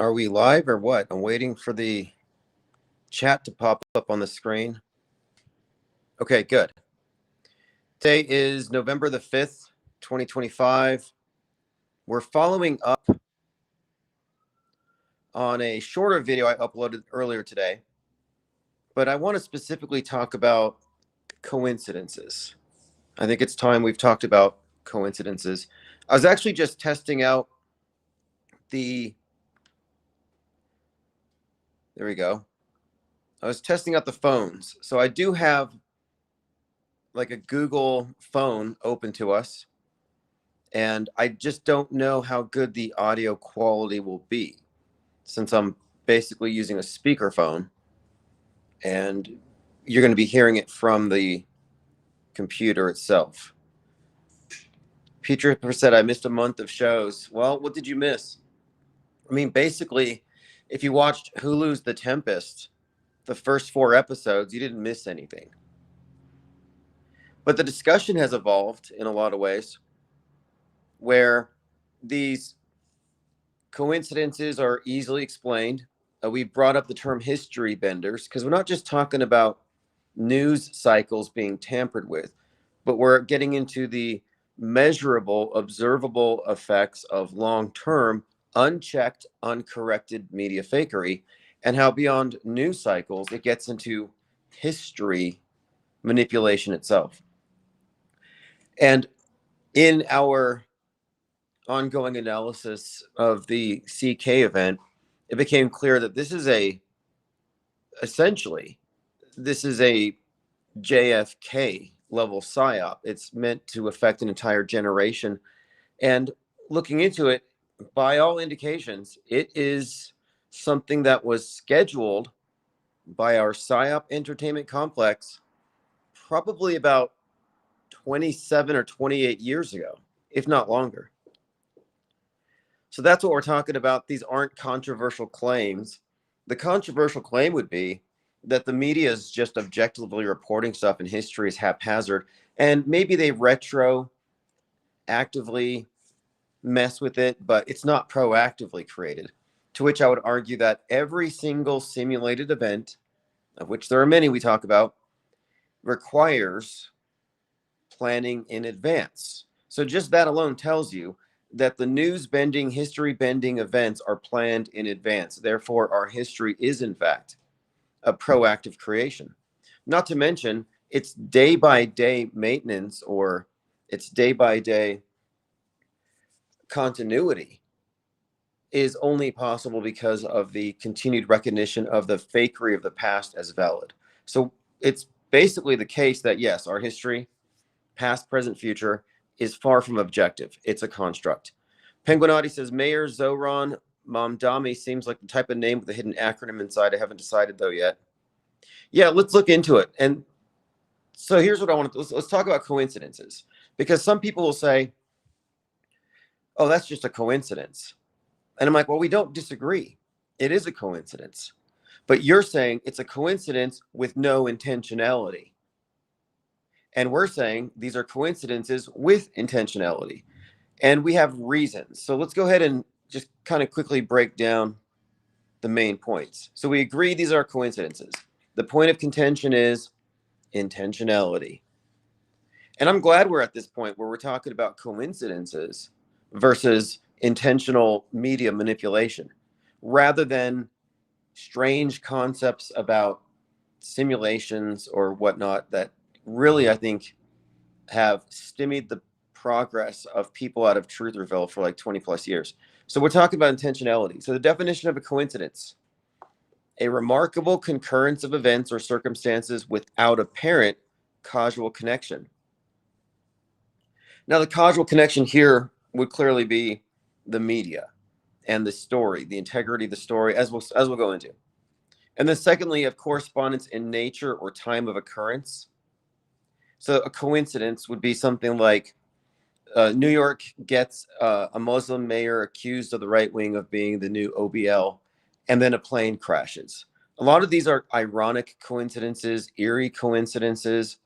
Are we live or what? I'm waiting for the chat to pop up on the screen. Okay, good. Today is November the 5th, 2025. We're following up on a shorter video I uploaded earlier today, but I want to specifically talk about coincidences. I think it's time we've talked about coincidences. I was actually just testing out there we go. I was testing out the phones. So I do have like a Google phone open to us, and I just don't know how good the audio quality will be since I'm basically using a speakerphone and you're going to be hearing it from the computer itself. Peter said, I missed a month of shows. Well, what did you miss? I mean, basically, if you watched Hulu's The Tempest, the first 4 episodes, you didn't miss anything. But the discussion has evolved in a lot of ways where these coincidences are easily explained. We brought up the term history benders because we're not just talking about news cycles being tampered with, but we're getting into the measurable, observable effects of long-term, unchecked, uncorrected media fakery, and how beyond news cycles, it gets into history manipulation itself. And in our ongoing analysis of the CK event, it became clear that this is essentially a JFK level psyop. It's meant to affect an entire generation. And looking into it, by all indications, it is something that was scheduled by our Psyop Entertainment Complex probably about 27 or 28 years ago, if not longer. So that's what we're talking about. These aren't controversial claims. The controversial claim would be that the media is just objectively reporting stuff in history as haphazard, and maybe they actively mess with it, but it's not proactively created. To which I would argue that every single simulated event, of which there are many we talk about, requires planning in advance. So just that alone tells you that the news bending, history bending events are planned in advance. Therefore, our history is, in fact, a proactive creation. Not to mention, it's day-by-day maintenance, or it's day-by-day continuity is only possible because of the continued recognition of the fakery of the past as valid. So it's basically the case that, yes, our history, past, present, future, is far from objective. It's a construct. Penguinati says, Mayor Zoran Mamdani seems like the type of name with a hidden acronym inside. I haven't decided, though, yet. Yeah, let's look into it. And so here's what I want to do. Let's talk about coincidences. Because some people will say, oh, that's just a coincidence. And I'm like, well, we don't disagree. It is a coincidence. But you're saying it's a coincidence with no intentionality. And we're saying these are coincidences with intentionality. And we have reasons. So let's go ahead and just kind of quickly break down the main points. So we agree these are coincidences. The point of contention is intentionality. And I'm glad we're at this point where we're talking about coincidences versus intentional media manipulation, rather than strange concepts about simulations or whatnot that really, I think, have stymied the progress of people out of Trutherville for like 20 plus years. So we're talking about intentionality. So the definition of a coincidence: a remarkable concurrence of events or circumstances without apparent causal connection. Now, the causal connection here would clearly be the media and the story, the integrity of the story, as we'll go into. And then secondly, of correspondence in nature or time of occurrence. So a coincidence would be something like New York gets a Muslim mayor accused of the right wing of being the new OBL, and then a plane crashes. A lot of these are ironic coincidences, eerie coincidences.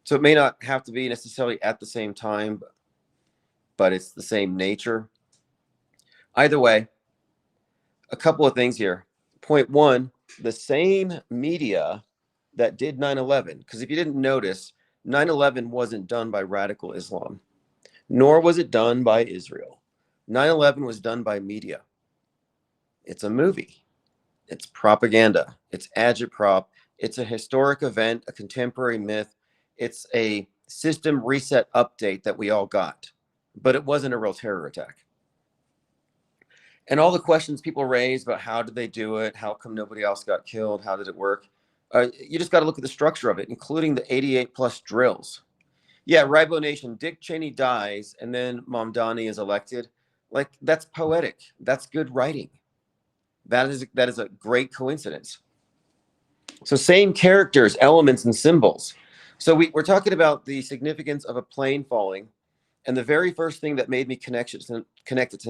So it may not have to be necessarily at the same time, but it's the same nature. Either way, A couple of things here. Point one, the same media that did 9/11, because if you didn't notice, 9/11 wasn't done by radical Islam, nor was it done by Israel. 9/11 was done by media. It's a movie. It's propaganda. It's agitprop. It's a historic event, a contemporary myth. It's a system reset update that we all got, but it wasn't a real terror attack. And all the questions people raise about how did they do it, how come nobody else got killed, how did it work, you just got to look at the structure of it, including the 88 plus drills. Yeah, Ribo Nation, Dick Cheney dies and then Mamdani is elected. Like, that's poetic. That's good writing. That is a great coincidence. So same characters, elements, and symbols. So we're talking about the significance of a plane falling. And the very first thing that made me connect it to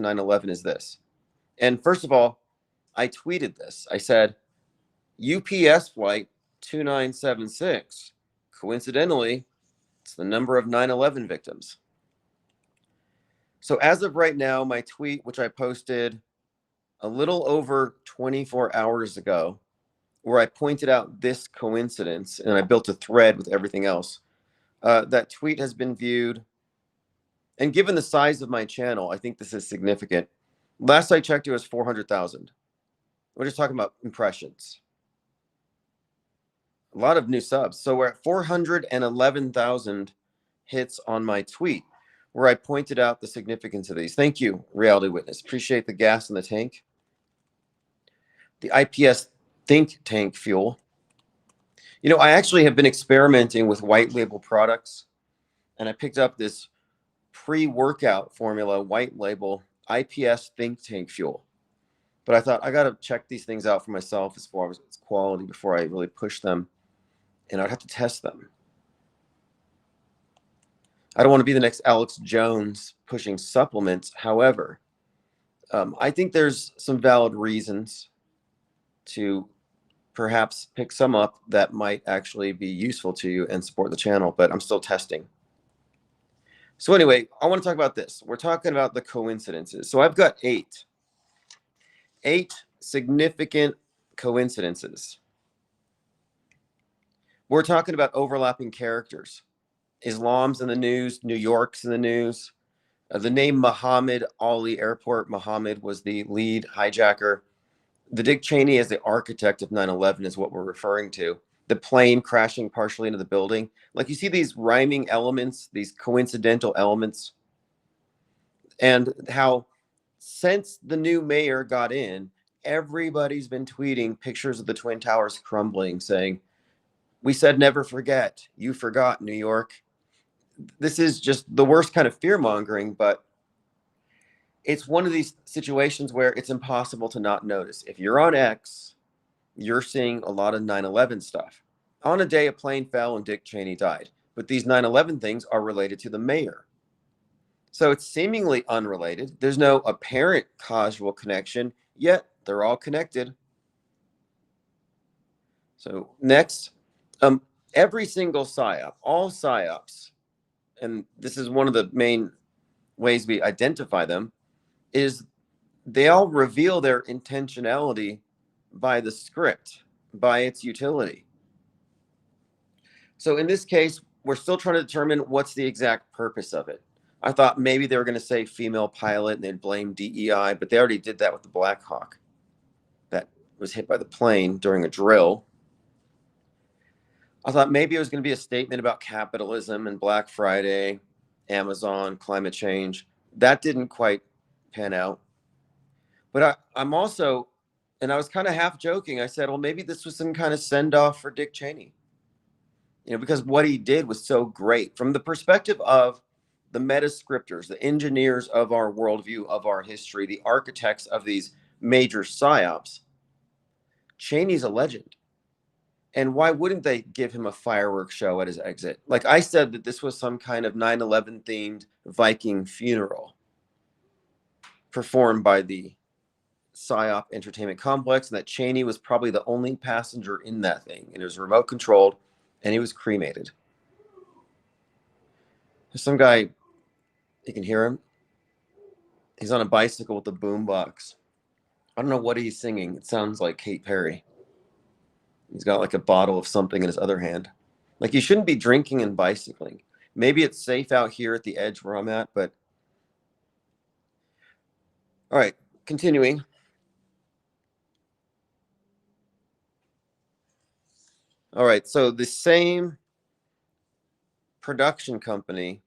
9/11 is this. And first of all, I tweeted this. I said, UPS flight 2976. Coincidentally, it's the number of 9/11 victims. So as of right now, my tweet, which I posted a little over 24 hours ago, where I pointed out this coincidence and I built a thread with everything else, that tweet has been viewed. And given the size of my channel, I think this is significant. Last I checked, it was 400,000. We're just talking about impressions. A lot of new subs. So we're at 411,000 hits on my tweet, where I pointed out the significance of these. Thank you, Reality Witness. Appreciate the gas in the tank. The IPS think tank fuel. You know, I actually have been experimenting with white label products, and I picked up this pre-workout formula white label IPS think tank fuel. But I thought I got to check these things out for myself as far as its quality before I really push them, and I'd have to test them. I don't want to be the next Alex Jones pushing supplements. However, I think there's some valid reasons to perhaps pick some up that might actually be useful to you and support the channel, but I'm still testing. So anyway, I want to talk about this. We're talking about the coincidences. So I've got eight significant coincidences. We're talking about overlapping characters. Islam's in the news, New York's in the news. The name Muhammad Ali Airport, Muhammad was the lead hijacker. The Dick Cheney as the architect of 9/11 is what we're referring to. The plane crashing partially into the building. Like, you see these rhyming elements, these coincidental elements, and how since the new mayor got in, everybody's been tweeting pictures of the Twin Towers crumbling, saying, we said never forget. You forgot, New York. This is just the worst kind of fear mongering, but it's one of these situations where it's impossible to not notice. If you're on X, you're seeing a lot of 9/11 stuff. On a day, a plane fell and Dick Cheney died. But these 9/11 things are related to the mayor. So it's seemingly unrelated. There's no apparent causal connection, yet they're all connected. So next, every single Psyop, all Psyops, and this is one of the main ways we identify them, is they all reveal their intentionality by the script, by its utility. So in this case, we're still trying to determine what's the exact purpose of it. I thought maybe they were going to say female pilot and they'd blame DEI, but they already did that with the Black Hawk that was hit by the plane during a drill. I thought maybe it was going to be a statement about capitalism and Black Friday, Amazon, climate change. That didn't quite pan out. But I'm also, and I was kind of half joking, I said, well, maybe this was some kind of send-off for Dick Cheney. You know, because what he did was so great. From the perspective of the meta-scripters, the engineers of our worldview, of our history, the architects of these major psyops, Cheney's a legend. And why wouldn't they give him a fireworks show at his exit? Like, I said that this was some kind of 9/11 themed Viking funeral performed by the Psyop Entertainment Complex, and that Cheney was probably the only passenger in that thing. And it was remote controlled, and he was cremated. There's some guy, you can hear him. He's on a bicycle with a boombox. I don't know what he's singing. It sounds like Katy Perry. He's got like a bottle of something in his other hand. Like, you shouldn't be drinking and bicycling. Maybe it's safe out here at the edge where I'm at, but all right, continuing. All right, so the same production company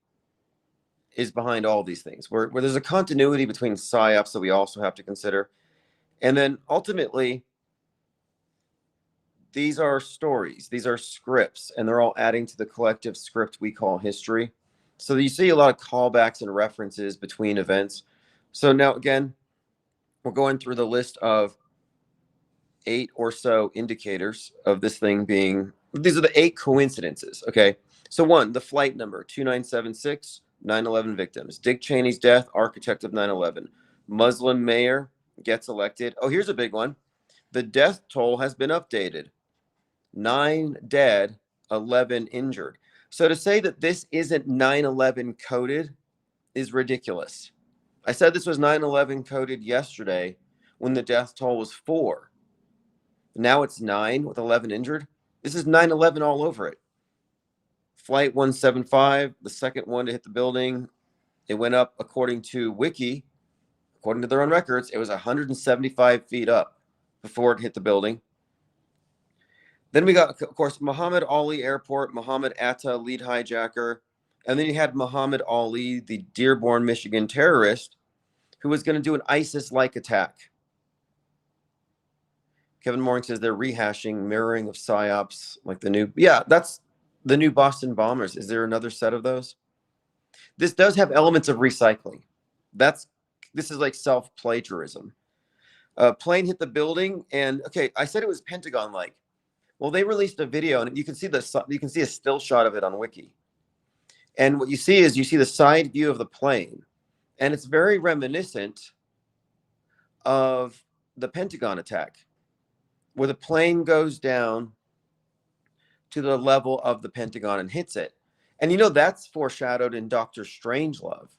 is behind all these things, where there's a continuity between psyops that we also have to consider. And then ultimately, these are stories, these are scripts, and they're all adding to the collective script we call history. So you see a lot of callbacks and references between events. So now, again, we're going through the list of 8 or so indicators of this thing being, these are the 8 coincidences, okay? So 1, the flight number, 2976, 9/11 victims. Dick Cheney's death, architect of 9/11. Muslim mayor gets elected. Oh, here's a big one. The death toll has been updated. 9 dead, 11 injured. So to say that this isn't 9/11 coded is ridiculous. I said this was 9/11 coded yesterday when the death toll was 4. Now it's 9 with 11 injured. This is 9/11 all over it. Flight 175, the second one to hit the building, it went up, according to Wiki, according to their own records, it was 175 feet up before it hit the building. Then we got, of course, Muhammad Ali Airport, Muhammad Atta, lead hijacker. And then you had Muhammad Ali, the Dearborn, Michigan terrorist, who was going to do an ISIS-like attack. Kevin Mooring says they're rehashing, mirroring of Psyops, like the new, yeah, that's the new Boston bombers. Is there another set of those? This does have elements of recycling. This is like self-plagiarism. Plane hit the building, and okay, I said it was Pentagon-like. Well, they released a video, and you can see a still shot of it on Wiki. And what you see is the side view of the plane, and it's very reminiscent of the Pentagon attack, where the plane goes down to the level of the Pentagon and hits it. And that's foreshadowed in Dr. Strangelove,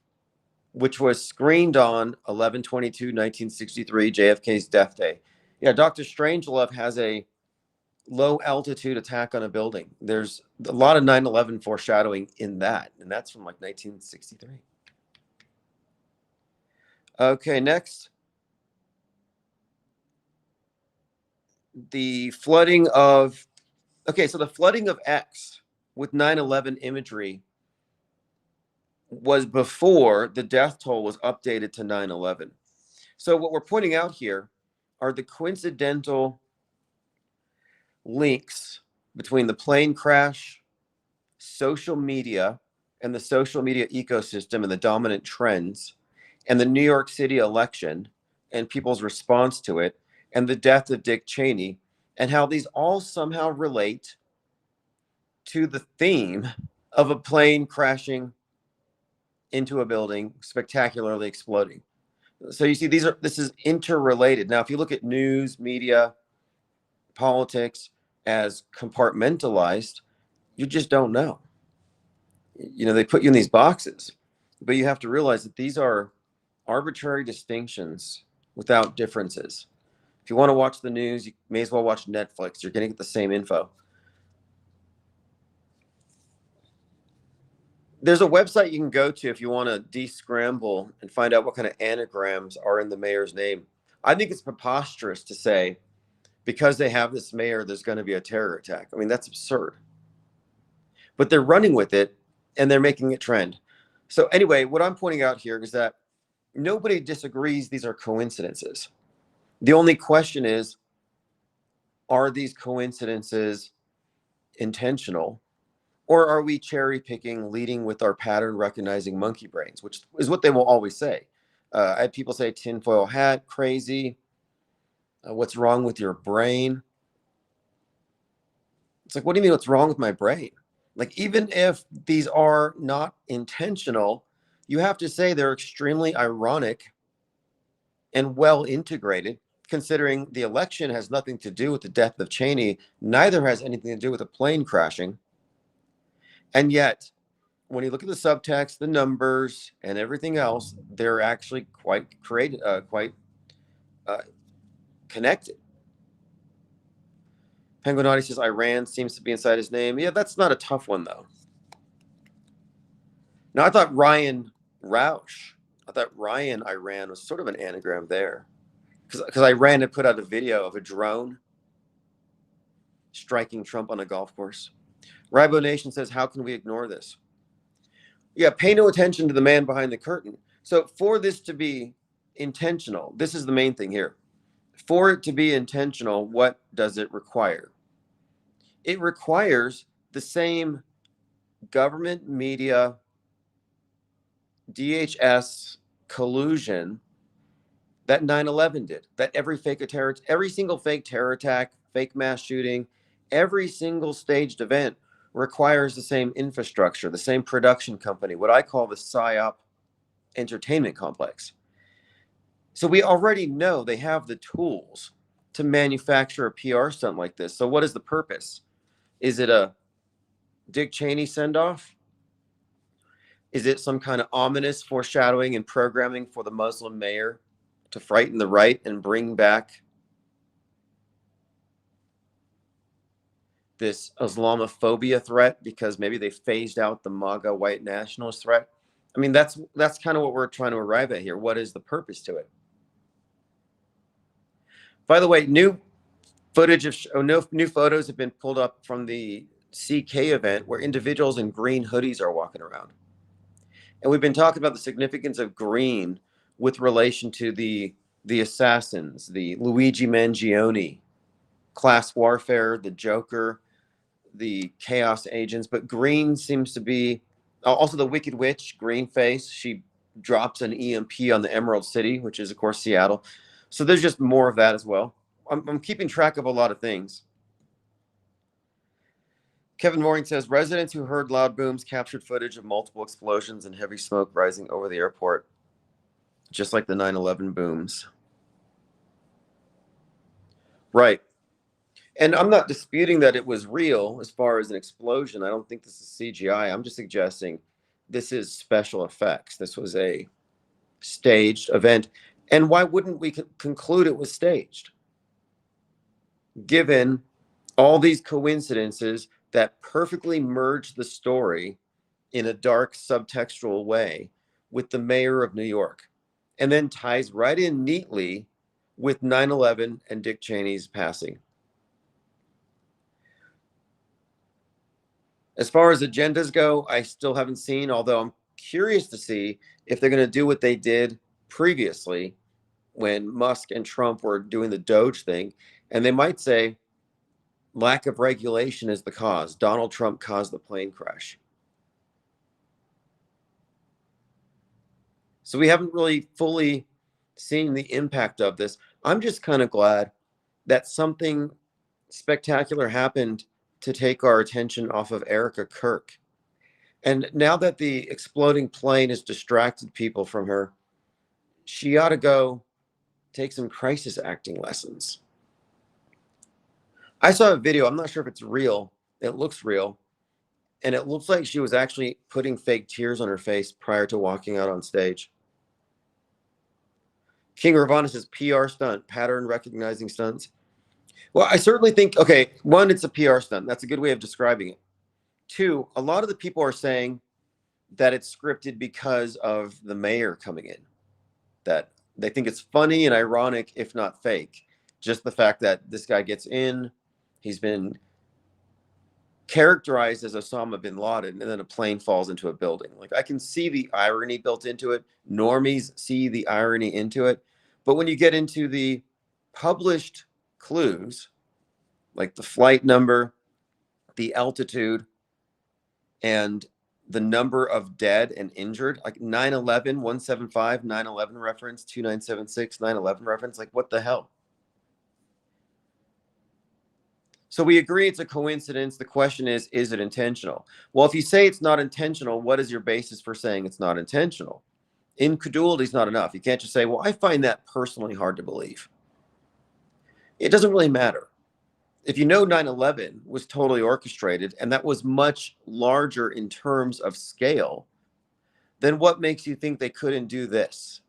which was screened on 11/22/1963, JFK's death day. Yeah, Dr. Strangelove has a low altitude attack on a building. There's a lot of 9/11 foreshadowing in that, and that's from like 1963. Okay, next. The flooding of X with 9/11 imagery was before the death toll was updated to 9/11. So what we're pointing out here are the coincidental links between the plane crash, social media, and the social media ecosystem and the dominant trends, and the New York City election and people's response to it, and the death of Dick Cheney, and how these all somehow relate to the theme of a plane crashing into a building, spectacularly exploding. So you see, this is interrelated. Now, if you look at news, media, politics as compartmentalized, you just don't know. They put you in these boxes, but you have to realize that these are arbitrary distinctions without differences. If you want to watch the news, you may as well watch Netflix. You're going to get the same info. There's a website you can go to if you want to de-scramble and find out what kind of anagrams are in the mayor's name. I think it's preposterous to say, because they have this mayor, there's going to be a terror attack. I mean, that's absurd. But they're running with it, and they're making it trend. So anyway, what I'm pointing out here is that nobody disagrees these are coincidences. The only question is, are these coincidences intentional? Or are we cherry picking, leading with our pattern recognizing monkey brains, which is what they will always say. I had people say tinfoil hat, crazy. What's wrong with your brain? It's like, what do you mean what's wrong with my brain? Like, even if these are not intentional, you have to say they're extremely ironic and well integrated, considering the election has nothing to do with the death of Cheney. Neither has anything to do with a plane crashing. And yet, when you look at the subtext, the numbers, and everything else, they're actually quite creative, connected. Penguinati says Iran seems to be inside his name. Yeah, that's not a tough one, though. Now, I thought Ryan Roush, I thought Ryan Iran was sort of an anagram there. Because Iran had put out a video of a drone striking Trump on a golf course. Ribo Nation says, how can we ignore this? Yeah, pay no attention to the man behind the curtain. So for this to be intentional, this is the main thing here. For it to be intentional, what does it require? It requires the same government, media, DHS collusion that 9/11 did, that every single fake terror attack, fake mass shooting, every single staged event requires the same infrastructure, the same production company, what I call the Psyop Entertainment Complex. So we already know they have the tools to manufacture a PR stunt like this. So what is the purpose? Is it a Dick Cheney send-off? Is it some kind of ominous foreshadowing and programming for the Muslim mayor to frighten the right and bring back this Islamophobia threat because maybe they phased out the MAGA white nationalist threat? I mean, that's kind of what we're trying to arrive at here. What is the purpose to it? By the way, new photos have been pulled up from the CK event where individuals in green hoodies are walking around. And we've been talking about the significance of green with relation to the assassins, the Luigi Mangione, class warfare, the Joker, the chaos agents. But green seems to be also the Wicked Witch, green face. She drops an EMP on the Emerald City, which is, of course, Seattle. So there's just more of that as well. I'm keeping track of a lot of things. Kevin Mooring says, residents who heard loud booms captured footage of multiple explosions and heavy smoke rising over the airport, just like the 9/11 booms. Right. And I'm not disputing that it was real as far as an explosion. I don't think this is CGI. I'm just suggesting this is special effects. This was a staged event. And why wouldn't we conclude it was staged? Given all these coincidences that perfectly merge the story in a dark subtextual way with the mayor of New York, and then ties right in neatly with 9/11 and Dick Cheney's passing. As far as agendas go, I still haven't seen, although I'm curious to see if they're going to do what they did previously when Musk and Trump were doing the Doge thing, and they might say, lack of regulation is the cause. Donald Trump caused the plane crash. So we haven't really fully seen the impact of this. I'm just kind of glad that something spectacular happened to take our attention off of Erica Kirk. And now that the exploding plane has distracted people from her, she ought to go take some crisis acting lessons. I saw a video. I'm not sure if it's real. It looks real. And it looks like she was actually putting fake tears on her face prior to walking out on stage. King Ravana says PR stunt, pattern recognizing stunts. Well, I certainly think, okay, one, it's a PR stunt. That's a good way of describing it. Two, a lot of the people are saying that it's scripted because of the mayor coming in, that they think it's funny and ironic, if not fake. Just the fact that this guy gets in, he's been characterized as Osama bin Laden, and then a plane falls into a building. Like, I can see the irony built into it. Normies see the irony into it. But when you get into the published clues, like the flight number, the altitude, and the number of dead and injured, like 9/11, 175, 9/11 reference, 2976, 9/11 reference, like what the hell? So we agree it's a coincidence. The question is it intentional? Well, if you say it's not intentional, what is your basis for saying it's not intentional? Incredulity is not enough. You can't just say, well, I find that personally hard to believe. It doesn't really matter. If you know 9/11 was totally orchestrated and that was much larger in terms of scale, then what makes you think they couldn't do this?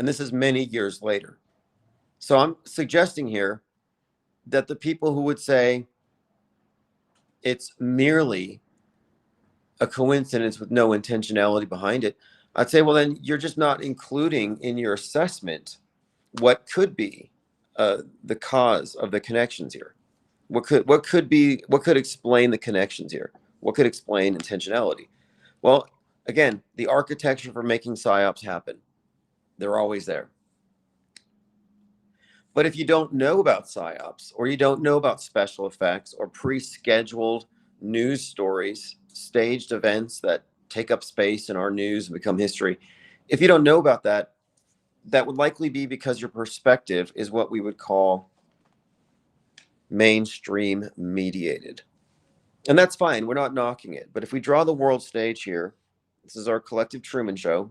And this is many years later. So I'm suggesting here that the people who would say it's merely a coincidence with no intentionality behind it, I'd say, well, then you're just not including in your assessment what could be the cause of the connections here. What could explain the connections here? What could explain intentionality? Well, again, the architecture for making psyops happen, they're always there. But if you don't know about psyops, or you don't know about special effects or pre-scheduled news stories, staged events that take up space in our news and become history, if you don't know about that, that would likely be because your perspective is what we would call mainstream mediated. And that's fine. We're not knocking it. But if we draw the world stage here, this is our collective Truman Show.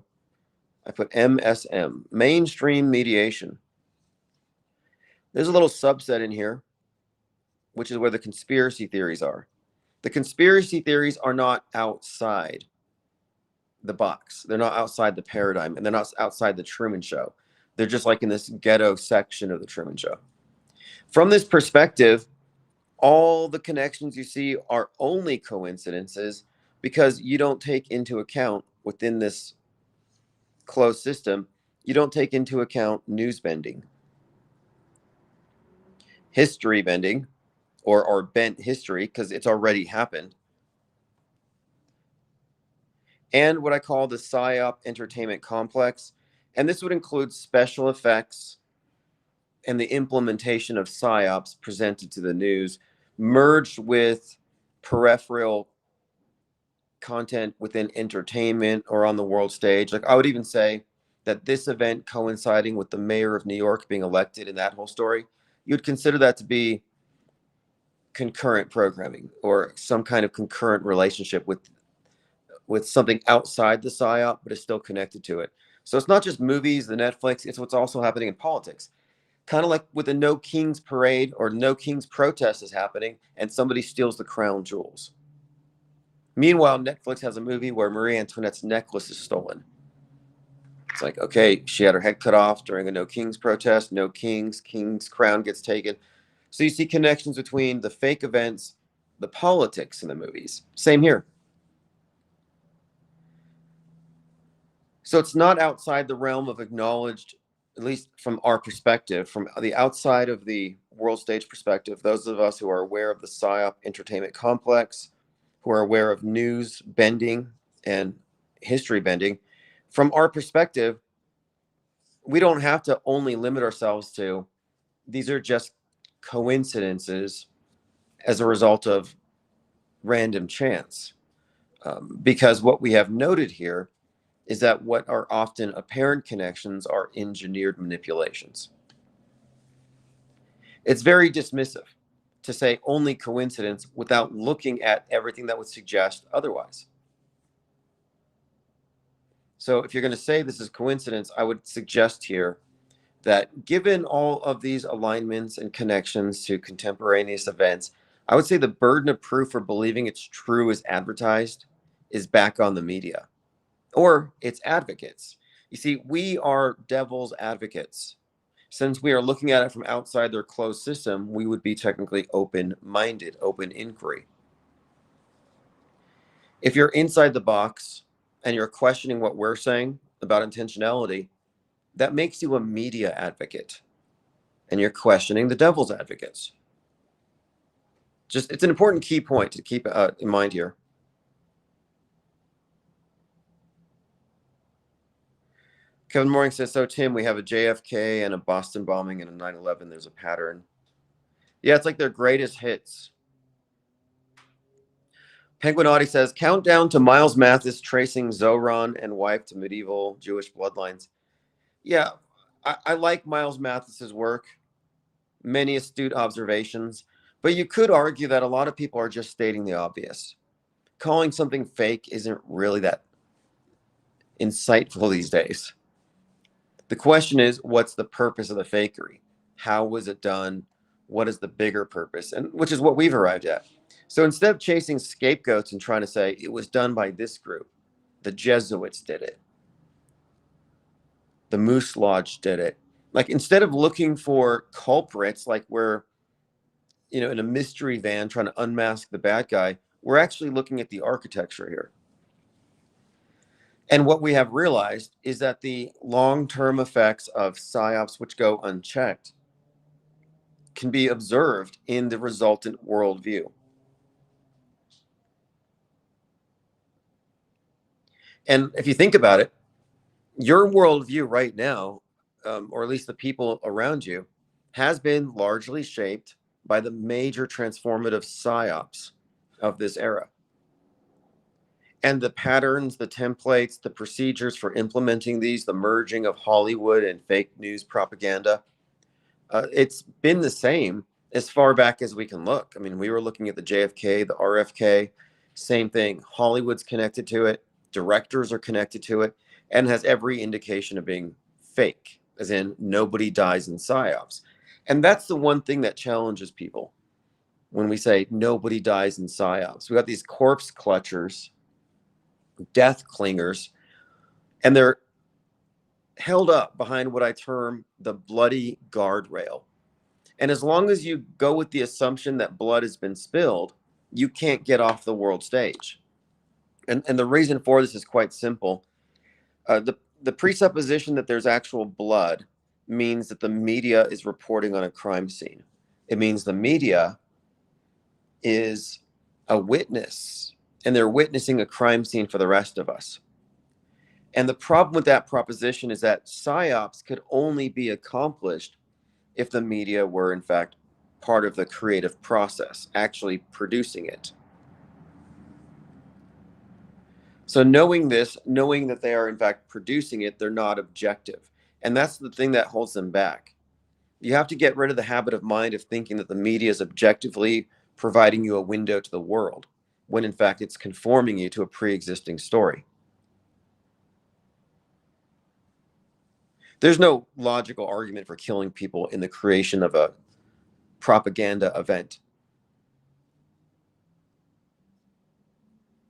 I put MSM, mainstream mediation. There's a little subset in here, which is where the conspiracy theories are. The conspiracy theories are not outside the box. They're not outside the paradigm, and they're not outside the Truman Show. They're just like in this ghetto section of the Truman Show. From this perspective, all the connections you see are only coincidences because you don't take into account within this closed system, you don't take into account newsbending, history bending, or bent history because it's already happened, and what I call the Psyop Entertainment Complex. And this would include special effects and the implementation of psyops presented to the news, merged with peripheral content within entertainment or on the world stage. Like I would even say that this event coinciding with the mayor of New York being elected in that whole story, you'd consider that to be concurrent programming or some kind of concurrent relationship with something outside the psyop, but is still connected to it. So it's not just movies, the Netflix, it's what's also happening in politics. Kind of like with the No Kings parade or No Kings protest is happening and somebody steals the crown jewels. Meanwhile, Netflix has a movie where Marie Antoinette's necklace is stolen. It's like, okay, she had her head cut off during a No Kings protest, no kings, king's crown gets taken. So you see connections between the fake events, the politics in the movies. Same here. So it's not outside the realm of acknowledged, at least from our perspective, from the outside of the world stage perspective, those of us who are aware of the Psyop Entertainment Complex, who are aware of news bending and history bending, from our perspective, we don't have to only limit ourselves to these are just coincidences as a result of random chance. Because what we have noted here is that what are often apparent connections are engineered manipulations. It's very dismissive to say only coincidence without looking at everything that would suggest otherwise. So if you're going to say this is coincidence, I would suggest here that given all of these alignments and connections to contemporaneous events, I would say the burden of proof for believing it's true as advertised is back on the media or its advocates. You see, we are devil's advocates. Since we are looking at it from outside their closed system, we would be technically open-minded, open inquiry. If you're inside the box and you're questioning what we're saying about intentionality, that makes you a media advocate and you're questioning the devil's advocates. Just, it's an important key point to keep in mind here. Kevin Mooring says, so Tim, we have a JFK and a Boston bombing and a 9/11. There's a pattern. Yeah, it's like their greatest hits. Penguinotti says, countdown to Miles Mathis tracing Zoran and wife to medieval Jewish bloodlines. Yeah, I like Miles Mathis's work. Many astute observations. But you could argue that a lot of people are just stating the obvious. Calling something fake isn't really that insightful these days. The question is, what's the purpose of the fakery? How was it done? What is the bigger purpose? And which is what we've arrived at. So instead of chasing scapegoats and trying to say it was done by this group, the Jesuits did it, The Moose Lodge did it. Like, instead of looking for culprits, like we're, in a mystery van trying to unmask the bad guy, we're actually looking at the architecture here. And what we have realized is that the long-term effects of psyops, which go unchecked, can be observed in the resultant worldview. And if you think about it, your worldview right now, or at least the people around you, has been largely shaped by the major transformative psyops of this era. And the patterns, the templates, the procedures for implementing these, the merging of Hollywood and fake news propaganda, it's been the same as far back as we can look. I mean, we were looking at the JFK, the RFK, same thing. Hollywood's connected to it, directors are connected to it, and has every indication of being fake, as in nobody dies in psyops. And that's the one thing that challenges people when we say nobody dies in psyops. We got these corpse clutchers, death clingers, and they're held up behind what I term the bloody guardrail. And as long as you go with the assumption that blood has been spilled, you can't get off the world stage. And the reason for this is quite simple. The presupposition that there's actual blood means that the media is reporting on a crime scene. It means the media is a witness, and they're witnessing a crime scene for the rest of us. And the problem with that proposition is that psyops could only be accomplished if the media were, in fact, part of the creative process, actually producing it. So knowing this, knowing that they are, in fact, producing it, they're not objective. And that's the thing that holds them back. You have to get rid of the habit of mind of thinking that the media is objectively providing you a window to the world, when in fact it's conforming you to a pre-existing story. There's no logical argument for killing people in the creation of a propaganda event.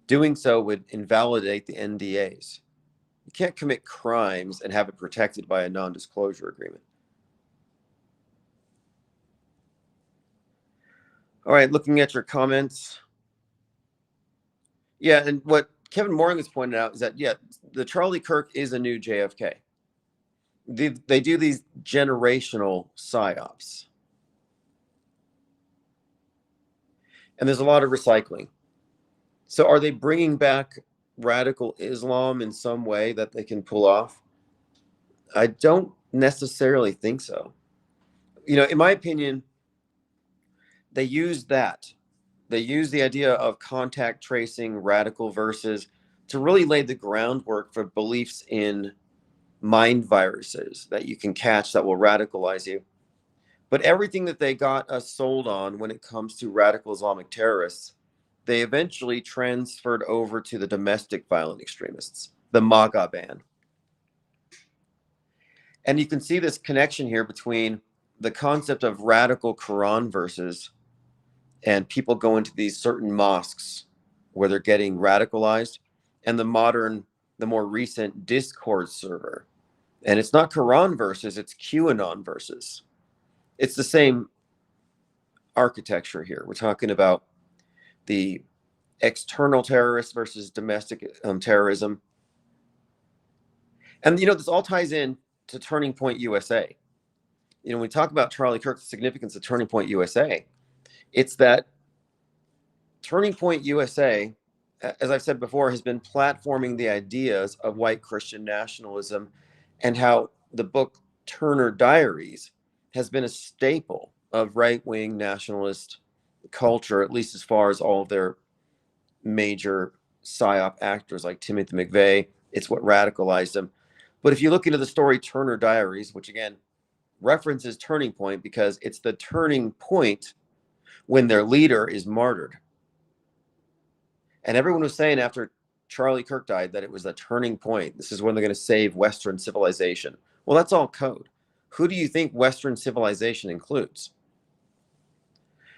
Doing so would invalidate the NDAs. You can't commit crimes and have it protected by a non-disclosure agreement. All right, looking at your comments. Yeah, and what Kevin Morgan has pointed out is that, yeah, the Charlie Kirk is a new JFK. They do these generational psyops. And there's a lot of recycling. So are they bringing back radical Islam in some way that they can pull off? I don't necessarily think so. In my opinion, they use that. They use the idea of contact tracing, radical verses, to really lay the groundwork for beliefs in mind viruses that you can catch that will radicalize you. But everything that they got us sold on when it comes to radical Islamic terrorists, they eventually transferred over to the domestic violent extremists, the MAGA ban. And you can see this connection here between the concept of radical Quran verses and people going to these certain mosques where they're getting radicalized, and the more recent Discord server. And it's not Quran verses, it's QAnon verses. It's the same architecture here. We're talking about the external terrorists versus domestic terrorism. And, this all ties in to Turning Point USA. When we talk about Charlie Kirk's significance of Turning Point USA, it's that Turning Point USA, as I've said before, has been platforming the ideas of white Christian nationalism, and how the book Turner Diaries has been a staple of right-wing nationalist culture, at least as far as all of their major psyop actors like Timothy McVeigh. It's what radicalized them. But if you look into the story Turner Diaries, which again references Turning Point because it's the turning point when their leader is martyred. And everyone was saying after Charlie Kirk died that it was a turning point. This is when they're going to save Western civilization. Well, that's all code. Who do you think Western civilization includes?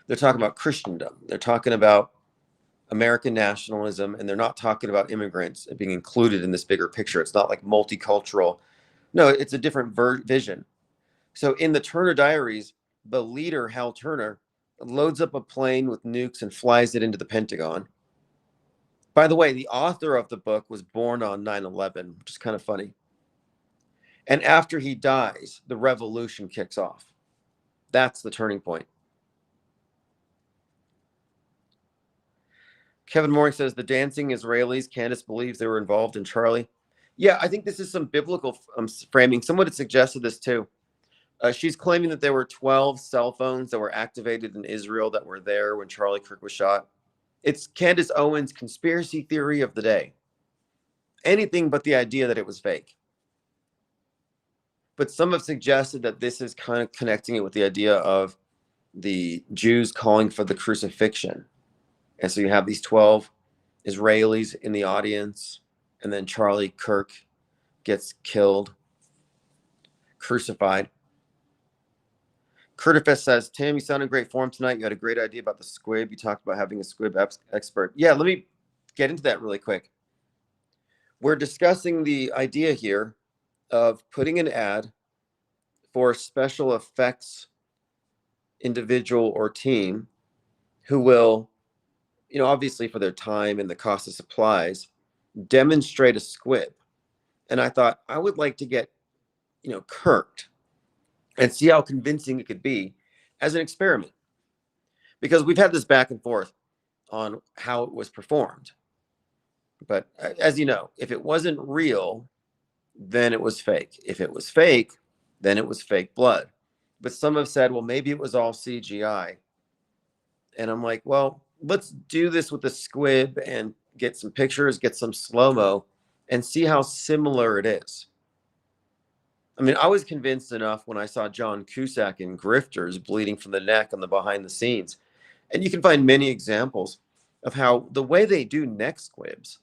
They're talking about Christendom. They're talking about American nationalism, and they're not talking about immigrants being included in this bigger picture. It's not like multicultural No, it's a different vision. So in the Turner Diaries, the leader, Hal Turner, loads up a plane with nukes and flies it into the Pentagon. By the way, the author of the book was born on 9/11, which is kind of funny. And after he dies, the revolution kicks off. That's the turning point. Kevin Mooring says the dancing Israelis, Candace believes they were involved in Charlie. Yeah, I think this is some biblical framing. Someone had suggested this too. She's claiming that there were 12 cell phones that were activated in Israel that were there when Charlie Kirk was shot. It's Candace Owens' conspiracy theory of the day. Anything but the idea that it was fake. But some have suggested that this is kind of connecting it with the idea of the Jews calling for the crucifixion. And so you have these 12 Israelis in the audience, and then Charlie Kirk gets killed, crucified. Curtifest says, Tim, you sound in great form tonight. You had a great idea about the squib. You talked about having a squib expert. Yeah, let me get into that really quick. We're discussing the idea here of putting an ad for a special effects individual or team who will, obviously for their time and the cost of supplies, demonstrate a squib. And I thought I would like to get, Kirked and see how convincing it could be as an experiment. Because we've had this back and forth on how it was performed. But as you know, if it wasn't real, then it was fake. If it was fake, then it was fake blood. But some have said, well, maybe it was all CGI. And I'm like, well, let's do this with the squib and get some pictures, get some slow-mo, and see how similar it is. I mean, I was convinced enough when I saw John Cusack in Grifters bleeding from the neck on the behind the scenes. And you can find many examples of how the way they do neck squibs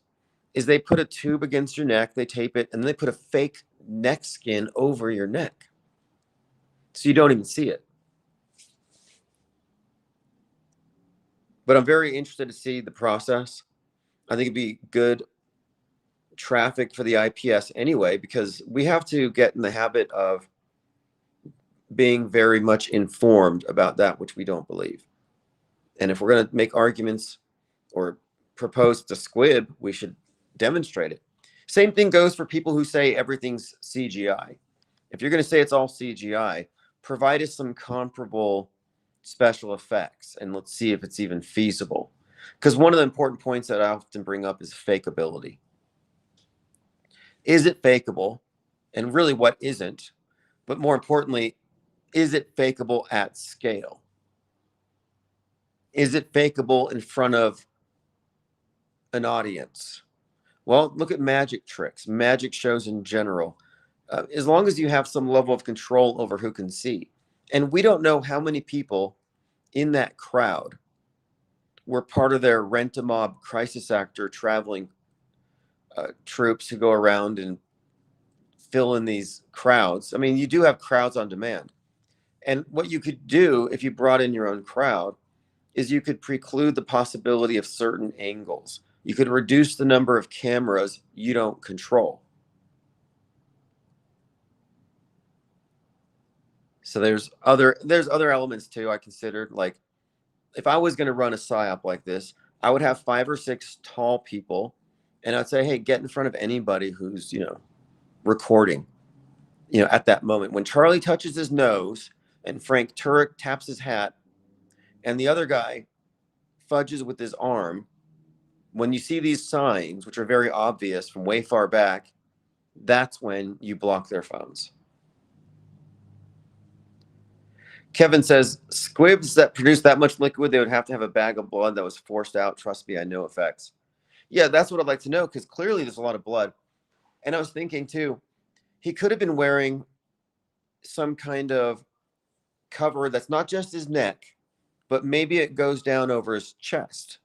is they put a tube against your neck, they tape it, and then they put a fake neck skin over your neck. So you don't even see it. But I'm very interested to see the process. I think it'd be good traffic for the IPS anyway, because we have to get in the habit of being very much informed about that which we don't believe. And if we're going to make arguments or propose the squib, we should demonstrate it. Same thing goes for people who say everything's CGI. If you're going to say it's all CGI, provide us some comparable special effects and let's see if it's even feasible. Because one of the important points that I often bring up is fakeability. Is it fakeable? And really, what isn't? But more importantly, is it fakeable at scale? Is it fakeable in front of an audience? Well, look at magic tricks, magic shows in general. As long as you have some level of control over who can see. And we don't know how many people in that crowd were part of their rent-a-mob crisis actor traveling troops who go around and fill in these crowds. I mean, you do have crowds on demand. And what you could do if you brought in your own crowd is you could preclude the possibility of certain angles. You could reduce the number of cameras you don't control. So there's other elements too I considered. Like if I was going to run a psyop like this, I would have 5 or 6 tall people, and I'd say, hey, get in front of anybody who's recording. At that moment when Charlie touches his nose and Frank Turek taps his hat, and the other guy fudges with his arm. When you see these signs, which are very obvious from way far back, that's when you block their phones. Kevin says, squibs that produce that much liquid, they would have to have a bag of blood that was forced out. Trust me, I know effects. Yeah, that's what I'd like to know, because clearly there's a lot of blood. And I was thinking, too, he could have been wearing some kind of cover that's not just his neck, but maybe it goes down over his chest,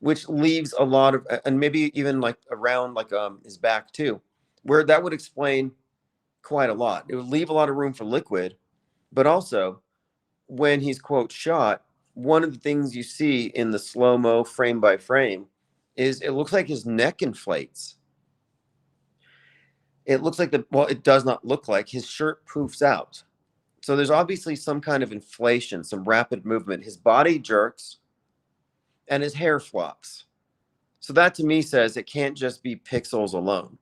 which leaves a lot of, and maybe even like around like his back too, where that would explain quite a lot. It would leave a lot of room for liquid, but also when he's quote shot, one of the things you see in the slow-mo frame by frame is it looks like his neck inflates. it looks like well, it does not look like his shirt poofs out. So there's obviously some kind of inflation, some rapid movement. His body jerks and his hair flops. So that to me says it can't just be pixels alone,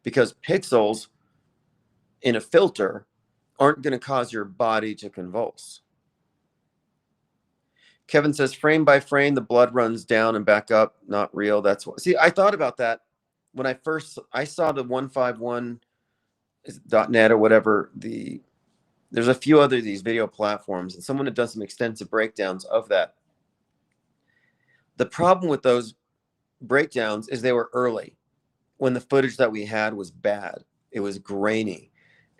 because pixels in a filter aren't going to cause your body to convulse. Kevin says, frame by frame, the blood runs down and back up. Not real. That's what. See, I thought about that when I saw the 151.net or whatever. There's a few other these video platforms, and someone had done some extensive breakdowns of that. The problem with those breakdowns is they were early, when the footage that we had was bad. It was grainy.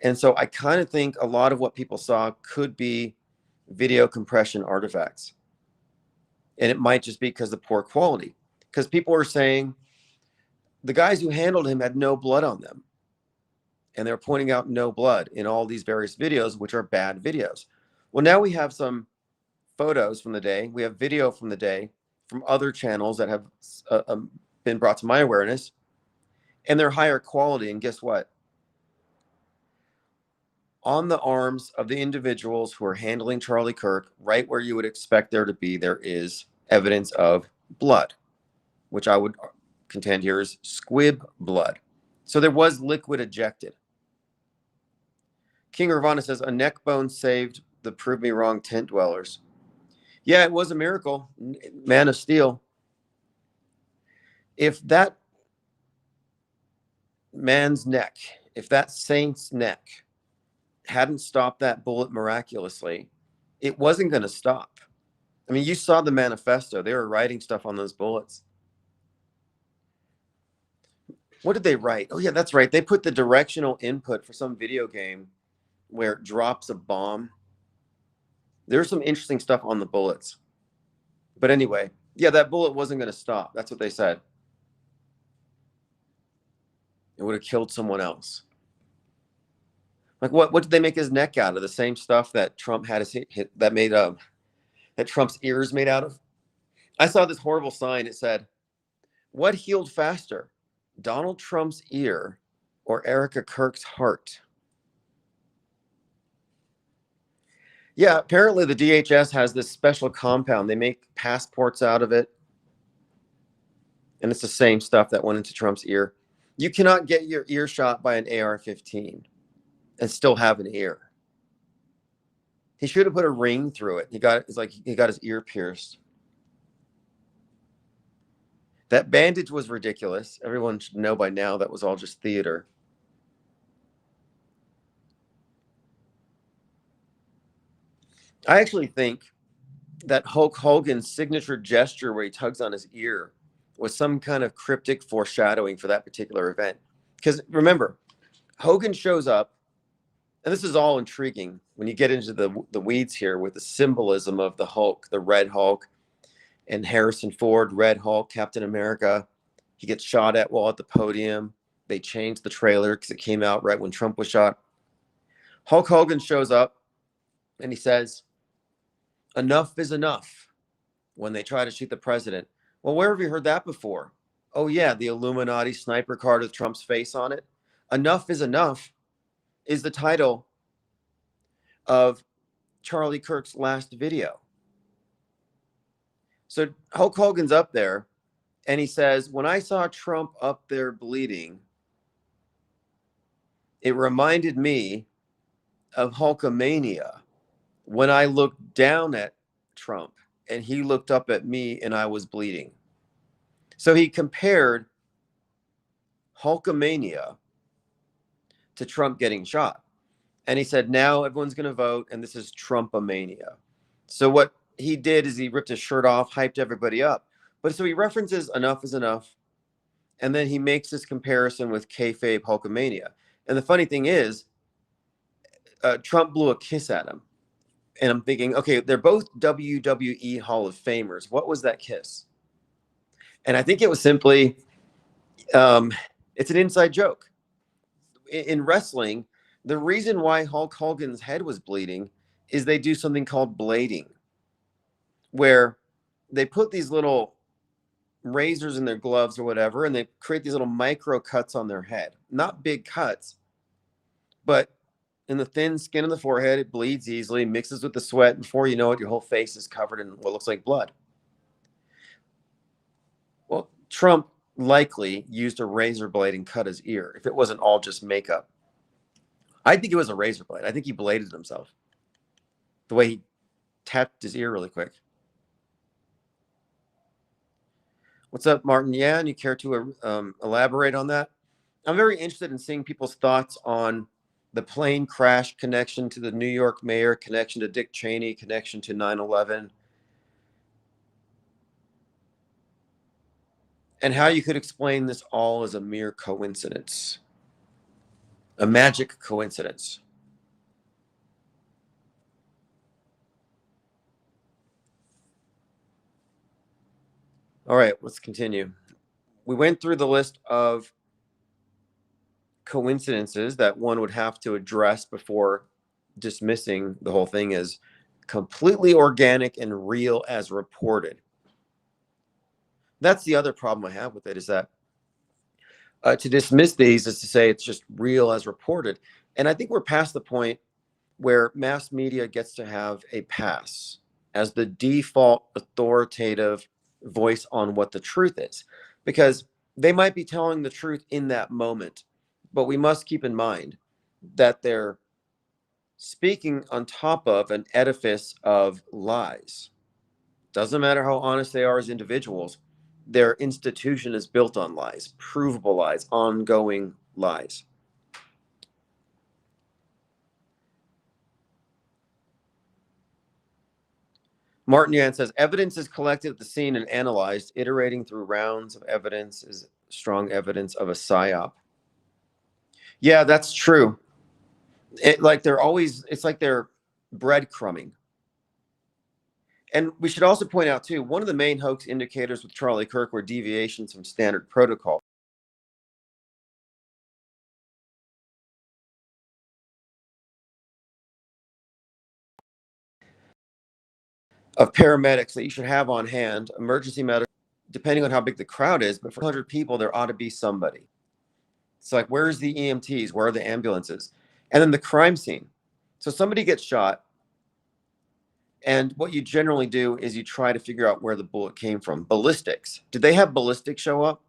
And so I kind of think a lot of what people saw could be video compression artifacts. And it might just be because of poor quality. Because people were saying the guys who handled him had no blood on them. And they're pointing out no blood in all these various videos, which are bad videos. Well, now we have some photos from the day. We have video from the day from other channels that have been brought to my awareness. And they're higher quality. And guess what? On the arms of the individuals who are handling Charlie Kirk, right where you would expect there to be, there is evidence of blood, which I would contend here is squib blood. So there was liquid ejected. King Ravana says, a neck bone saved the prove me wrong tent dwellers. Yeah, it was a miracle. Man of Steel. If that man's neck, if that saint's neck hadn't stopped that bullet miraculously, it wasn't going to stop. I mean, you saw the manifesto. They were writing stuff on those bullets. What did they write? Oh, yeah, that's right. They put the directional input for some video game where it drops a bomb. There's some interesting stuff on the bullets. But anyway, yeah, that bullet wasn't going to stop. That's what they said. It would have killed someone else. Like what did they make his neck out of? The same stuff that Trump had that Trump's ears made out of? I saw this horrible sign. It said, what healed faster, Donald Trump's ear or Erica Kirk's heart? Yeah, apparently the DHS has this special compound. They make passports out of it. And it's the same stuff that went into Trump's ear. You cannot get your ear shot by an AR-15 and still have an ear. He should have put a ring through it. He got his ear pierced. That bandage was ridiculous. Everyone should know by now that was all just theater. I actually think that Hulk Hogan's signature gesture where he tugs on his ear was some kind of cryptic foreshadowing for that particular event. Because remember, Hogan shows up, and this is all intriguing when you get into the weeds here with the symbolism of the Hulk, the Red Hulk, and Harrison Ford, Red Hulk, Captain America. He gets shot at while at the podium. They changed the trailer because it came out right when Trump was shot. Hulk Hogan shows up, and he says, enough is enough, when they try to shoot the president. Well, where have you heard that before? Oh, yeah, the Illuminati sniper card with Trump's face on it. Enough is enough is the title of Charlie Kirk's last video. So Hulk Hogan's up there, and he says, when I saw Trump up there bleeding, it reminded me of Hulkamania when I looked down at Trump and he looked up at me and I was bleeding. So he compared Hulkamania to Trump getting shot. And he said, now everyone's going to vote, and this is Trumpamania. So what he did is he ripped his shirt off, hyped everybody up. But so he references enough is enough, and then he makes this comparison with kayfabe Hulkamania. And the funny thing is, Trump blew a kiss at him. And I'm thinking, okay, they're both WWE Hall of Famers. What was that kiss? And I think it was simply, it's an inside joke. In wrestling, the reason why Hulk Hogan's head was bleeding is they do something called blading, where they put these little razors in their gloves or whatever, and they create these little micro cuts on their head. Not big cuts, but in the thin skin of the forehead, it bleeds easily, mixes with the sweat. Before you know it, your whole face is covered in what looks like blood. Well, Trump likely used a razor blade and cut his ear if it wasn't all just makeup. I think it was a razor blade. I think he bladed himself. The way he tapped his ear really quick. What's up, Martin? Yeah, and you care to elaborate on that? I'm very interested in seeing people's thoughts on the plane crash connection to the New York mayor, connection to Dick Cheney, connection to 9/11, and how you could explain this all as a mere coincidence, a magic coincidence. All right, let's continue. We went through the list of coincidences that one would have to address before dismissing the whole thing as completely organic and real as reported. That's the other problem I have with it, is that to dismiss these is to say it's just real as reported. And I think we're past the point where mass media gets to have a pass as the default authoritative voice on what the truth is, because they might be telling the truth in that moment, but we must keep in mind that they're speaking on top of an edifice of lies. Doesn't matter how honest they are as individuals, their institution is built on lies, provable lies, ongoing lies. Martin Yan says, evidence is collected at the scene and analyzed. Iterating through rounds of evidence is strong evidence of a psyop. Yeah, that's true. It's like they're breadcrumbing. And we should also point out, too, one of the main hoax indicators with Charlie Kirk were deviations from standard protocol. Of paramedics that you should have on hand, emergency medical, depending on how big the crowd is, but for 100 people, there ought to be somebody. It's like, where's the EMTs? Where are the ambulances? And then the crime scene. So somebody gets shot, and what you generally do is you try to figure out where the bullet came from. Ballistics. Did they have ballistics show up?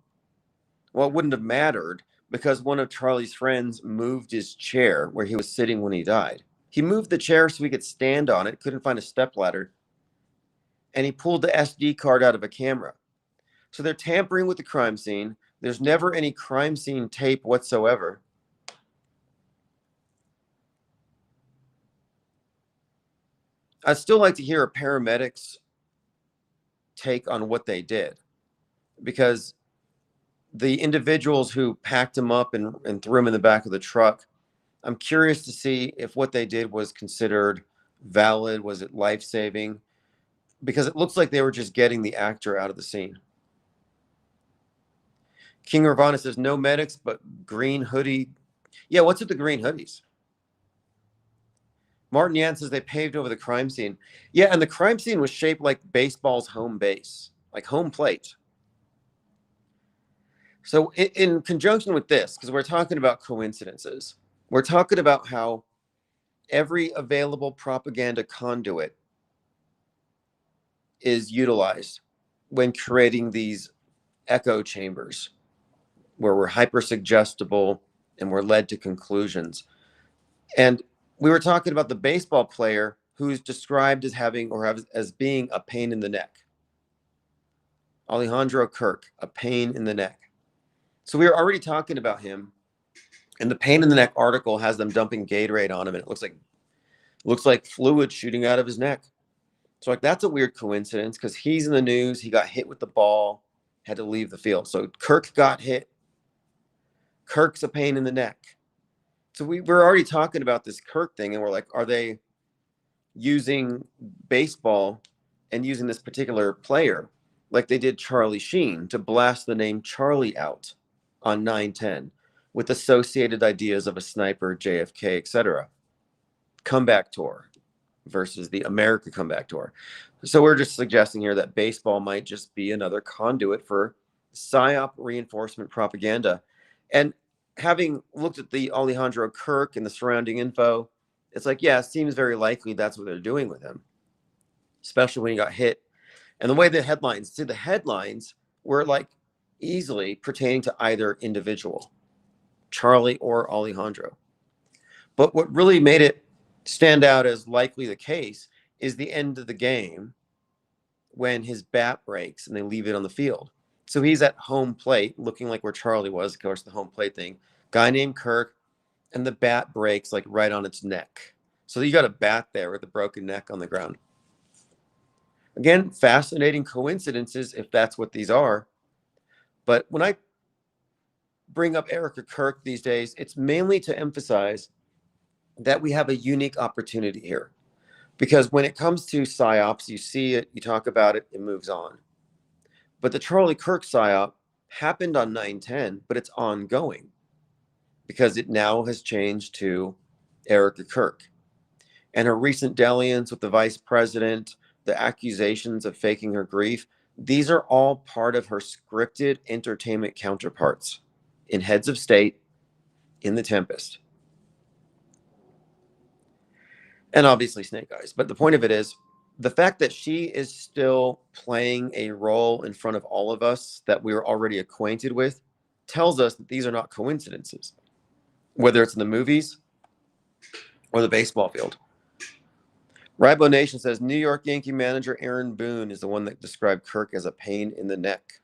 Well, it wouldn't have mattered because one of Charlie's friends moved his chair where he was sitting when he died. He moved the chair so he could stand on it, couldn't find a stepladder, and he pulled the SD card out of a camera. So they're tampering with the crime scene. There's never any crime scene tape whatsoever. I'd still like to hear a paramedic's take on what they did, because the individuals who packed him up and threw him in the back of the truck, I'm curious to see if what they did was considered valid. Was it life-saving? Because it looks like they were just getting the actor out of the scene. King Ravana says, no medics, but green hoodie. Yeah, what's with the green hoodies? Martin Yan says they paved over the crime scene. Yeah, and the crime scene was shaped like baseball's home base, like home plate. So in conjunction with this, because we're talking about coincidences, we're talking about how every available propaganda conduit is utilized when creating these echo chambers where we're hypersuggestible and we're led to conclusions. And we were talking about the baseball player who's described as having as being a pain in the neck. Alejandro Kirk, a pain in the neck. So we were already talking about him, and the pain in the neck article has them dumping Gatorade on him, and it looks like fluid shooting out of his neck. So like that's a weird coincidence because he's in the news. He got hit with the ball, had to leave the field. So Kirk got hit. Kirk's a pain in the neck. So we're already talking about this Kirk thing, and we're like, are they using baseball and using this particular player like they did Charlie Sheen to blast the name Charlie out on 9/10 with associated ideas of a sniper, JFK, etc. Comeback tour, versus the America Comeback Tour. So we're just suggesting here that baseball might just be another conduit for Psyop reinforcement propaganda. And having looked at the Alejandro Kirk and the surrounding info, it's like, yeah, it seems very likely that's what they're doing with him, especially when he got hit. And the way the headlines were like easily pertaining to either individual, Charlie or Alejandro. But what really made it stand out as likely the case is the end of the game when his bat breaks and they leave it on the field. So he's at home plate looking like where Charlie was, of course, the home plate thing. Guy named Kirk, and the bat breaks like right on its neck. So you got a bat there with a broken neck on the ground. Again, fascinating coincidences if that's what these are. But when I bring up Erica Kirk these days, it's mainly to emphasize that we have a unique opportunity here. Because when it comes to Psyops, you see it, you talk about it, it moves on. But the Charlie Kirk Psyop happened on 9/10, but it's ongoing because it now has changed to Erica Kirk. And her recent dalliance with the vice president, the accusations of faking her grief, these are all part of her scripted entertainment counterparts in Heads of State, in The Tempest, and obviously Snake Eyes. But the point of it is, the fact that she is still playing a role in front of all of us that we are already acquainted with tells us that these are not coincidences, whether it's in the movies or the baseball field. Ribo Nation says New York Yankee manager Aaron Boone is the one that described Kirk as a pain in the neck.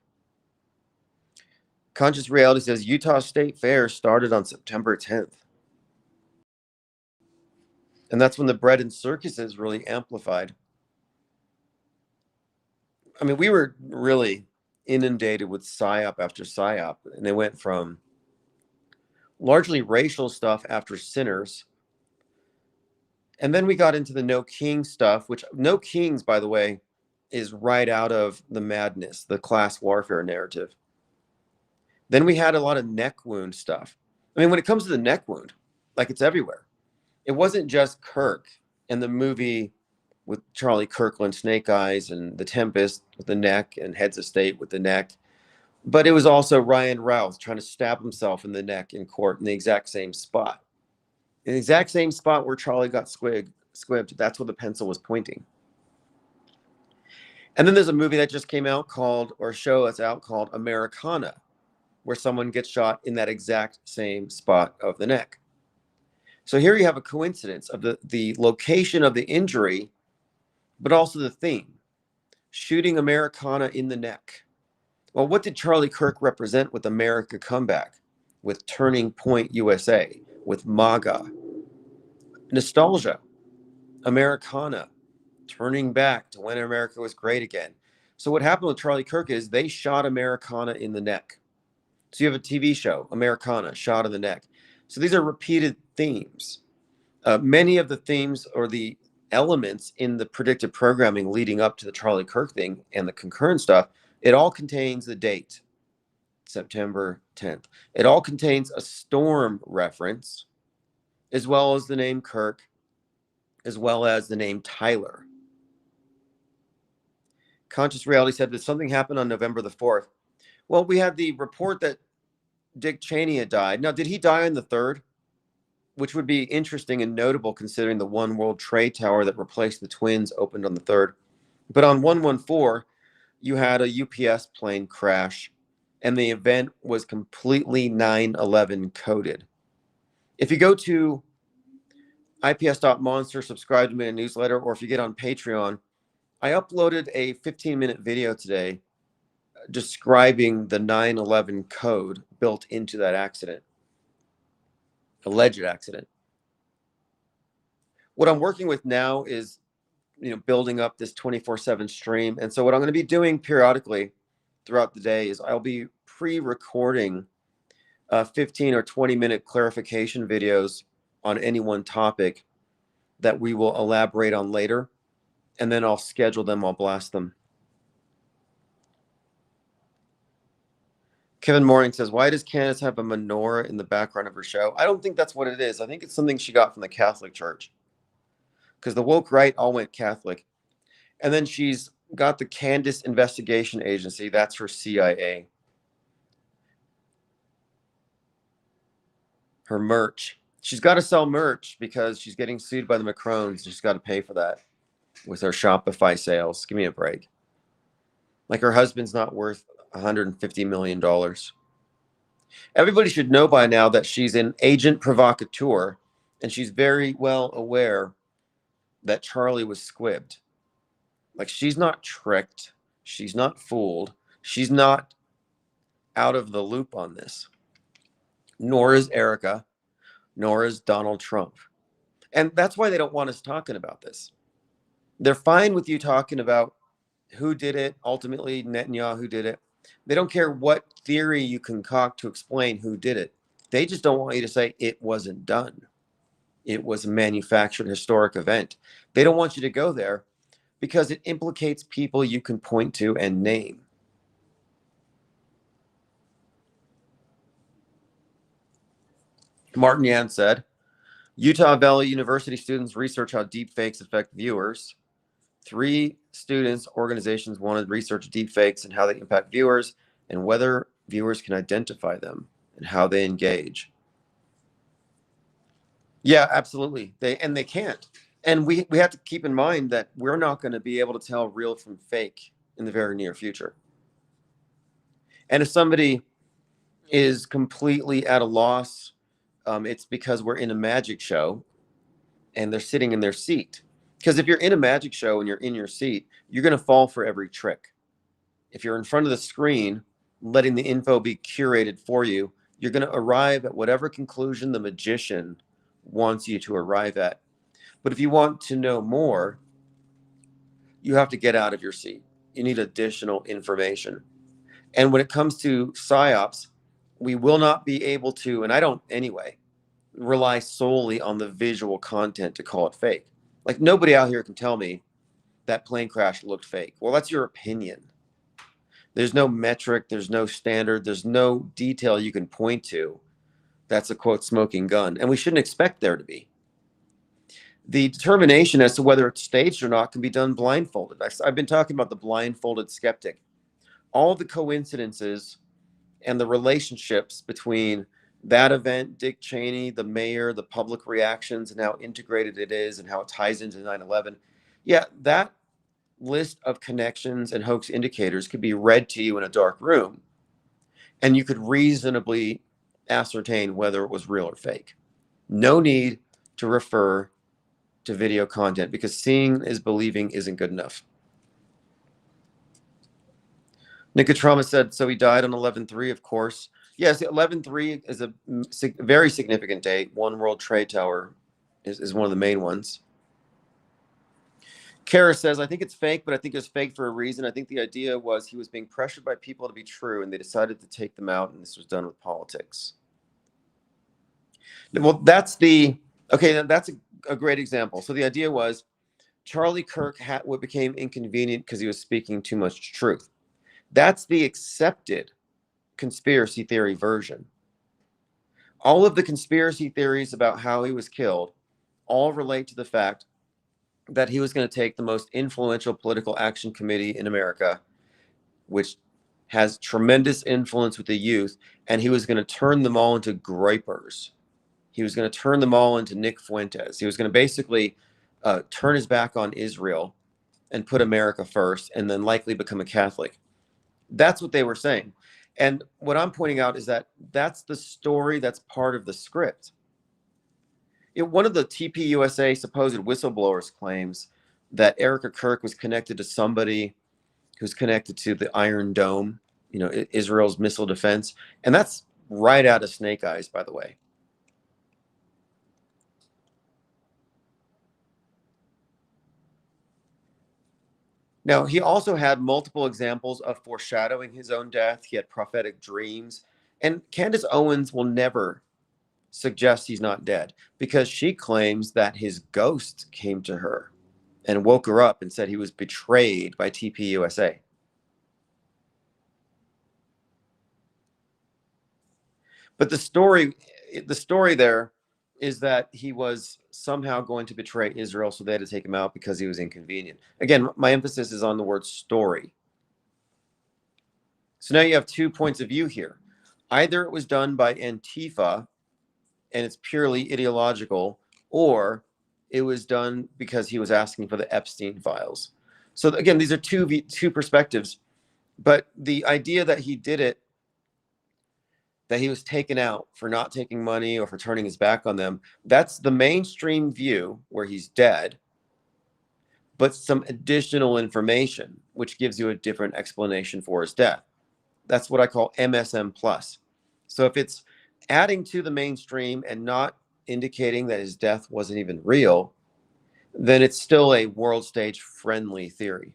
Conscious Reality says Utah State Fair started on September 10th. And that's when the bread and circuses really amplified. I mean, we were really inundated with Psyop after Psyop, and they went from largely racial stuff after Sinners. And then we got into the No King stuff, which No Kings, by the way, is right out of the madness, the class warfare narrative. Then we had a lot of neck wound stuff. I mean, when it comes to the neck wound, like it's everywhere. It wasn't just Kirk and the movie with Charlie Kirkland, Snake Eyes, and The Tempest with the neck, and Heads of State with the neck. But it was also Ryan Routh trying to stab himself in the neck in court in the exact same spot. In the exact same spot where Charlie got squibbed, that's where the pencil was pointing. And then there's a movie that just came out called, or a show that's out called Americana, where someone gets shot in that exact same spot of the neck. So here you have a coincidence of the location of the injury, but also the theme, shooting Americana in the neck. Well, what did Charlie Kirk represent with America Comeback, with Turning Point USA, with MAGA? Nostalgia, Americana, turning back to when America was great again. So what happened with Charlie Kirk is they shot Americana in the neck. So you have a TV show, Americana, shot in the neck. So these are repeated themes. Many of the themes or the elements in the predictive programming leading up to the Charlie Kirk thing and the concurrent stuff, it all contains the date, September 10th. It all contains a storm reference, as well as the name Kirk, as well as the name Tyler. Conscious Reality said that something happened on November the 4th. Well, we had the report that Dick Cheney had died. Now, did he die on the 3rd? Which would be interesting and notable considering the One World Trade Tower that replaced the Twins opened on the 3rd. But on 114, you had a UPS plane crash, and the event was completely 9/11 coded. If you go to IPS.monster, subscribe to my newsletter, or if you get on Patreon, I uploaded a 15-minute video today describing the 9/11 code built into that accident, alleged accident. What I'm working with now is, building up this 24/7 stream. And so what I'm going to be doing periodically throughout the day is I'll be pre-recording 15 or 20-minute clarification videos on any one topic that we will elaborate on later. And then I'll schedule them, I'll blast them. Kevin Mooring says, why does Candace have a menorah in the background of her show? I don't think that's what it is. I think it's something she got from the Catholic Church. because the woke right all went Catholic. And then she's got the Candace Investigation Agency. That's her CIA. Her merch. She's got to sell merch because she's getting sued by the Macrones. She's got to pay for that with her Shopify sales. Give me a break. Like, her husband's not worth $150 million. Everybody should know by now that she's an agent provocateur, and she's very well aware that Charlie was squibbed. Like, she's not tricked. She's not fooled. She's not out of the loop on this. Nor is Erica, nor is Donald Trump. And that's why they don't want us talking about this. They're fine with you talking about who did it. Ultimately, Netanyahu did it. They don't care what theory you concoct to explain who did it. They just don't want you to say it wasn't done. It was a manufactured historic event. They don't want you to go there because it implicates people you can point to and name. Martin Yan said, Utah Valley University students research how deepfakes affect viewers. 3 students' organizations wanted research deepfakes and how they impact viewers and whether viewers can identify them and how they engage. Yeah, absolutely. They can't. And we have to keep in mind that we're not going to be able to tell real from fake in the very near future. And if somebody is completely at a loss, it's because we're in a magic show and they're sitting in their seat. Because if you're in a magic show and you're in your seat, you're going to fall for every trick. If you're in front of the screen, letting the info be curated for you, you're going to arrive at whatever conclusion the magician wants you to arrive at. But if you want to know more, you have to get out of your seat. You need additional information. And when it comes to psyops, we will not be able to, and I don't anyway, rely solely on the visual content to call it fake. Like, nobody out here can tell me that plane crash looked fake. Well, that's your opinion. There's no metric, there's no standard, there's no detail you can point to. That's a quote smoking gun. And we shouldn't expect there to be. The determination as to whether it's staged or not can be done blindfolded. I've been talking about the blindfolded skeptic. All the coincidences and the relationships between that event, Dick Cheney, the mayor, the public reactions, and how integrated it is and how it ties into 9/11. Yeah, that list of connections and hoax indicators could be read to you in a dark room, and you could reasonably ascertain whether it was real or fake. No need to refer to video content because seeing is believing isn't good enough. Nicotrama said, so he died on 11/3, of course. Yes, 11/3 is a very significant date. One World Trade Tower is one of the main ones. Kara says, I think it's fake, but I think it's fake for a reason. I think the idea was he was being pressured by people to be true, and they decided to take them out, and this was done with politics. Well, that's a great example. So the idea was Charlie Kirk what became inconvenient because he was speaking too much truth. That's the accepted conspiracy theory version. All of the conspiracy theories about how he was killed all relate to the fact that he was going to take the most influential political action committee in America, which has tremendous influence with the youth, and he was going to turn them all into gripers. He was going to turn them all into Nick Fuentes. He was going to basically turn his back on Israel and put America first, and then likely become a Catholic. That's what they were saying. And what I'm pointing out is that that's the story that's part of the script. One of the TPUSA supposed whistleblowers claims that Erica Kirk was connected to somebody who's connected to the Iron Dome, Israel's missile defense. And that's right out of Snake Eyes, by the way. Now, he also had multiple examples of foreshadowing his own death. He had prophetic dreams. And Candace Owens will never suggest he's not dead because she claims that his ghost came to her and woke her up and said he was betrayed by TPUSA. But the story there is that he was somehow going to betray Israel, so they had to take him out because he was inconvenient. Again, my emphasis is on the word story. So now you have 2 points of view here. Either it was done by Antifa and it's purely ideological, or it was done because he was asking for the Epstein files. So again, these are two perspectives, but the idea that he did it, that he was taken out for not taking money or for turning his back on them, that's the mainstream view where he's dead, but some additional information, which gives you a different explanation for his death. That's what I call MSM plus. So if it's adding to the mainstream and not indicating that his death wasn't even real, then it's still a world stage friendly theory.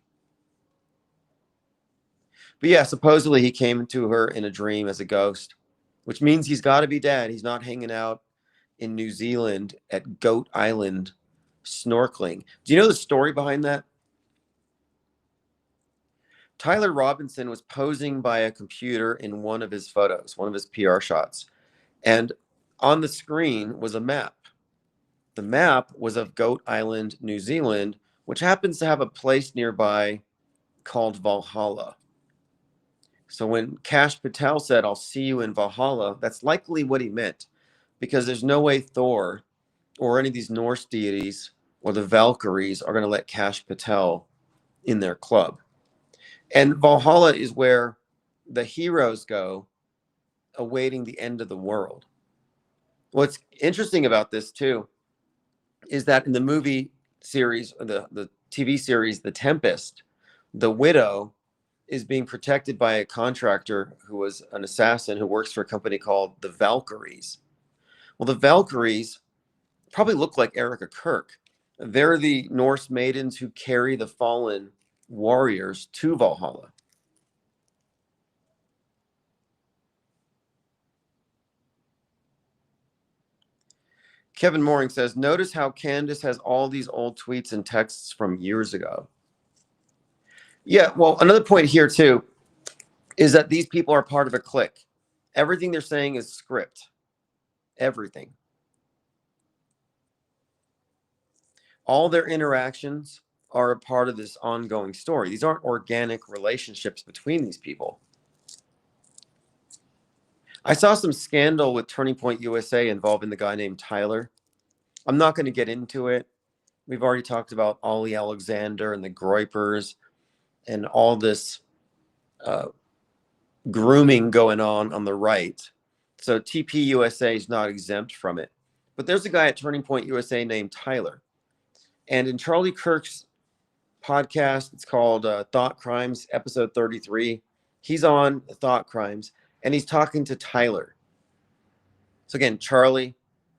But yeah, supposedly he came to her in a dream as a ghost, which means he's got to be dead. He's not hanging out in New Zealand at Goat Island snorkeling. Do you know the story behind that? Tyler Robinson was posing by a computer in one of his photos, one of his PR shots. And on the screen was a map. The map was of Goat Island, New Zealand, which happens to have a place nearby called Valhalla. So when Kash Patel said, "I'll see you in Valhalla," that's likely what he meant, because there's no way Thor or any of these Norse deities or the Valkyries are going to let Kash Patel in their club. And Valhalla is where the heroes go awaiting the end of the world. What's interesting about this too is that in the movie series, the TV series, The Tempest, the widow is being protected by a contractor who was an assassin who works for a company called the Valkyries. Well, the Valkyries probably look like Erica Kirk. They're the Norse maidens who carry the fallen warriors to Valhalla. Kevin Mooring says, notice how Candace has all these old tweets and texts from years ago. Yeah, well, another point here too is that these people are part of a clique. Everything they're saying is script. Everything. All their interactions are a part of this ongoing story. These aren't organic relationships between these people. I saw some scandal with Turning Point USA involving the guy named Tyler. I'm not going to get into it. We've already talked about Ollie Alexander and the Groypers and all this grooming going on the right. So TP USA is not exempt from it. But there's a guy at Turning Point USA named Tyler. And in Charlie Kirk's podcast, it's called Thought Crimes, episode 33. He's on Thought Crimes, and he's talking to Tyler. So again, Charlie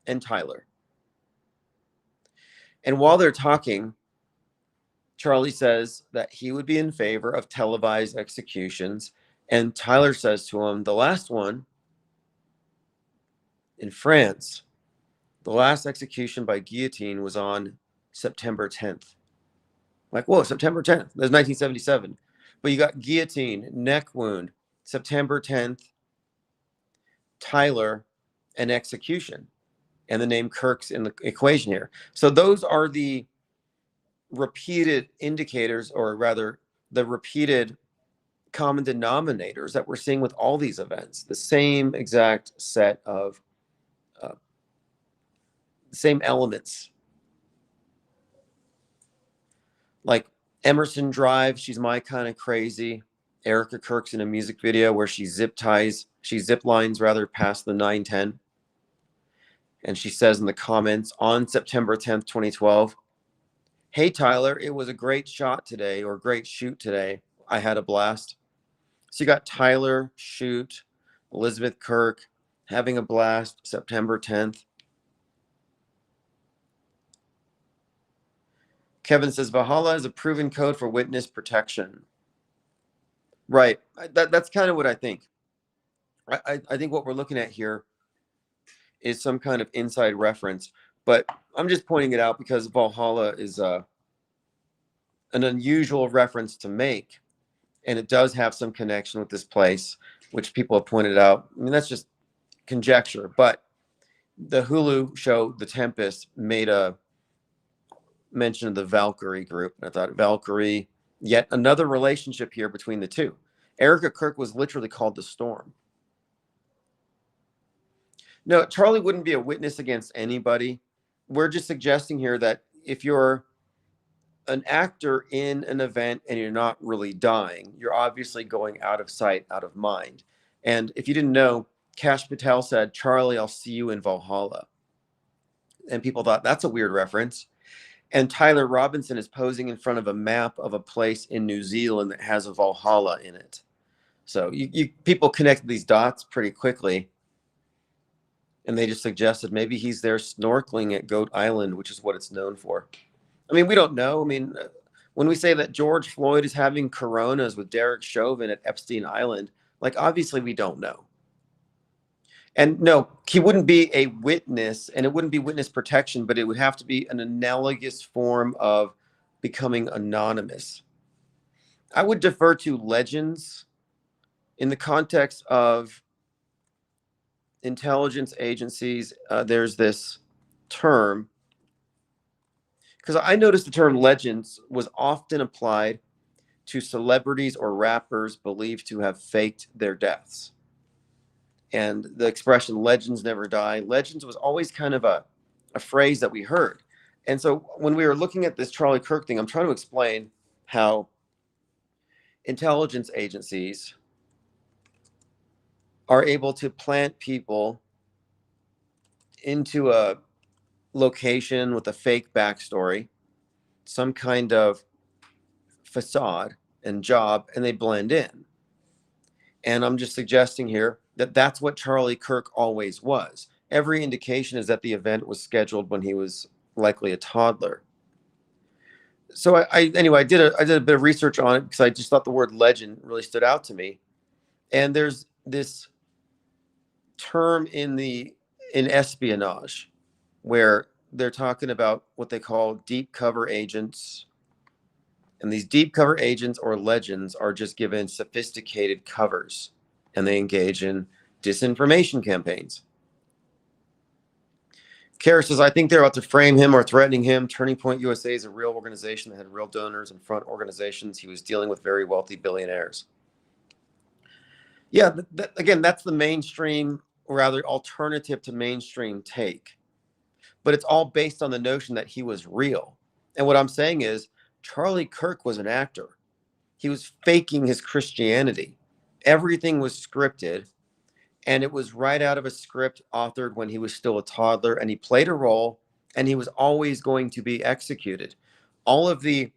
and Tyler. And while they're talking, Charlie says that he would be in favor of televised executions. And Tyler says to him, the last one in France, the last execution by guillotine was on September 10th. Like, whoa, September 10th. That's 1977. But you got guillotine, neck wound, September 10th, Tyler, and execution. And the name Kirk's in the equation here. So those are the repeated indicators, or rather the repeated common denominators that we're seeing with all these events. The same exact set of same elements. Like Emerson Drive, she's my kind of crazy. Erica Kirk's in a music video where she zip lines rather past the 910. And she says in the comments on September 10th, 2012, "Hey Tyler, it was a great shot today, or great shoot today. I had a blast." So you got Tyler, shoot, Elizabeth Kirk, having a blast, September 10th. Kevin says, Valhalla is a proven code for witness protection. Right. That's kind of what I think. I think what we're looking at here is some kind of inside reference, but I'm just pointing it out because Valhalla is an unusual reference to make, and it does have some connection with this place, which people have pointed out. I mean, that's just conjecture, but the Hulu show The Tempest made a mention of the Valkyrie group. I thought Valkyrie, yet another relationship here between the two. Erica Kirk was literally called the Storm. No, Charlie wouldn't be a witness against anybody. We're just suggesting here that if you're an actor in an event and you're not really dying, you're obviously going out of sight, out of mind. And if you didn't know, Kash Patel said, "Charlie, I'll see you in Valhalla." And people thought that's a weird reference. And Tyler Robinson is posing in front of a map of a place in New Zealand that has a Valhalla in it. So people connect these dots pretty quickly. And they just suggested maybe he's there snorkeling at Goat Island, which is what it's known for. I mean, we don't know. I mean, when we say that George Floyd is having coronas with Derek Chauvin at Epstein Island, like, obviously we don't know. And no, he wouldn't be a witness, and it wouldn't be witness protection, but it would have to be an analogous form of becoming anonymous. I would defer to legends in the context of intelligence agencies. There's this term, because I noticed the term legends was often applied to celebrities or rappers believed to have faked their deaths. And the expression legends never die, legends was always kind of a phrase that we heard. And so when we were looking at this Charlie Kirk thing, I'm trying to explain how intelligence agencies are able to plant people into a location with a fake backstory, some kind of facade and job, and they blend in. And I'm just suggesting here that that's what Charlie Kirk always was. Every indication is that the event was scheduled when he was likely a toddler. So anyway, I did a bit of research on it because I just thought the word legend really stood out to me. And there's this term in espionage where they're talking about what they call deep cover agents. And these deep cover agents or legends are just given sophisticated covers, and they engage in disinformation campaigns. Kara says, I think they're about to frame him or threatening him. Turning Point USA is a real organization that had real donors and front organizations. He was dealing with very wealthy billionaires. Yeah, again, that's the mainstream, or rather alternative to mainstream take. But it's all based on the notion that he was real. And what I'm saying is, Charlie Kirk was an actor. He was faking his Christianity. Everything was scripted, and it was right out of a script authored when he was still a toddler, and he played a role, and he was always going to be executed. All of the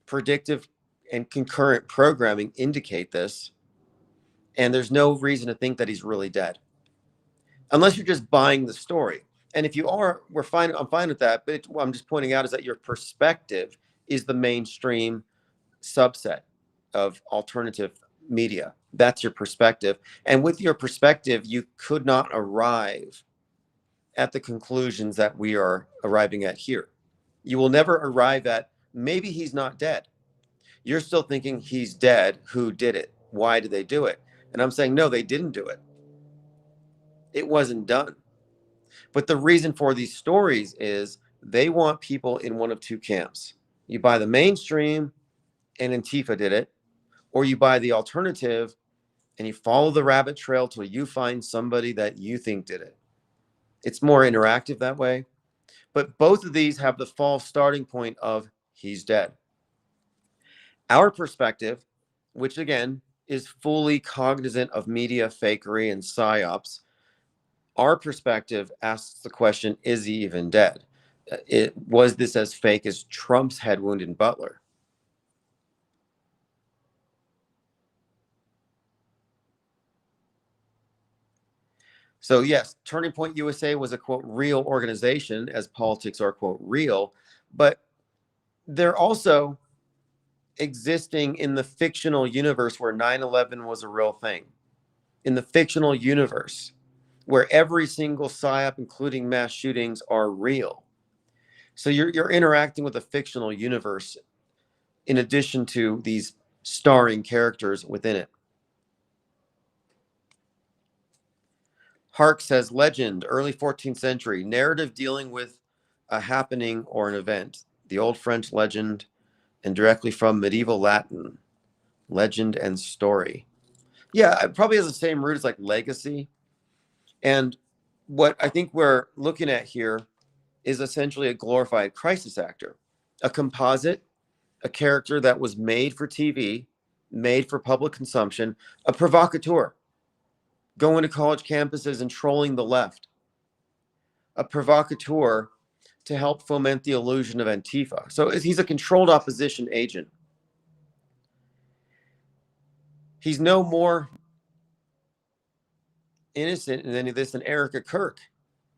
predictive and concurrent programming indicate this, and there's no reason to think that he's really dead, unless you're just buying the story. And if you are, we're fine. I'm fine with that. But what I'm just pointing out is that your perspective is the mainstream subset of alternative media. That's your perspective. And with your perspective, you could not arrive at the conclusions that we are arriving at here. You will never arrive at, maybe he's not dead. You're still thinking he's dead. Who did it? Why did they do it? And I'm saying, no, they didn't do it. It wasn't done. But the reason for these stories is they want people in one of two camps. You buy the mainstream and Antifa did it, or you buy the alternative and you follow the rabbit trail till you find somebody that you think did it. It's more interactive that way. But both of these have the false starting point of he's dead. Our perspective, which again is fully cognizant of media fakery and psyops, our perspective asks the question, is he even dead? Was this as fake as Trump's head wound in Butler? So yes, Turning Point USA was a, quote, real organization, as politics are, quote, real, but they're also existing in the fictional universe where 9/11 was a real thing. In the fictional universe where every single psyop, including mass shootings, are real. So you're interacting with a fictional universe in addition to these starring characters within it. Park says legend, early 14th century, narrative dealing with a happening or an event. The Old French legend and directly from medieval Latin, legend and story. Yeah, it probably has the same root as like legacy. And what I think we're looking at here is essentially a glorified crisis actor, a composite, a character that was made for TV, made for public consumption, a provocateur, going to college campuses and trolling the left, a provocateur to help foment the illusion of Antifa. So he's a controlled opposition agent. He's no more innocent in any of this than Erica Kirk.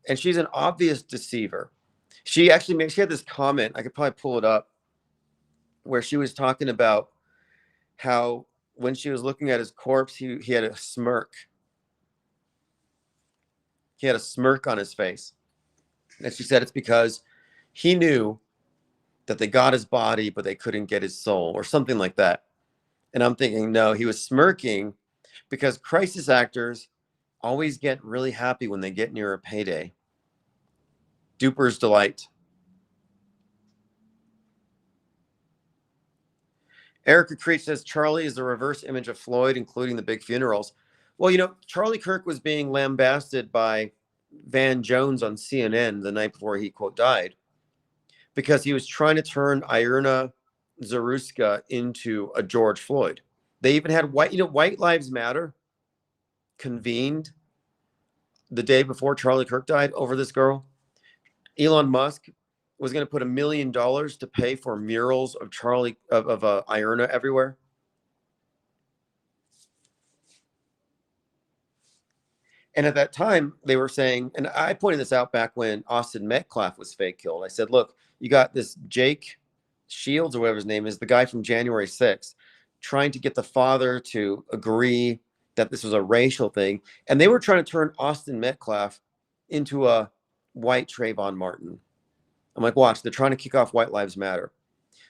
And she's an obvious deceiver. She had this comment, I could probably pull it up, where she was talking about how when she was looking at his corpse, he had a smirk. He had a smirk on his face. And she said it's because he knew that they got his body, but they couldn't get his soul, or something like that. And I'm thinking, no, he was smirking because crisis actors always get really happy when they get near a payday. Duper's delight. Erica Creech says Charlie is the reverse image of Floyd, including the big funerals. Well, you know, Charlie Kirk was being lambasted by Van Jones on CNN the night before he, quote, died, because he was trying to turn Irina Zaruska into a George Floyd. They even had White Lives Matter convened the day before Charlie Kirk died over this girl. Elon Musk was going to put $1 million to pay for murals of Irina everywhere. And at that time, they were saying, and I pointed this out back when Austin Metcalf was fake killed. I said, look, you got this Jake Shields or whatever his name is, the guy from January 6th, trying to get the father to agree that this was a racial thing. And they were trying to turn Austin Metcalf into a white Trayvon Martin. I'm like, watch, they're trying to kick off White Lives Matter.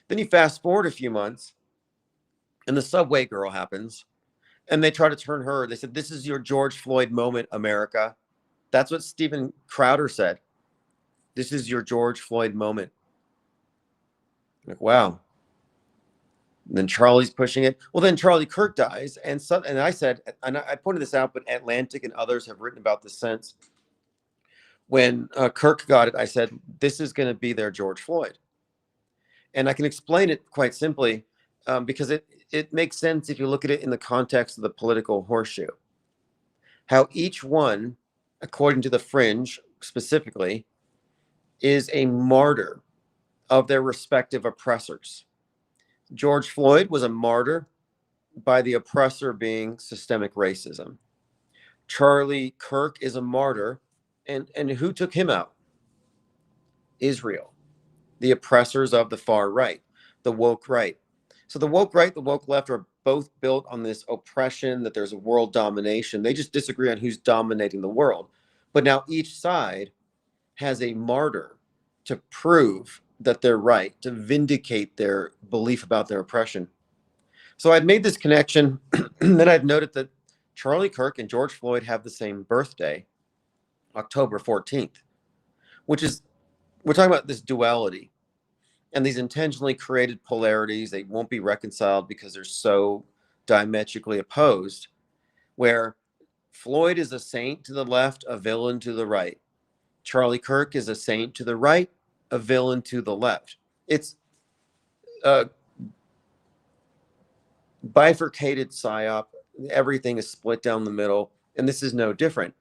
Then you fast forward a few months, and the subway girl happens, and they try to turn her. They said, this is your George Floyd moment, America. That's what Steven Crowder said. This is your George Floyd moment. I'm like, wow. And then Charlie's pushing it. Well, then Charlie Kirk dies. And I said, and I pointed this out, but Atlantic and others have written about this since. When Kirk got it, I said, this is going to be their George Floyd. And I can explain it quite simply because it makes sense if you look at it in the context of the political horseshoe. How each one, according to the fringe specifically, is a martyr of their respective oppressors. George Floyd was a martyr by the oppressor being systemic racism. Charlie Kirk is a martyr. And who took him out? Israel, the oppressors of the far right, the woke right. So the woke right, the woke left are both built on this oppression, that there's a world domination. They just disagree on who's dominating the world. But now each side has a martyr to prove that they're right, to vindicate their belief about their oppression. So I'd made this connection, and then I'd noted that Charlie Kirk and George Floyd have the same birthday, October 14th, which is, we're talking about this duality and these intentionally created polarities. They won't be reconciled because they're so diametrically opposed, where Floyd is a saint to the left, a villain to the right. Charlie Kirk is a saint to the right, a villain to the left. It's a bifurcated psyop. Everything is split down the middle, and this is no different.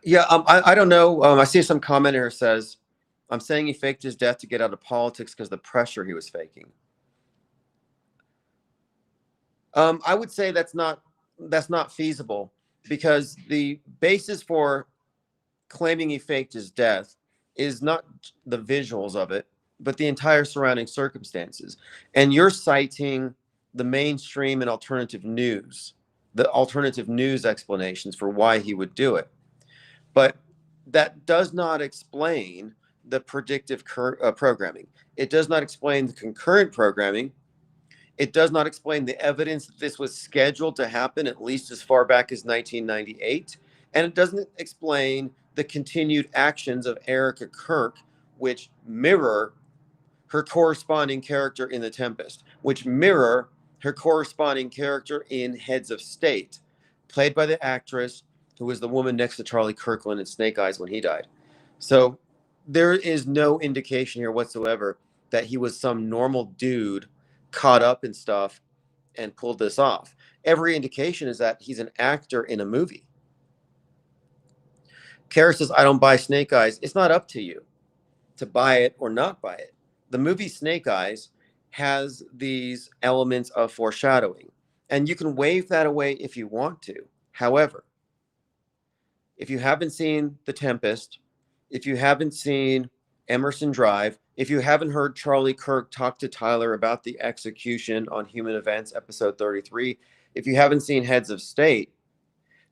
Yeah, I don't know. I see some commenter says, I'm saying he faked his death to get out of politics because of the pressure he was faking. I would say that's not feasible, because the basis for claiming he faked his death is not the visuals of it, but the entire surrounding circumstances. And you're citing the mainstream and alternative news, the alternative news explanations for why he would do it. But that does not explain the predictive programming. It does not explain the concurrent programming. It does not explain the evidence that this was scheduled to happen at least as far back as 1998. And it doesn't explain the continued actions of Erica Kirk, which mirror her corresponding character in The Tempest, which mirror her corresponding character in Heads of State, played by the actress who was the woman next to Charlie Kirkland in Snake Eyes when he died. So there is no indication here whatsoever that he was some normal dude caught up in stuff and pulled this off. Every indication is that he's an actor in a movie. Kara says, I don't buy Snake Eyes. It's not up to you to buy it or not buy it. The movie Snake Eyes has these elements of foreshadowing, and you can wave that away if you want to. However, if you haven't seen The Tempest, if you haven't seen Emerson Drive, if you haven't heard Charlie Kirk talk to Tyler about the execution on Human Events, episode 33, if you haven't seen Heads of State,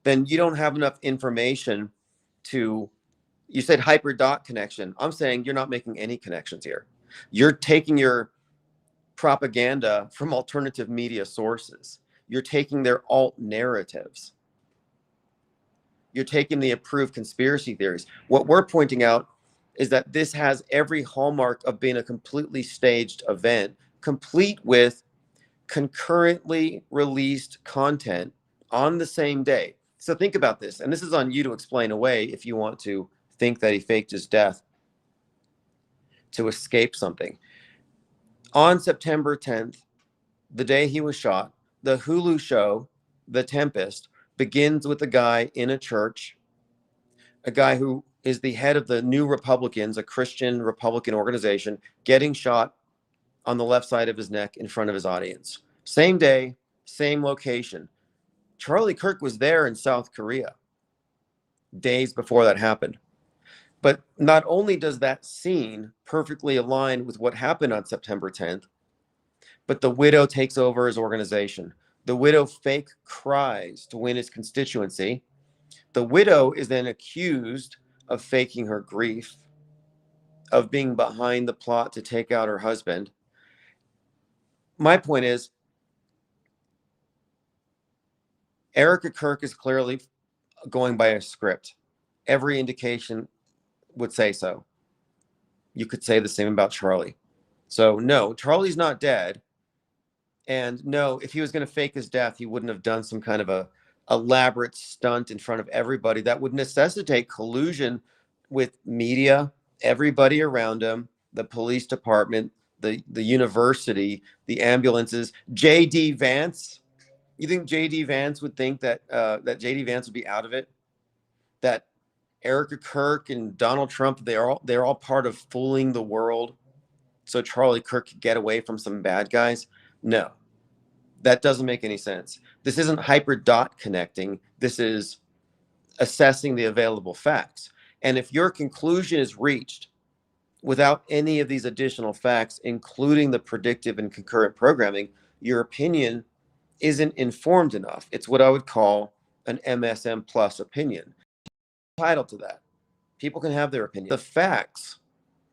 then you don't have enough information to, you said hyper dot connection. I'm saying you're not making any connections here. You're taking your propaganda from alternative media sources. You're taking their alt narratives. You're taking the approved conspiracy theories. What we're pointing out is that this has every hallmark of being a completely staged event, complete with concurrently released content on the same day. So think about this, and this is on you to explain away if you want to think that he faked his death to escape something. On September 10th, the day he was shot, the Hulu show, The Tempest, begins with a guy in a church, a guy who is the head of the New Republicans, a Christian Republican organization, getting shot on the left side of his neck in front of his audience. Same day, same location. Charlie Kirk was there in South Korea days before that happened. But not only does that scene perfectly align with what happened on September 10th, but the widow takes over his organization. The widow fake cries to win his constituency. The widow is then accused of faking her grief, of being behind the plot to take out her husband. My point is, Erica Kirk is clearly going by a script. Every indication would say so. You could say the same about Charlie. So no, Charlie's not dead. And no, if he was going to fake his death, he wouldn't have done some kind of a elaborate stunt in front of everybody that would necessitate collusion with media, everybody around him, the police department, the university, the ambulances. J.D. Vance. You think J.D. Vance would think that that J.D. Vance would be out of it? That Erica Kirk and Donald Trump, they're all part of fooling the world so Charlie Kirk could get away from some bad guys? No, that doesn't make any sense. This isn't hyper dot connecting. This is assessing the available facts. And if your conclusion is reached without any of these additional facts, including the predictive and concurrent programming, your opinion isn't informed enough. It's what I would call an MSM plus opinion. Entitled to that. People can have their opinion. The facts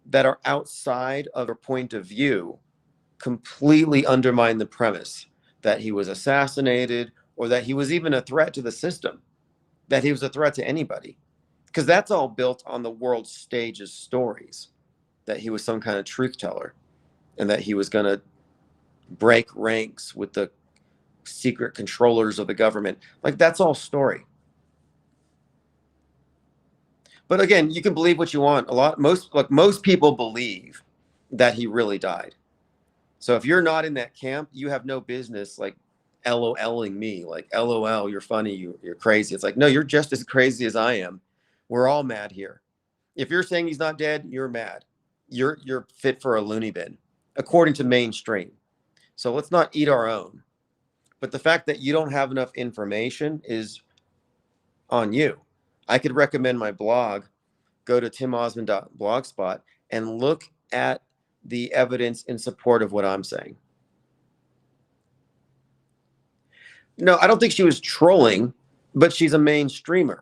that are outside of a point of view completely undermine the premise that he was assassinated or that he was even a threat to the system, that he was a threat to anybody. Because that's all built on the world stage's stories, that he was some kind of truth teller and that he was going to break ranks with the secret controllers of the government. Like, that's all story. But again, you can believe what you want. Most people believe that he really died. So if you're not in that camp, you have no business like LOLing me, like LOL, you're funny, you're crazy. It's like, no, you're just as crazy as I am. We're all mad here. If you're saying he's not dead, you're mad. You're fit for a loony bin, according to mainstream. So let's not eat our own. But the fact that you don't have enough information is on you. I could recommend my blog. Go to timosmond.blogspot and look at the evidence in support of what I'm saying. No, I don't think she was trolling, but she's a mainstreamer.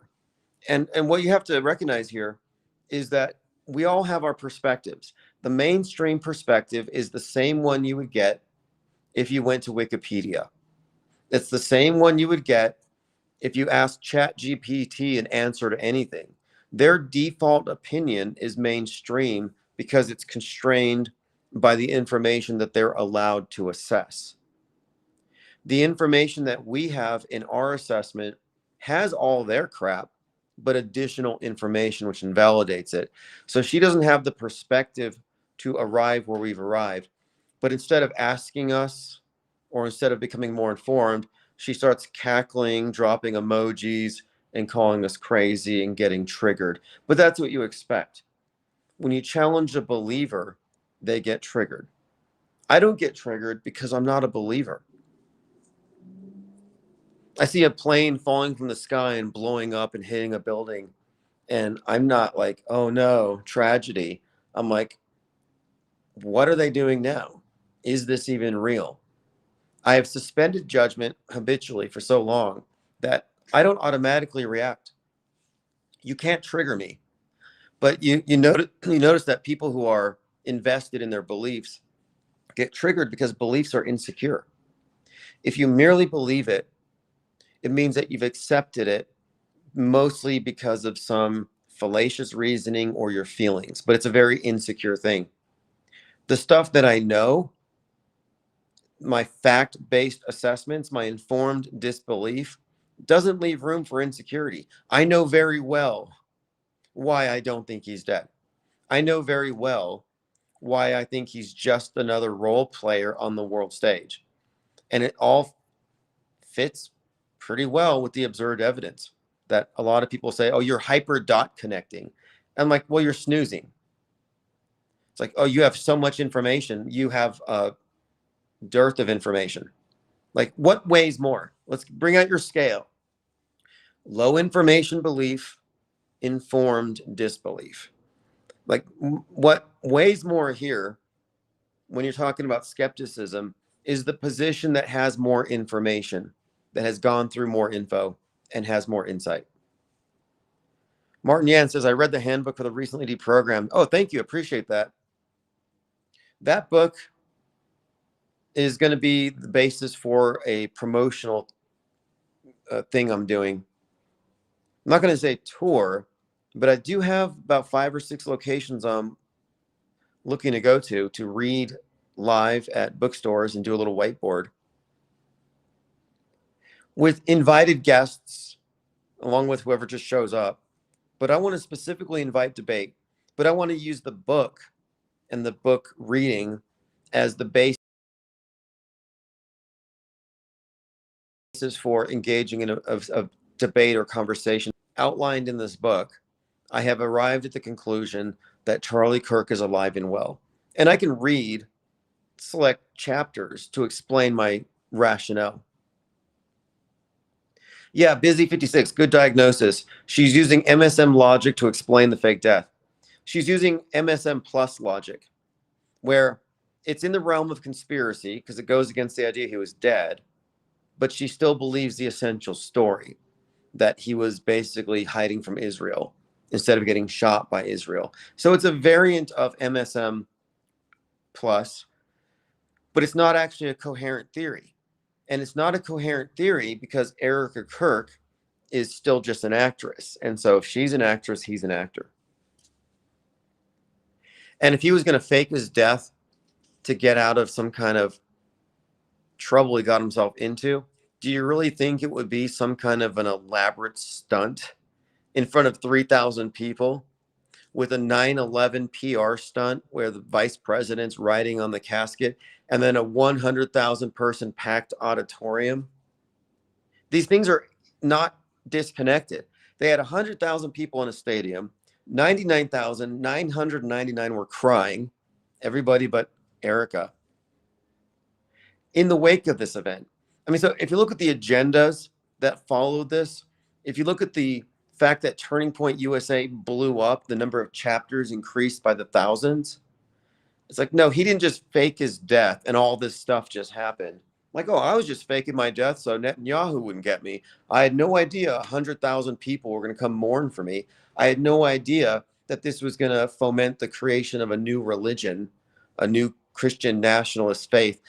And what you have to recognize here is that we all have our perspectives. The mainstream perspective is the same one you would get if you went to Wikipedia. It's the same one you would get if you ask ChatGPT an answer to anything. Their default opinion is mainstream because it's constrained by the information that they're allowed to assess. The information that we have in our assessment has all their crap, but additional information which invalidates it. So she doesn't have the perspective to arrive where we've arrived. But instead of asking us, or instead of becoming more informed, she starts cackling, dropping emojis, and calling us crazy and getting triggered. But that's what you expect. When you challenge a believer, they get triggered. I don't get triggered because I'm not a believer. I see a plane falling from the sky and blowing up and hitting a building, and I'm not like, oh no, tragedy. I'm like, what are they doing now? Is this even real? I have suspended judgment habitually for so long that I don't automatically react. You can't trigger me. But you notice that people who are invested in their beliefs get triggered because beliefs are insecure. If you merely believe it, it means that you've accepted it mostly because of some fallacious reasoning or your feelings, but it's a very insecure thing. The stuff that I know, my fact-based assessments, my informed disbelief, doesn't leave room for insecurity. I know very well why I don't think he's dead. I know very well why I think he's just another role player on the world stage. And it all fits pretty well with the observed evidence that a lot of people say, oh, you're hyper dot connecting. I'm like, well, you're snoozing. It's like, oh, you have so much information. You have a dearth of information. Like, what weighs more? Let's bring out your scale. Low information belief, informed disbelief. Like, what weighs more here when you're talking about skepticism is the position that has more information, that has gone through more info and has more insight. Martin Yan says, I read the handbook for the recently deprogrammed. Oh, thank you. Appreciate that. That book is going to be the basis for a promotional thing I'm doing. I'm not going to say tour, but I do have about 5 or 6 locations I'm looking to go to read live at bookstores and do a little whiteboard with invited guests, along with whoever just shows up. But I want to specifically invite debate, but I want to use the book and the book reading as the basis for engaging in a debate or conversation outlined in this book. I have arrived at the conclusion that Charlie Kirk is alive and well. And I can read select chapters to explain my rationale. Yeah, Busy 56, good diagnosis. She's using MSM logic to explain the fake death. She's using MSM plus logic, where it's in the realm of conspiracy because it goes against the idea he was dead, but she still believes the essential story that he was basically hiding from Israel instead of getting shot by Israel. So it's a variant of MSM plus, but it's not actually a coherent theory. And it's not a coherent theory because Erica Kirk is still just an actress. And so if she's an actress, he's an actor. And if he was going to fake his death to get out of some kind of trouble he got himself into, do you really think it would be some kind of an elaborate stunt in front of 3,000 people with a 9/11 PR stunt where the vice president's riding on the casket and then a 100,000 person packed auditorium? These things are not disconnected. They had 100,000 people in a stadium. 99,999 were crying, everybody but Erica, in the wake of this event. I mean, so if you look at the agendas that followed this, if you look at the fact that Turning Point USA blew up, the number of chapters increased by the thousands, it's like, no, he didn't just fake his death and all this stuff just happened. Like, oh, I was just faking my death so Netanyahu wouldn't get me. I had no idea 100,000 people were going to come mourn for me. I had no idea that this was going to foment the creation of a new religion, a new Christian nationalist faith.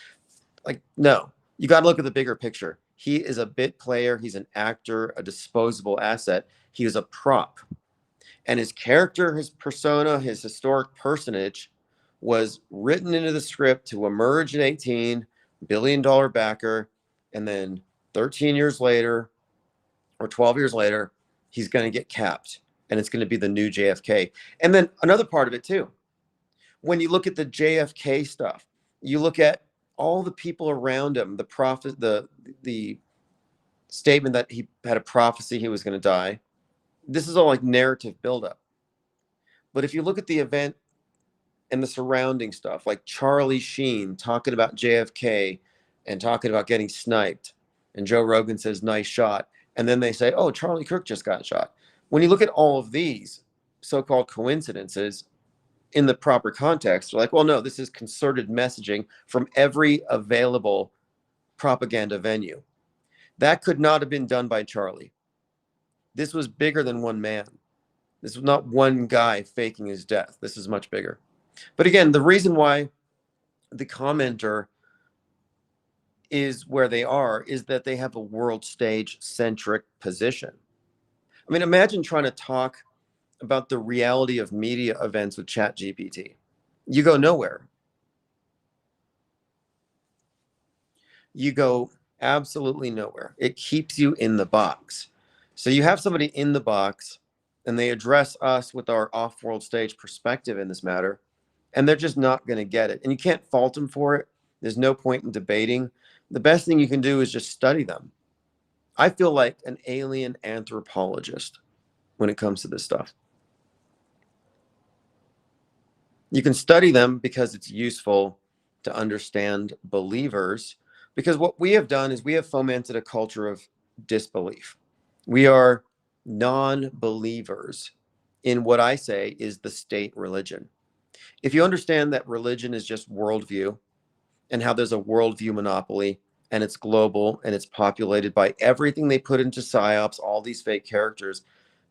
Like, no, you got to look at the bigger picture. He is a bit player. He's an actor, a disposable asset. He is a prop. And his character, his persona, his historic personage was written into the script to emerge at 18, billion-dollar backer, and then 13 years later or 12 years later, he's going to get capped, and it's going to be the new JFK. And then another part of it too, when you look at the JFK stuff, you look at all the people around him, the prophet, the statement that he had a prophecy he was going to die. This is all like narrative buildup. But if you look at the event and the surrounding stuff, like Charlie Sheen talking about JFK and talking about getting sniped, and Joe Rogan says, nice shot. And then they say, oh, Charlie Kirk just got shot. When you look at all of these so-called coincidences in the proper context, you're like, well, no, this is concerted messaging from every available propaganda venue. That could not have been done by Charlie. This was bigger than one man. This was not one guy faking his death. This is much bigger. But again, the reason why the commenter is where they are is that they have a world stage centric position. I mean, imagine trying to talk about the reality of media events with ChatGPT. You go nowhere. You go absolutely nowhere. It keeps you in the box. So you have somebody in the box and they address us with our off-world stage perspective in this matter, and they're just not going to get it. And you can't fault them for it. There's no point in debating. The best thing you can do is just study them. I feel like an alien anthropologist when it comes to this stuff. You can study them because it's useful to understand believers, because what we have done is we have fomented a culture of disbelief. We are non-believers in what I say is the state religion. If you understand that religion is just worldview and how there's a worldview monopoly and it's global and it's populated by everything they put into Psyops, all these fake characters,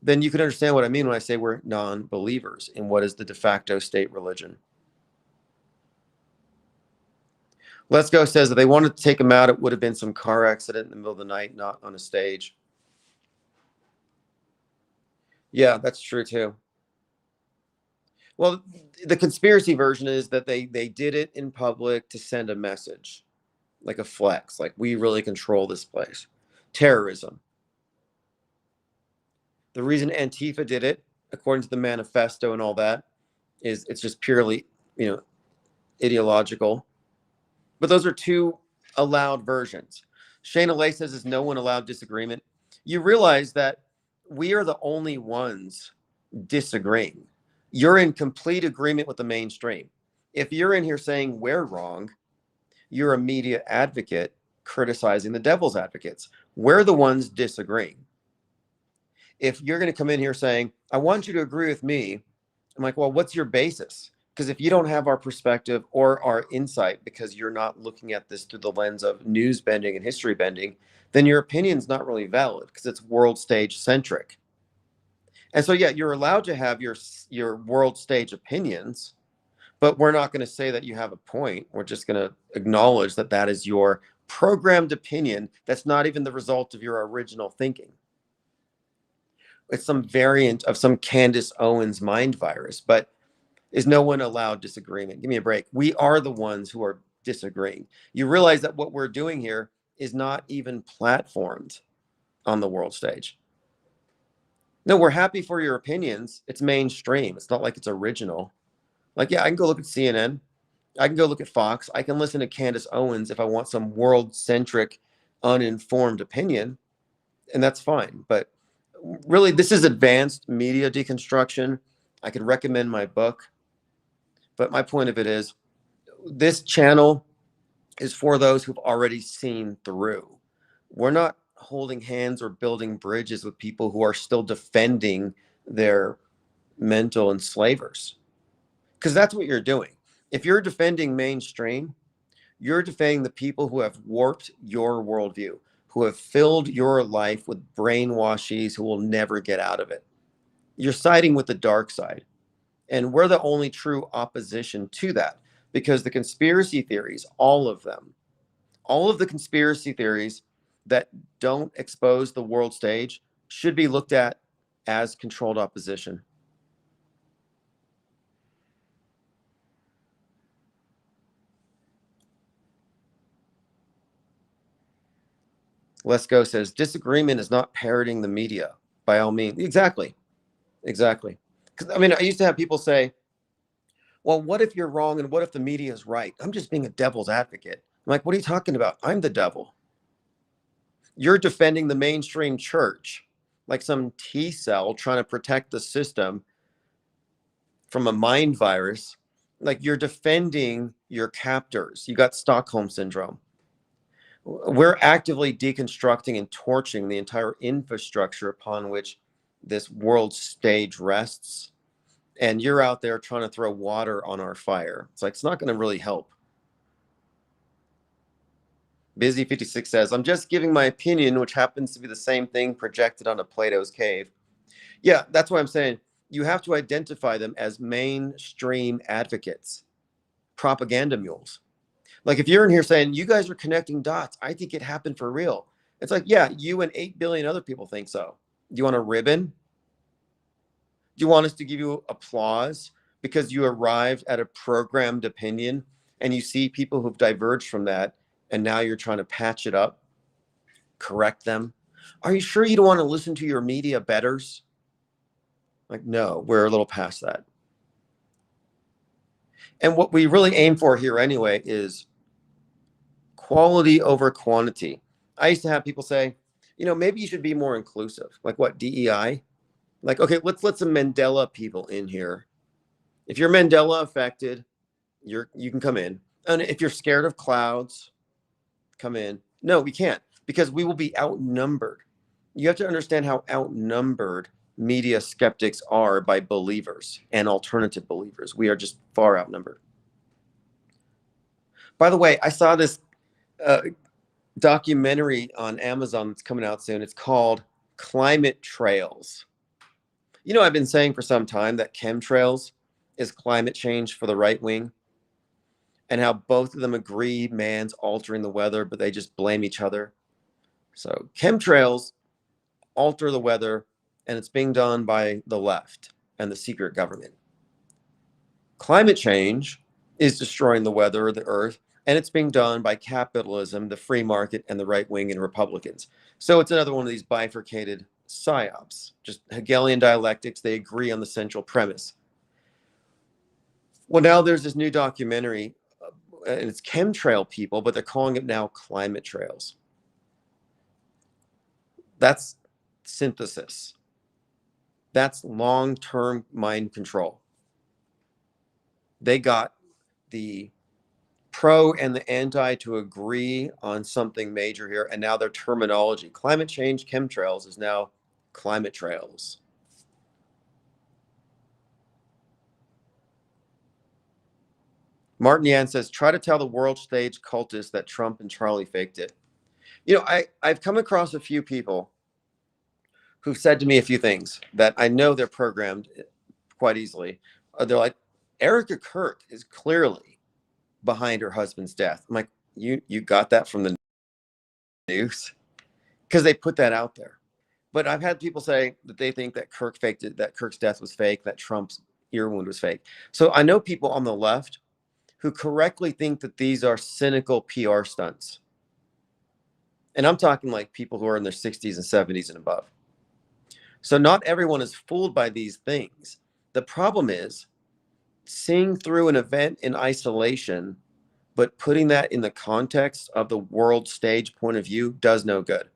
then you can understand what I mean when I say we're non-believers in what is the de facto state religion. Let's Go says that they wanted to take him out. It would have been some car accident in the middle of the night, not on a stage. Yeah, that's true too. Well, the conspiracy version is that they did it in public to send a message, like a flex, like we really control this place. Terrorism. The reason Antifa did it, according to the manifesto and all that, is it's just purely, ideological. But those are two allowed versions. Shayna Lay says, is no one allowed disagreement? You realize that we are the only ones disagreeing. You're in complete agreement with the mainstream. If you're in here saying we're wrong, you're a media advocate criticizing the devil's advocates. We're the ones disagreeing. If you're going to come in here saying, I want you to agree with me, I'm like, well, what's your basis? Because if you don't have our perspective or our insight, because you're not looking at this through the lens of news bending and history bending, then your opinion's not really valid because it's world stage centric. And so, yeah, you're allowed to have your world stage opinions, but we're not going to say that you have a point. We're just going to acknowledge that that is your programmed opinion. That's not even the result of your original thinking. It's some variant of some Candace Owens mind virus, but is no one allowed disagreement? Give me a break. We are the ones who are disagreeing. You realize that what we're doing here is not even platformed on the world stage. No, we're happy for your opinions. It's mainstream. It's not like it's original. Like, yeah, I can go look at CNN. I can go look at Fox. I can listen to Candace Owens if I want some world-centric, uninformed opinion, and that's fine. But really, this is advanced media deconstruction. I could recommend my book. But my point of it is, this channel is for those who've already seen through. We're not holding hands or building bridges with people who are still defending their mental enslavers. Because that's what you're doing. If you're defending mainstream, you're defending the people who have warped your worldview, who have filled your life with brainwashes who will never get out of it. You're siding with the dark side. And we're the only true opposition to that, because the conspiracy theories, all of them, All of the conspiracy theories that don't expose the world stage should be looked at as controlled opposition. Let's Go says, disagreement is not parroting the media by all means. Exactly. Exactly. Because I mean, I used to have people say, well, what if you're wrong and what if the media is right? I'm just being a devil's advocate. I'm like, what are you talking about? I'm the devil. You're defending the mainstream church like some T cell trying to protect the system from a mind virus. Like you're defending your captors. You got Stockholm syndrome. We're actively deconstructing and torching the entire infrastructure upon which this world stage rests. And you're out there trying to throw water on our fire. It's like, it's not going to really help. Busy 56 says, I'm just giving my opinion, which happens to be the same thing projected onto Plato's cave. Yeah, that's what I'm saying. You have to identify them as mainstream advocates, propaganda mules. Like if you're in here saying, you guys are connecting dots, I think it happened for real. It's like, yeah, you and 8 billion other people think so. Do you want a ribbon? Do you want us to give you applause because you arrived at a programmed opinion and you see people who've diverged from that and now you're trying to patch it up, correct them? Are you sure you don't want to listen to your media betters? Like, no, we're a little past that. And what we really aim for here anyway is quality over quantity. I used to have people say, maybe you should be more inclusive. Like what, DEI? Like, okay, let's let some Mandela people in here. If you're Mandela affected, you can come in. And if you're scared of clouds, come in. No, we can't, because we will be outnumbered. You have to understand how outnumbered media skeptics are by believers and alternative believers. We are just far outnumbered. By the way, I saw this documentary on Amazon that's coming out soon. It's called Climate Trails. I've been saying for some time that chemtrails is climate change for the right wing, and how both of them agree man's altering the weather, but they just blame each other. So chemtrails alter the weather, and it's being done by the left and the secret government. Climate change is destroying the weather of the earth, and it's being done by capitalism, the free market, and the right wing and Republicans. So it's another one of these bifurcated psyops, just Hegelian dialectics. They agree on the central premise. Well, now there's this new documentary, and it's chemtrail people, but they're calling it now climate trails. That's synthesis. That's long-term mind control. They got the pro and the anti to agree on something major here, and now their terminology, climate change, chemtrails, is now climate trails. Martin Yan says, try to tell the world stage cultists that Trump and Charlie faked it. I've come across a few people who've said to me a few things that I know they're programmed quite easily. They're like, Erica Kirk is clearly behind her husband's death. I'm like, you got that from the news? Because they put that out there. But I've had people say that they think that Kirk faked it, that Kirk's death was fake, that Trump's ear wound was fake. So I know people on the left who correctly think that these are cynical PR stunts. And I'm talking like people who are in their 60s and 70s and above. So not everyone is fooled by these things. The problem is seeing through an event in isolation, but putting that in the context of the world stage point of view does no good.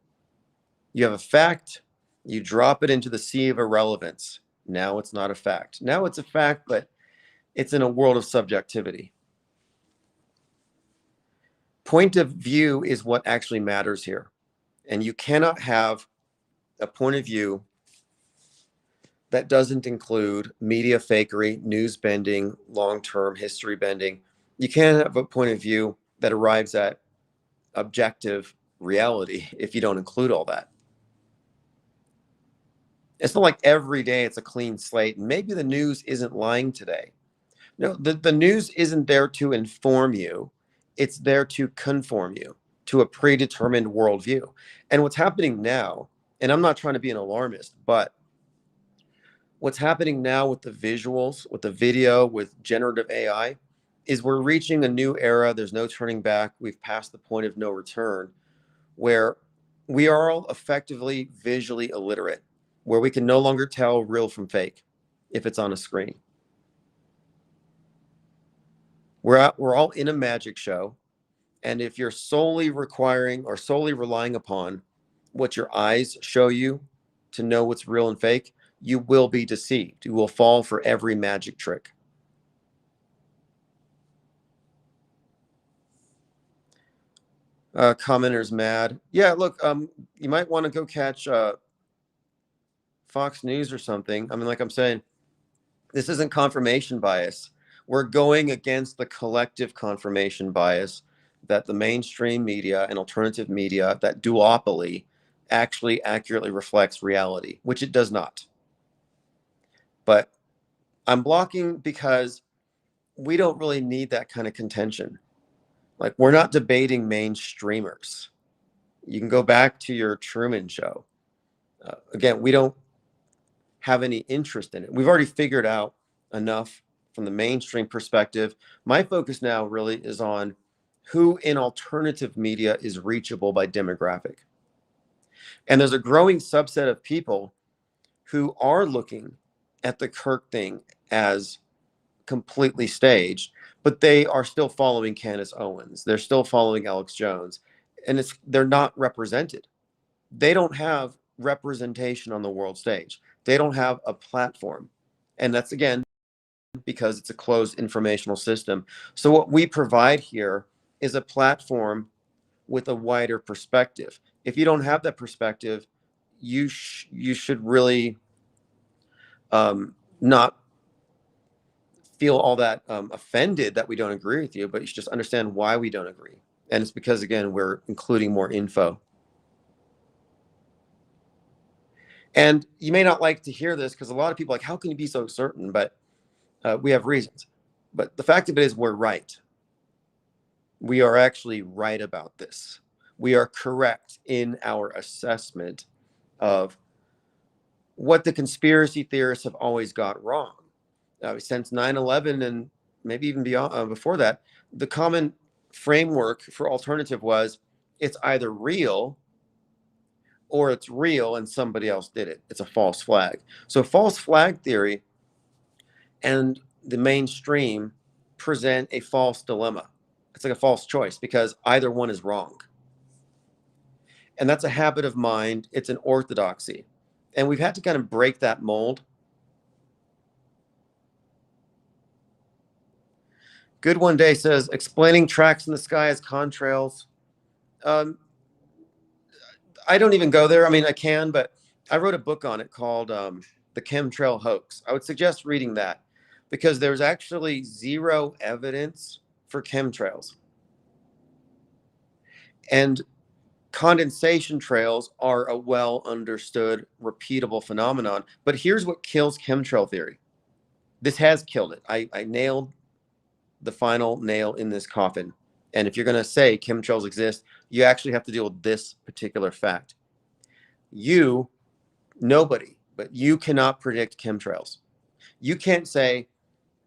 You have a fact, you drop it into the sea of irrelevance. Now it's not a fact. Now it's a fact, but it's in a world of subjectivity. Point of view is what actually matters here. And you cannot have a point of view that doesn't include media fakery, news bending, long-term history bending. You can't have a point of view that arrives at objective reality if you don't include all that. It's not like every day it's a clean slate. Maybe the news isn't lying today. No, the news isn't there to inform you. It's there to conform you. to a predetermined worldview. And what's happening now, and I'm not trying to be an alarmist, but what's happening now with the visuals, with the video, with generative AI, is we're reaching a new era. There's no turning back. We've passed the point of no return, where we are all effectively visually illiterate, where we can no longer tell real from fake if it's on a screen. We're all in a magic show. And if you're solely requiring or solely relying upon what your eyes show you to know what's real and fake, you will be deceived. You will fall for every magic trick. Commenters mad. Yeah, look, you might want to go catch Fox News or something. I mean, like I'm saying, this isn't confirmation bias. We're going against the collective confirmation bias that the mainstream media and alternative media, that duopoly, actually accurately reflects reality, which it does not. But I'm blocking because we don't really need that kind of contention. Like, we're not debating mainstreamers. You can go back to your Truman Show. Again, we don't have any interest in it. We've already figured out enough from the mainstream perspective. My focus now really is on who in alternative media is reachable by demographic. And there's a growing subset of people who are looking at the Kirk thing as completely staged, but they are still following Candace Owens. They're still following Alex Jones, and they're not represented. They don't have representation on the world stage. They don't have a platform. And that's, again, because it's a closed informational system. So what we provide here is a platform with a wider perspective. If you don't have that perspective, you should really not feel all that offended that we don't agree with you, but you should just understand why we don't agree. And it's because, again, we're including more info. And you may not like to hear this because a lot of people are like, how can you be so certain? But we have reasons. But the fact of it is, we're right. We are actually right about this. We are correct in our assessment of what the conspiracy theorists have always got wrong. Since 9/11 and maybe even beyond, before that, the common framework for alternative was it's either real or it's real and somebody else did it. It's a false flag. So false flag theory and the mainstream present a false dilemma. It's like a false choice because either one is wrong. And that's a habit of mind. It's an orthodoxy. And we've had to kind of break that mold. Good One Day says, explaining tracks in the sky as contrails. I don't even go there. I mean, I can, but I wrote a book on it called The Chemtrail Hoax. I would suggest reading that because there's actually zero evidence for chemtrails. And condensation trails are a well understood, repeatable phenomenon. But here's what kills chemtrail theory. This has killed it. I nailed the final nail in this coffin. And if you're going to say chemtrails exist, you actually have to deal with this particular fact. Nobody, but you cannot predict chemtrails. You can't say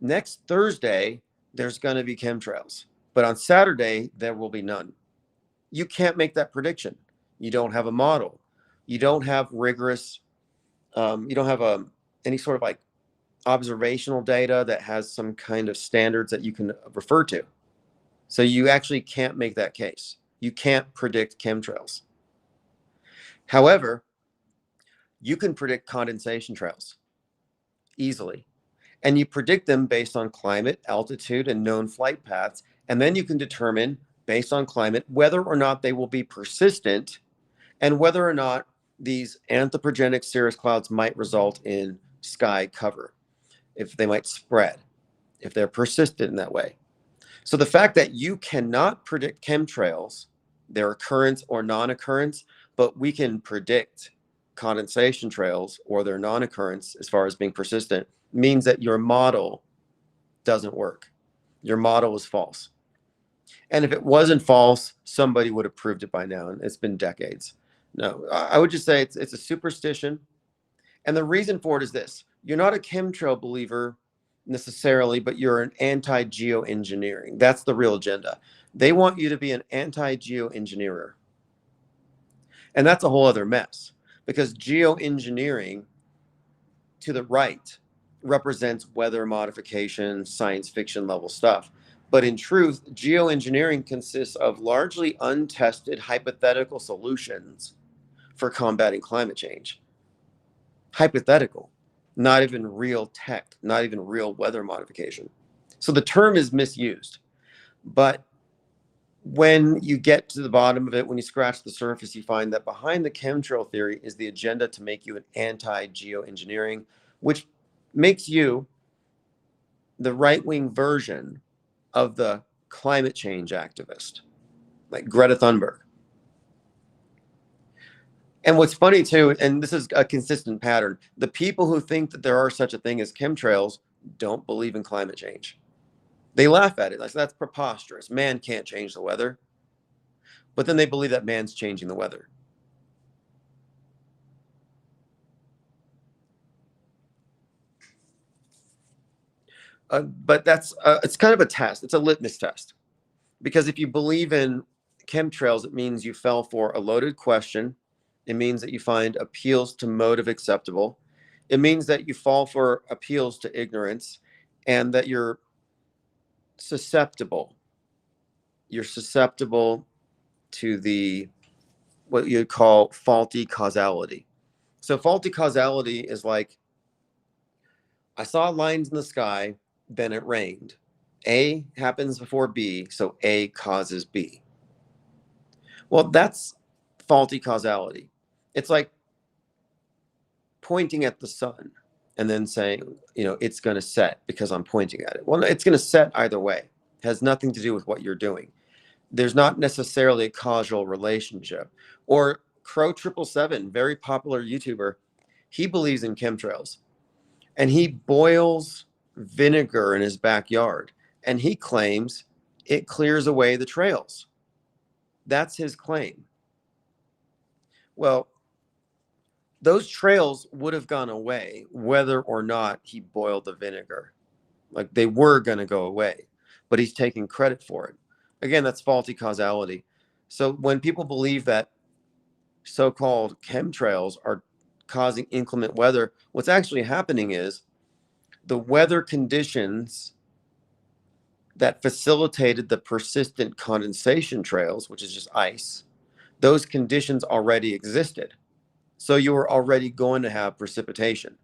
next Thursday there's going to be chemtrails, but on Saturday there will be none. You can't make that prediction. You don't have a model. You don't have rigorous, you don't have any sort of like observational data that has some kind of standards that you can refer to. So you actually can't make that case. You can't predict chemtrails. However, you can predict condensation trails easily. And you predict them based on climate, altitude, and known flight paths. And then you can determine, based on climate, whether or not they will be persistent and whether or not these anthropogenic cirrus clouds might result in sky cover, if they might spread, if they're persistent in that way. So the fact that you cannot predict chemtrails, their occurrence or non-occurrence, but we can predict condensation trails or their non-occurrence as far as being persistent, means that your model doesn't work. Your model is false. And if it wasn't false, somebody would have proved it by now, and it's been decades. No, I would just say it's a superstition. And the reason for it is this: you're not a chemtrail believer necessarily, but you're an anti-geoengineering. That's the real agenda. They want you to be an anti-geoengineerer. And that's a whole other mess, because geoengineering to the right represents weather modification, science fiction level stuff. But in truth, geoengineering consists of largely untested hypothetical solutions for combating climate change. Hypothetical, not even real tech, not even real weather modification. So the term is misused. But when you get to the bottom of it, when you scratch the surface, you find that behind the chemtrail theory is the agenda to make you an anti-geoengineering, which makes you the right-wing version of the climate change activist, like Greta Thunberg. And what's funny too, and this is a consistent pattern, the people who think that there are such a thing as chemtrails don't believe in climate change. They laugh at it, like, that's preposterous. Man can't change the weather. But then they believe that man's changing the weather. But that's it's kind of a test. It's a litmus test. Because if you believe in chemtrails, it means you fell for a loaded question. It means that you find appeals to motive acceptable. It means that you fall for appeals to ignorance, and that you're susceptible. You're susceptible to the what you call faulty causality. So faulty causality is like, I saw lines in the sky, then it rained. A happens before B, so A causes B. Well, that's faulty causality. It's like pointing at the sun and then saying, it's going to set because I'm pointing at it. Well, it's going to set either way. It has nothing to do with what you're doing. There's not necessarily a causal relationship. Or Crow777, very popular YouTuber, he believes in chemtrails. And he boils vinegar in his backyard, and he claims it clears away the trails. That's his claim. Well, those trails would have gone away whether or not he boiled the vinegar. Like, they were going to go away, but he's taking credit for it. Again, that's faulty causality. So when people believe that so-called chemtrails are causing inclement weather, what's actually happening is the weather conditions that facilitated the persistent condensation trails, which is just ice, those conditions already existed. So you were already going to have precipitation.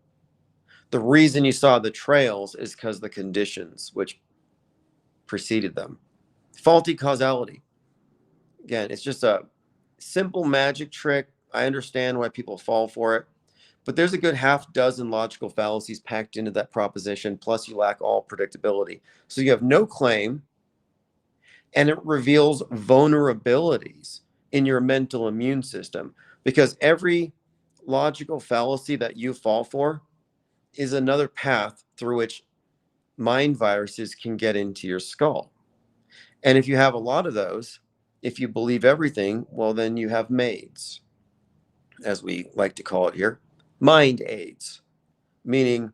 The reason you saw the trails is because of the conditions which preceded them. Faulty causality. Again, it's just a simple magic trick. I understand why people fall for it. But there's a good half dozen logical fallacies packed into that proposition, plus you lack all predictability. So you have no claim, and it reveals vulnerabilities in your mental immune system, because every logical fallacy that you fall for is another path through which mind viruses can get into your skull. And if you have a lot of those, if you believe everything, well, then you have MAIDs, as we like to call it here. Mind aids, meaning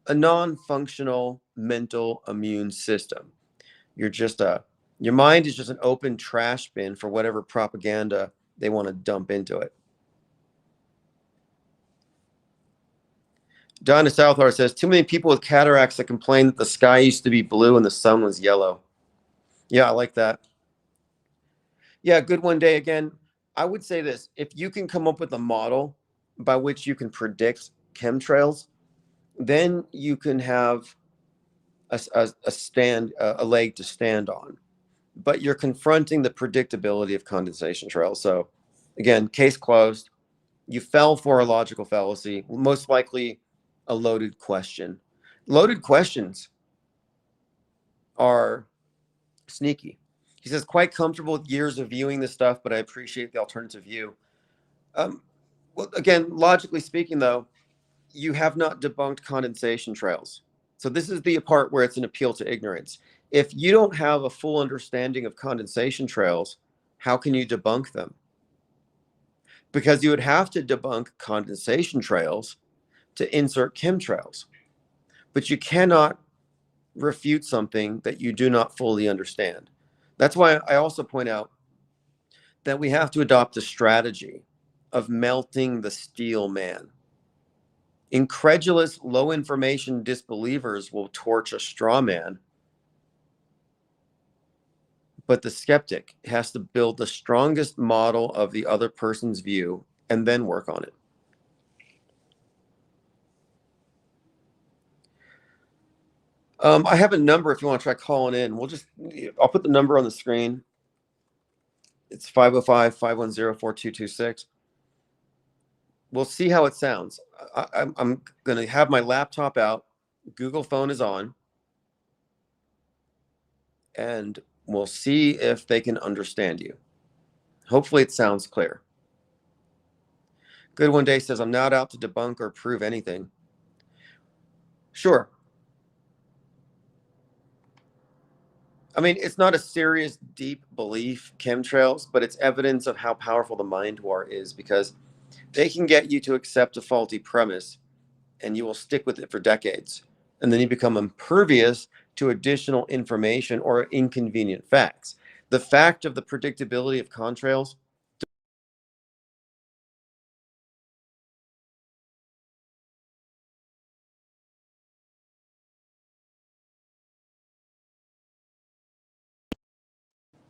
a non-functional mental immune system. Your mind is just an open trash bin for whatever propaganda they want to dump into it. Donna Southard says, too many people with cataracts that complain that the sky used to be blue and the sun was yellow. Yeah, I like that. Yeah, good one day again. I would say this: if you can come up with a model by which you can predict chemtrails, then you can have a leg to stand on. But you're confronting the predictability of condensation trails. So again, case closed. You fell for a logical fallacy, most likely a loaded question. Loaded questions are sneaky. He says, quite comfortable with years of viewing this stuff, but I appreciate the alternative view. Well, again, logically speaking, though, you have not debunked condensation trails. So this is the part where it's an appeal to ignorance. If you don't have a full understanding of condensation trails, how can you debunk them? Because you would have to debunk condensation trails to insert chemtrails, but you cannot refute something that you do not fully understand. That's why I also point out that we have to adopt a strategy of melting the steel man. Incredulous, low information disbelievers will torch a straw man, but the skeptic has to build the strongest model of the other person's view and then work on it. I have a number if you want to try calling in. I'll put the number on the screen. It's 505-510-4226. We'll see how it sounds. I'm going to have my laptop out. Google phone is on. And we'll see if they can understand you. Hopefully it sounds clear. Good One Day says, I'm not out to debunk or prove anything. Sure. I mean, it's not a serious, deep belief, chemtrails, but it's evidence of how powerful the mind war is, because they can get you to accept a faulty premise and you will stick with it for decades. And then you become impervious to additional information or inconvenient facts. The fact of the predictability of contrails.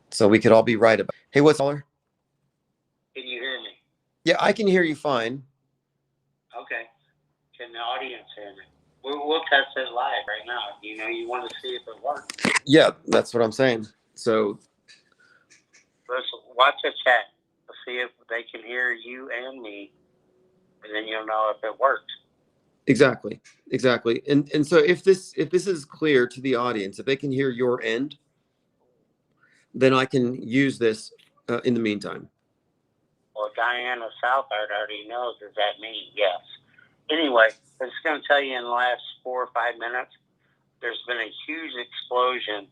So we could all be right about. Hey, what's caller? Can you hear me? Yeah, I can hear you fine. Okay. Can the audience hear me? We'll test it live right now. You want to see if it works. Yeah, that's what I'm saying. So let's watch the chat to see if they can hear you and me, and then you'll know if it works. Exactly. And so if this is clear to the audience, if they can hear your end, then I can use this in the meantime. Well, Diana Southard already knows. Does that mean yes? Anyway, I was going to tell you in the last 4 or 5 minutes, there's been a huge explosion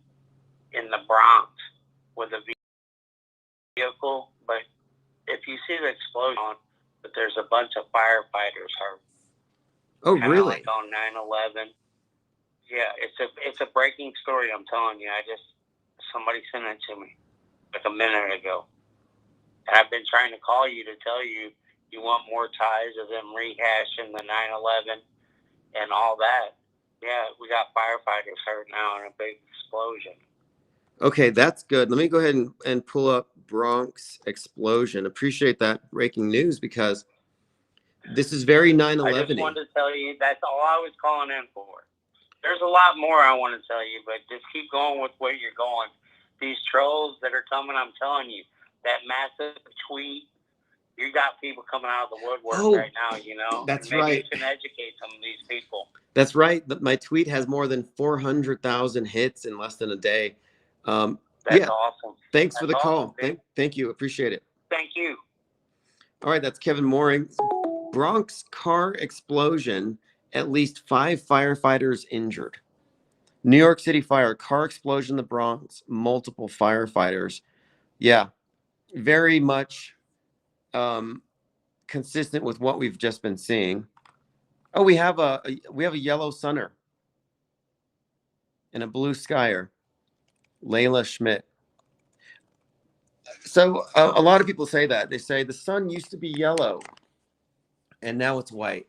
in the Bronx with a vehicle. But if you see the explosion, but there's a bunch of firefighters hurt. Oh, really? Like on 9/11. Yeah, it's a breaking story. I'm telling you. Somebody sent it to me like a minute ago. And I've been trying to call you to tell you want more ties of them rehashing the 9/11 and all that. Yeah, we got firefighters hurt now in a big explosion. Okay, that's good. Let me go ahead and pull up Bronx explosion. Appreciate that breaking news, because this is very 9/11. I just wanted to tell you that's all I was calling in for. There's a lot more I want to tell you, but just keep going with where you're going. These trolls that are coming, I'm telling you, that massive tweet, you got people coming out of the woodwork right now, That's maybe right. you can educate some of these people. That's right. My tweet has more than 400,000 hits in less than a day. That's awesome. Thanks for the call. Thank you. Appreciate it. Thank you. All right, that's Kevin Mooring. Bronx car explosion, at least 5 firefighters injured. New York City fire, car explosion in the Bronx, multiple firefighters. Yeah, very much consistent with what we've just been seeing. Oh, we have a yellow sunner and a blue skyer. Layla Schmidt. So a lot of people say that. They say the sun used to be yellow and now it's white.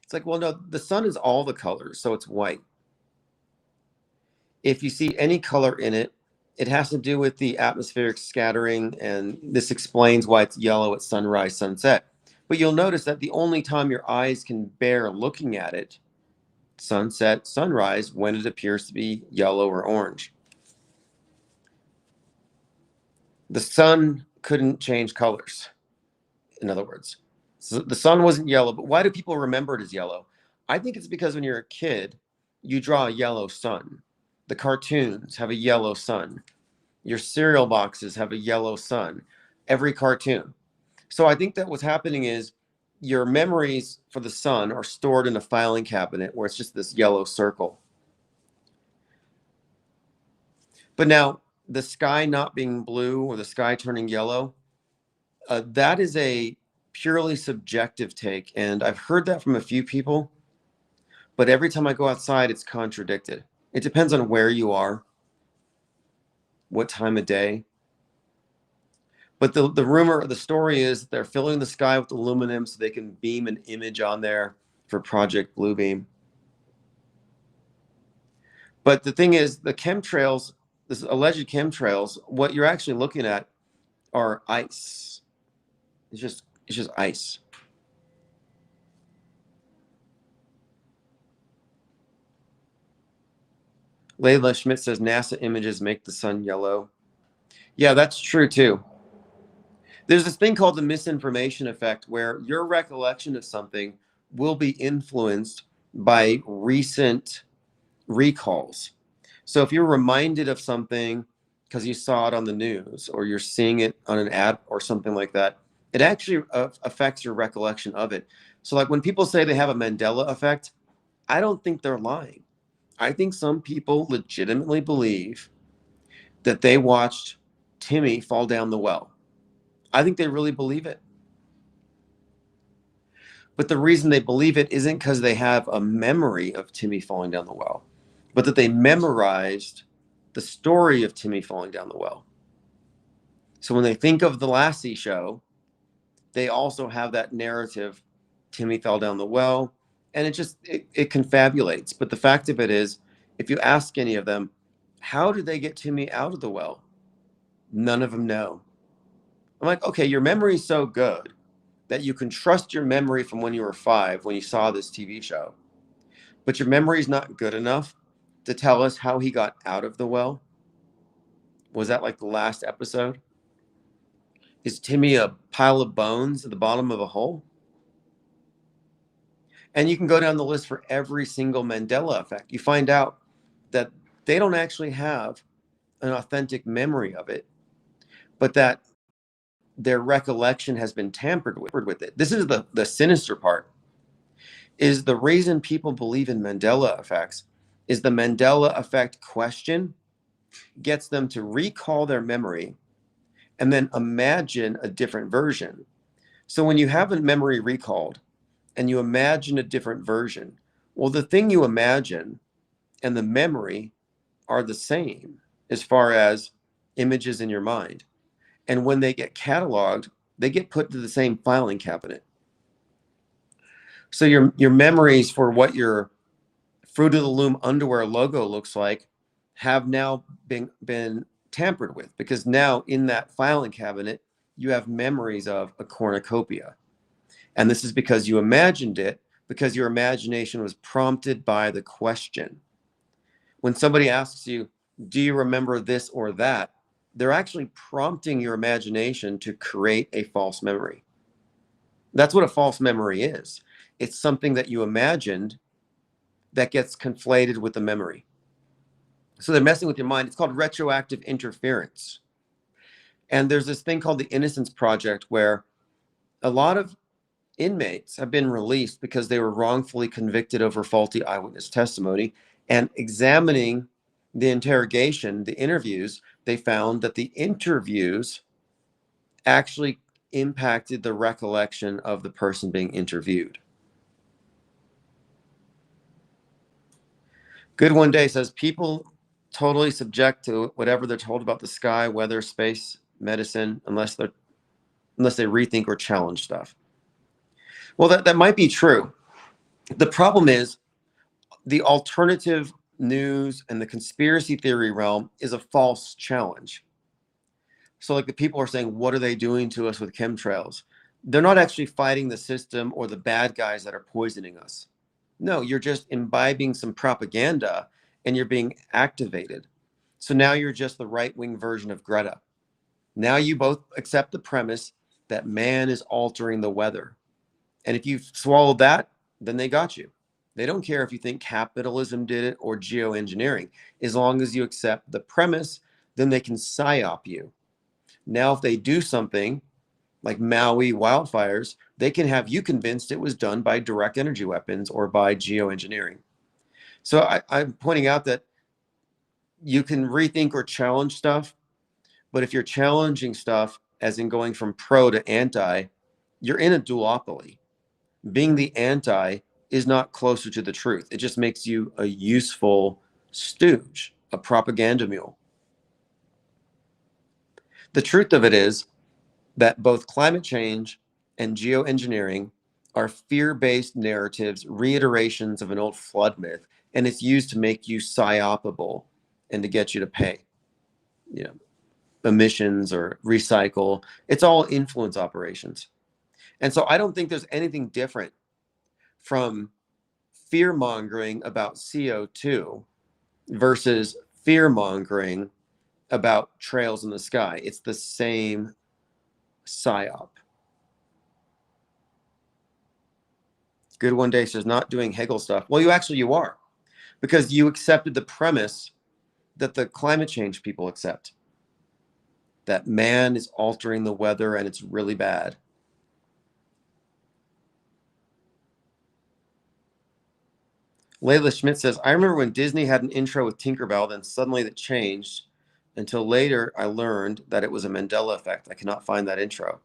It's like, well, no, the sun is all the colors, so it's white. If you see any color in it, it has to do with the atmospheric scattering, and this explains why it's yellow at sunrise, sunset. But you'll notice that the only time your eyes can bear looking at it, sunset, sunrise, when it appears to be yellow or orange. The sun couldn't change colors, in other words. So the sun wasn't yellow, but why do people remember it as yellow? I think it's because when you're a kid, you draw a yellow sun. The cartoons have a yellow sun. Your cereal boxes have a yellow sun. Every cartoon. So I think that what's happening is your memories for the sun are stored in a filing cabinet where it's just this yellow circle. But now the sky not being blue or the sky turning yellow, that is a purely subjective take. And I've heard that from a few people, but every time I go outside, it's contradicted. It depends on where you are, what time of day. But the rumor, the story is that they're filling the sky with aluminum so they can beam an image on there for Project Bluebeam. But the thing is, the chemtrails, this alleged chemtrails, what you're actually looking at are ice. It's just ice. Layla Schmidt says NASA images make the sun yellow. Yeah, that's true too. There's this thing called the misinformation effect where your recollection of something will be influenced by recent recalls. So if you're reminded of something because you saw it on the news or you're seeing it on an ad or something like that, it actually affects your recollection of it. So like when people say they have a Mandela effect, I don't think they're lying. I think some people legitimately believe that they watched Timmy fall down the well. I think they really believe it. But the reason they believe it isn't because they have a memory of Timmy falling down the well, but that they memorized the story of Timmy falling down the well. So when they think of the Lassie show, they also have that narrative, Timmy fell down the well, and it confabulates. But the fact of it is, if you ask any of them, how did they get Timmy out of the well? None of them know. I'm like, okay, your memory is so good that you can trust your memory from when you were 5 when you saw this TV show. But your memory is not good enough to tell us how he got out of the well. Was that like the last episode? Is Timmy a pile of bones at the bottom of a hole? And you can go down the list for every single Mandela effect. You find out that they don't actually have an authentic memory of it, but that their recollection has been tampered with it. This is the sinister part, is the reason people believe in Mandela effects is the Mandela effect question gets them to recall their memory and then imagine a different version. So when you have a memory recalled and you imagine a different version, well, the thing you imagine and the memory are the same as far as images in your mind. And when they get cataloged, they get put to the same filing cabinet. So your memories for what your Fruit of the Loom underwear logo looks like have now been tampered with, because now in that filing cabinet, you have memories of a cornucopia. And this is because you imagined it, because your imagination was prompted by the question. When somebody asks you, do you remember this or that? They're actually prompting your imagination to create a false memory. That's what a false memory is. It's something that you imagined that gets conflated with the memory. So they're messing with your mind. It's called retroactive interference. And there's this thing called the Innocence Project where a lot of inmates have been released because they were wrongfully convicted over faulty eyewitness testimony. And examining the interrogation, the interviews, they found that the interviews actually impacted the recollection of the person being interviewed. Good One Day says people totally subject to whatever they're told about the sky, weather, space, medicine, unless they rethink or challenge stuff. Well, that might be true. The problem is the alternative news and the conspiracy theory realm is a false challenge. So like the people are saying, what are they doing to us with chemtrails? They're not actually fighting the system or the bad guys that are poisoning us. No, you're just imbibing some propaganda and you're being activated. So now you're just the right-wing version of Greta. Now you both accept the premise that man is altering the weather. And if you've swallowed that, then they got you. They don't care if you think capitalism did it or geoengineering. As long as you accept the premise, then they can psyop you. Now, if they do something like Maui wildfires, they can have you convinced it was done by direct energy weapons or by geoengineering. So I'm pointing out that you can rethink or challenge stuff, but if you're challenging stuff, as in going from pro to anti, you're in a duopoly. Being the anti is not closer to the truth. It just makes you a useful stooge, a propaganda mule. The truth of it is that both climate change and geoengineering are fear-based narratives, reiterations of an old flood myth, and it's used to make you psyopable and to get you to pay, you know, emissions or recycle. It's all influence operations. And so I don't think there's anything different from fear mongering about CO2 versus fear mongering about trails in the sky. It's the same psyop. Good One Day says not doing Hegel stuff. Well, you are, because you accepted the premise that the climate change people accept, that man is altering the weather and it's really bad. Layla Schmidt says, I remember when Disney had an intro with Tinkerbell, then suddenly that changed. Until later, I learned that it was a Mandela effect. I cannot find that intro.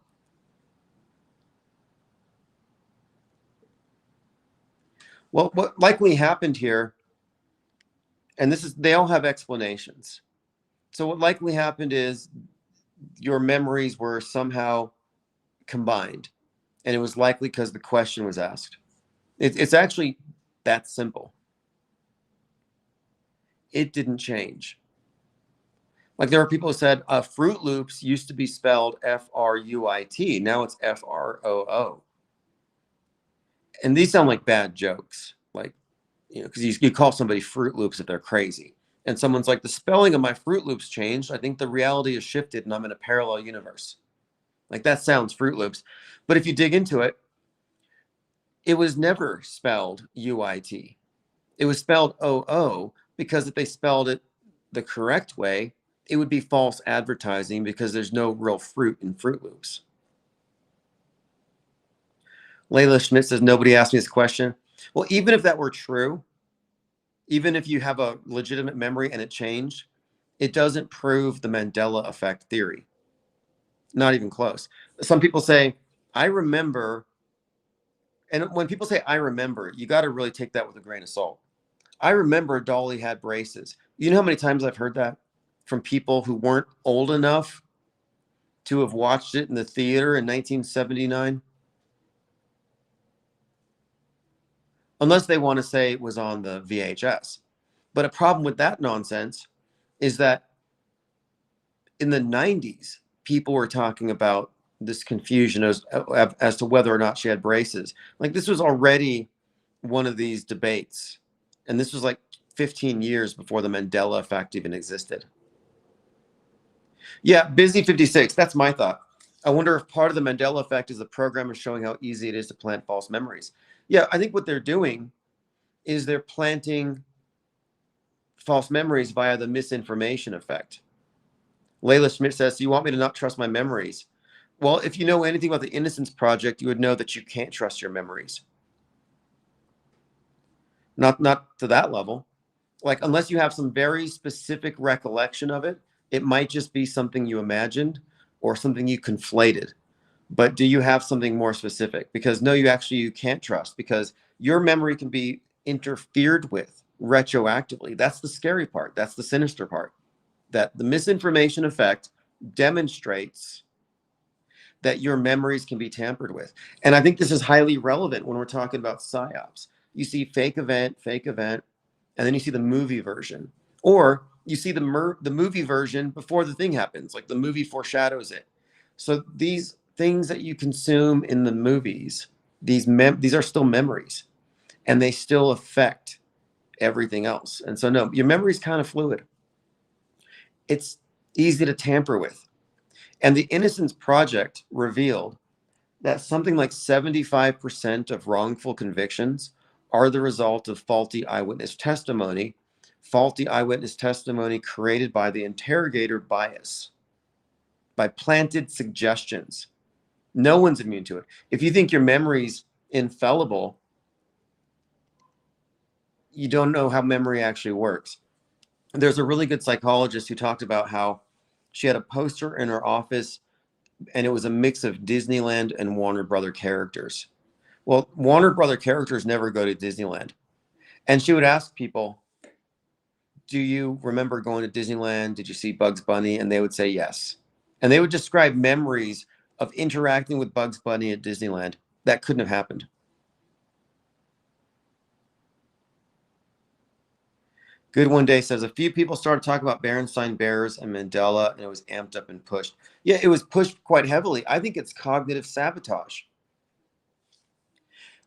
Well, what likely happened here, and this is, they all have explanations. So what likely happened is your memories were somehow combined, and it was likely because the question was asked. It's actually that simple. It didn't change. Like there were people who said Fruit Loops used to be spelled Fruit. Now it's Froo. And these sound like bad jokes. Like, you know, because you call somebody Fruit Loops if they're crazy. And someone's like, the spelling of my Fruit Loops changed. I think the reality has shifted and I'm in a parallel universe. Like that sounds Fruit Loops. But if you dig into it, it was never spelled UIT. It was spelled OO because if they spelled it the correct way, it would be false advertising because there's no real fruit in Fruit Loops. Layla Schmidt says, nobody asked me this question. Well, even if that were true, even if you have a legitimate memory and it changed, it doesn't prove the Mandela effect theory. Not even close. Some people say, I remember, and when people say I remember, you got to really take that with a grain of salt. I remember Dolly had braces. You know how many times I've heard that from people who weren't old enough to have watched it in the theater in 1979? Unless they want to say it was on the VHS. But a problem with that nonsense is that in the 90s, people were talking about this confusion as to whether or not she had braces. Like this was already one of these debates. And this was like 15 years before the Mandela effect even existed. Yeah, Busy 56, that's my thought. I wonder if part of the Mandela effect is the program is showing how easy it is to plant false memories. Yeah, I think what they're doing is they're planting false memories via the misinformation effect. Layla Schmidt says, so you want me to not trust my memories? Well, if you know anything about the Innocence Project, you would know that you can't trust your memories. Not to that level. Like, unless you have some very specific recollection of it, it might just be something you imagined or something you conflated. But do you have something more specific? Because no, you can't trust, because your memory can be interfered with retroactively. That's the scary part. That's the sinister part. That the misinformation effect demonstrates that your memories can be tampered with. And I think this is highly relevant when we're talking about psyops. You see fake event, and then you see the movie version. Or you see the movie version before the thing happens, like the movie foreshadows it. So these things that you consume in the movies, these are still memories, and they still affect everything else. And so no, your memory is kind of fluid. It's easy to tamper with. And the Innocence Project revealed that something like 75% of wrongful convictions are the result of faulty eyewitness testimony created by the interrogator bias, by planted suggestions. No one's immune to it. If you think your memory's infallible, you don't know how memory actually works. There's a really good psychologist who talked about how she had a poster in her office and it was a mix of Disneyland and Warner Brother characters. Well, Warner Brother characters never go to Disneyland. And she would ask people, do you remember going to Disneyland? Did you see Bugs Bunny? And they would say yes. And they would describe memories of interacting with Bugs Bunny at Disneyland. That couldn't have happened. Good One Day says, a few people started talking about Berenstain Bears and Mandela, and it was amped up and pushed. Yeah, it was pushed quite heavily. I think it's cognitive sabotage.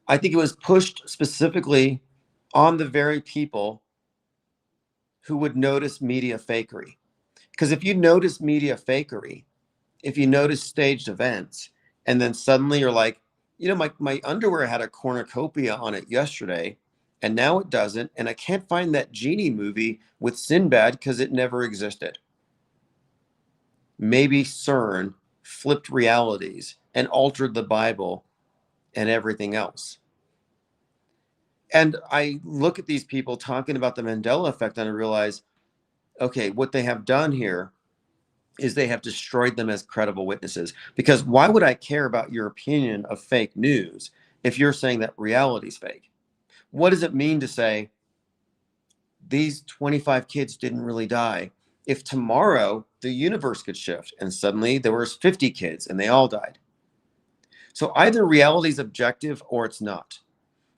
I think it was pushed specifically on the very people who would notice media fakery. Because if you notice media fakery, if you notice staged events, and then suddenly you're like, you know, my underwear had a cornucopia on it yesterday, and now it doesn't, and I can't find that genie movie with Sinbad because it never existed. Maybe CERN flipped realities and altered the Bible and everything else. And I look at these people talking about the Mandela effect and I realize, okay, what they have done here is they have destroyed them as credible witnesses. Because why would I care about your opinion of fake news if you're saying that reality is fake? What does it mean to say these 25 kids didn't really die if tomorrow the universe could shift and suddenly there was 50 kids and they all died? So either reality is objective or it's not.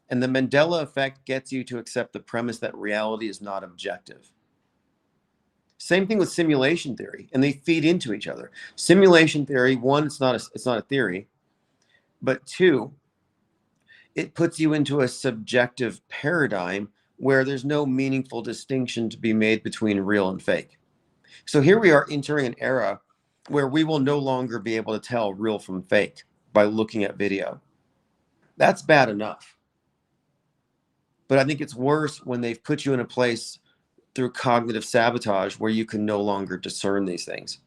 And the Mandela effect gets you to accept the premise that reality is not objective. Same thing with simulation theory, and they feed into each other. Simulation theory, one, it's not a theory, but two, it puts you into a subjective paradigm where there's no meaningful distinction to be made between real and fake. So here we are entering an era where we will no longer be able to tell real from fake by looking at video. That's bad enough. But I think it's worse when they've put you in a place through cognitive sabotage where you can no longer discern these things.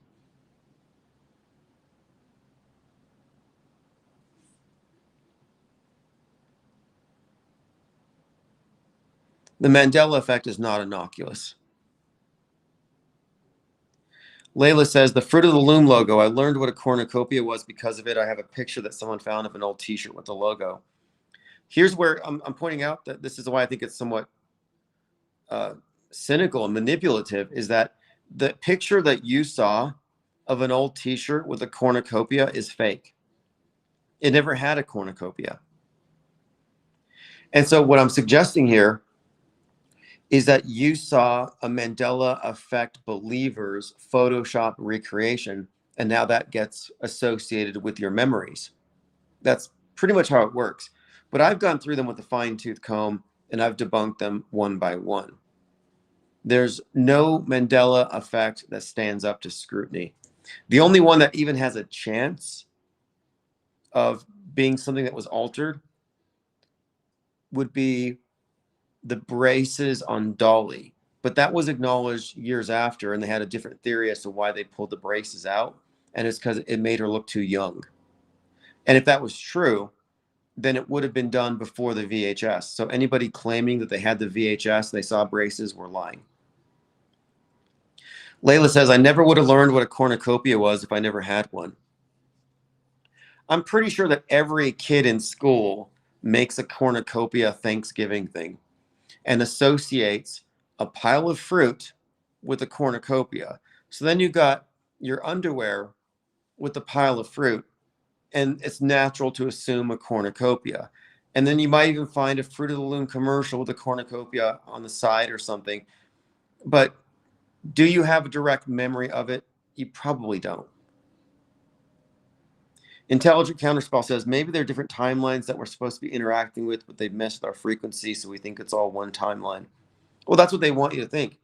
The Mandela effect is not innocuous. Layla says, the Fruit of the Loom logo, I learned what a cornucopia was because of it. I have a picture that someone found of an old t-shirt with the logo. Here's where I'm pointing out that this is why I think it's somewhat cynical and manipulative, is that the picture that you saw of an old t-shirt with a cornucopia is fake. It never had a cornucopia. And so what I'm suggesting here is that you saw a Mandela effect believers Photoshop recreation, and now that gets associated with your memories. That's pretty much how it works. But I've gone through them with a fine-tooth comb, and I've debunked them one by one. There's no Mandela effect that stands up to scrutiny. The only one that even has a chance of being something that was altered would be the braces on Dolly. But that was acknowledged years after, and they had a different theory as to why they pulled the braces out. And it's because it made her look too young. And if that was true, then it would have been done before the VHS. So anybody claiming that they had the VHS, they saw braces, were lying. Layla says, I never would have learned what a cornucopia was if I never had one. I'm pretty sure that every kid in school makes a cornucopia Thanksgiving thing and associates a pile of fruit with a cornucopia. So then you got your underwear with the pile of fruit, and it's natural to assume a cornucopia. And then you might even find a Fruit of the Loom commercial with a cornucopia on the side or something. But do you have a direct memory of it? You probably don't. Intelligent Counterspell says, maybe there are different timelines that we're supposed to be interacting with, but they've messed with our frequency, so we think it's all one timeline. Well, that's what they want you to think.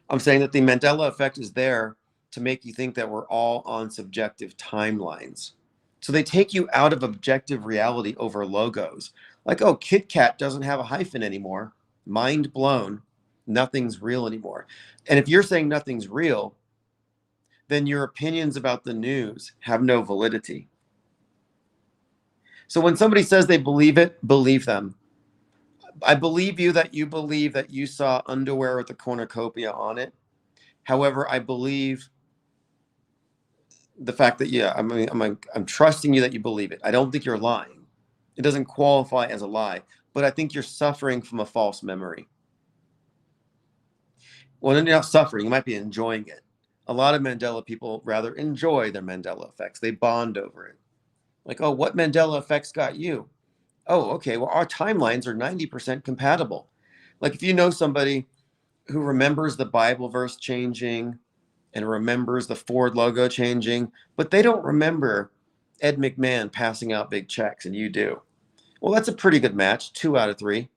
I'm saying that the Mandela effect is there to make you think that we're all on subjective timelines. So they take you out of objective reality over logos. Like, oh, Kit Kat doesn't have a hyphen anymore. Mind blown. Nothing's real anymore. And if you're saying nothing's real, then your opinions about the news have no validity. So when somebody says they believe it, believe them. I believe you that you believe that you saw underwear with the cornucopia on it. However, I believe the fact that, yeah, I'm trusting you that you believe it. I don't think you're lying. It doesn't qualify as a lie, but I think you're suffering from a false memory. Well, then you're not suffering. You might be enjoying it. A lot of Mandela people rather enjoy their Mandela effects. They bond over it. Like, oh, what Mandela effects got you? Oh, okay. Well, our timelines are 90% compatible. Like if you know somebody who remembers the Bible verse changing and remembers the Ford logo changing, but they don't remember Ed McMahon passing out big checks and you do. Well, that's a pretty good match. 2 out of 3.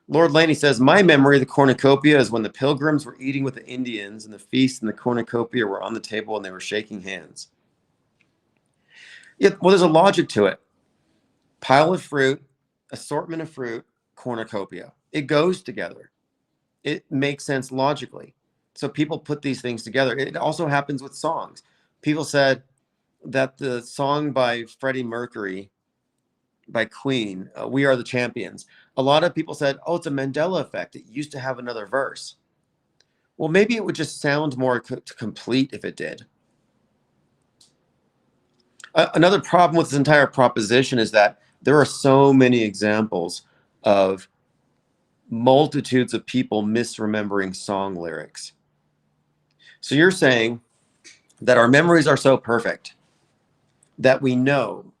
Lord Laney says, my memory of the cornucopia is when the pilgrims were eating with the Indians and the feast and the cornucopia were on the table and they were shaking hands. Yeah, well, there's a logic to it. Pile of fruit, assortment of fruit, cornucopia. It goes together. It makes sense logically. So people put these things together. It also happens with songs. People said that the song by Freddie Mercury, by Queen, We Are the Champions, a lot of people said, oh, it's a Mandela effect. It used to have another verse. Well, maybe it would just sound more complete if it did. Another problem with this entire proposition is that there are so many examples of multitudes of people misremembering song lyrics. So you're saying that our memories are so perfect that we know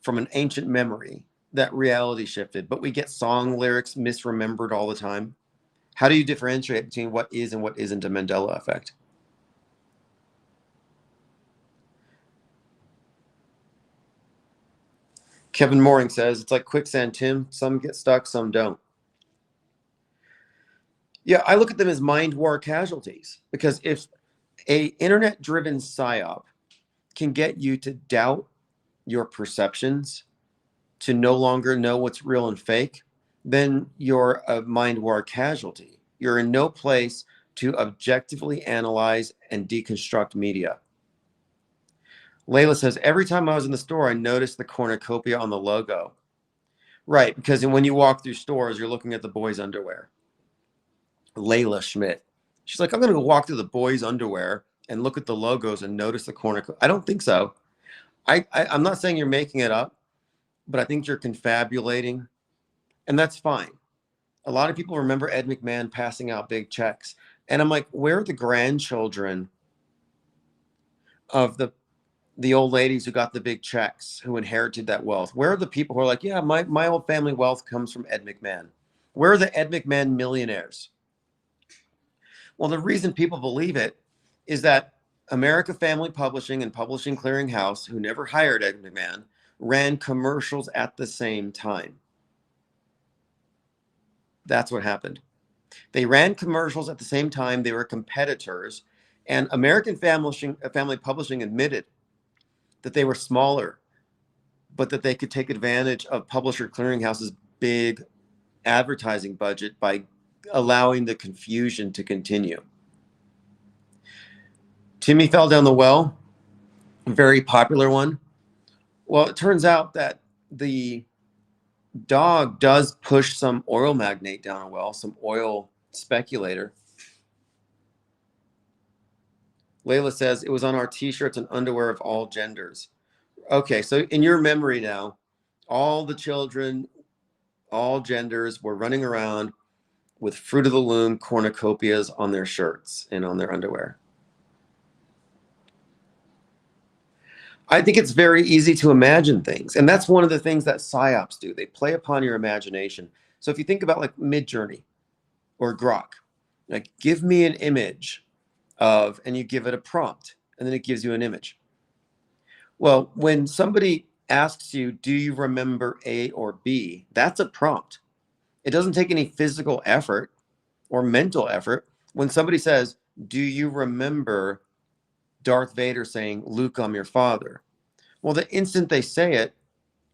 from an ancient memory that reality shifted, but we get song lyrics misremembered all the time. How do you differentiate between what is and what isn't a Mandela effect? Kevin Mooring says, it's like quicksand, Tim. Some get stuck, some don't. Yeah, I look at them as mind war casualties, because if a internet-driven psyop can get you to doubt your perceptions, to no longer know what's real and fake, then you're a mind war casualty. You're in no place to objectively analyze and deconstruct media. Layla says, every time I was in the store, I noticed the cornucopia on the logo. Right, because when you walk through stores, you're looking at the boys' underwear. Layla Schmidt. She's like, I'm going to go walk through the boys' underwear and look at the logos and notice the cornucopia. I don't think so. I'm not saying you're making it up, but I think you're confabulating, and that's fine. A lot of people remember Ed McMahon passing out big checks. And I'm like, where are the grandchildren of the old ladies who got the big checks, who inherited that wealth? Where are the people who are like, yeah, my old family wealth comes from Ed McMahon? Where are the Ed McMahon millionaires? Well, the reason people believe it is that America Family Publishing and Publishing Clearinghouse, who never hired Ed McMahon, ran commercials at the same time. That's what happened. They ran commercials at the same time. They were competitors. And American Family Publishing admitted that they were smaller, but that they could take advantage of Publisher Clearinghouse's big advertising budget by allowing the confusion to continue. Timmy fell down the well, very popular one. Well, it turns out that the dog does push some oil magnate down a well, some oil speculator. Layla says, it was on our t-shirts and underwear of all genders. Okay, so in your memory now, all the children, all genders were running around with Fruit of the Loom cornucopias on their shirts and on their underwear. I think it's very easy to imagine things. And that's one of the things that psyops do. They play upon your imagination. So if you think about like Midjourney or Grok, like give me an image of, and you give it a prompt, and then it gives you an image. Well, when somebody asks you, do you remember A or B? That's a prompt. It doesn't take any physical effort or mental effort. When somebody says, do you remember Darth Vader saying, Luke, I'm your father? Well, the instant they say it,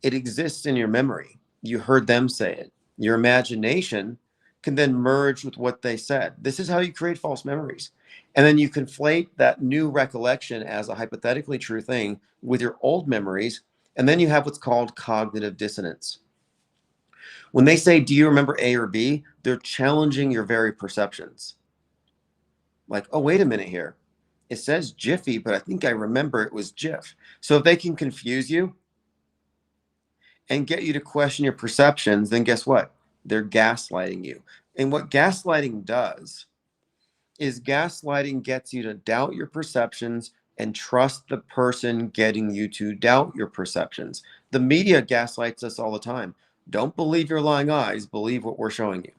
it exists in your memory. You heard them say it. Your imagination can then merge with what they said. This is how you create false memories. And then you conflate that new recollection as a hypothetically true thing with your old memories, And then you have what's called cognitive dissonance. When they say, do you remember A or B? They're challenging your very perceptions. Like, oh, wait a minute here. It says Jiffy, but I think I remember it was Jif. So if they can confuse you and get you to question your perceptions, then guess what? They're gaslighting you. And what gaslighting does is gaslighting gets you to doubt your perceptions and trust the person getting you to doubt your perceptions. The media gaslights us all the time. Don't believe your lying eyes, believe what we're showing you.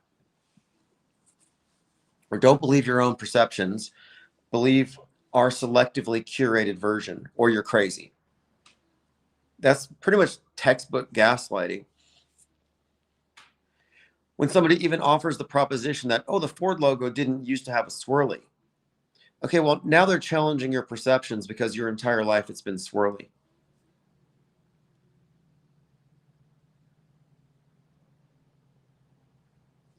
Or don't believe your own perceptions, believe our selectively curated version, or you're crazy. That's pretty much textbook gaslighting. When somebody even offers the proposition that, oh, the Ford logo didn't used to have a swirly. Okay, well, now they're challenging your perceptions because your entire life it's been swirly.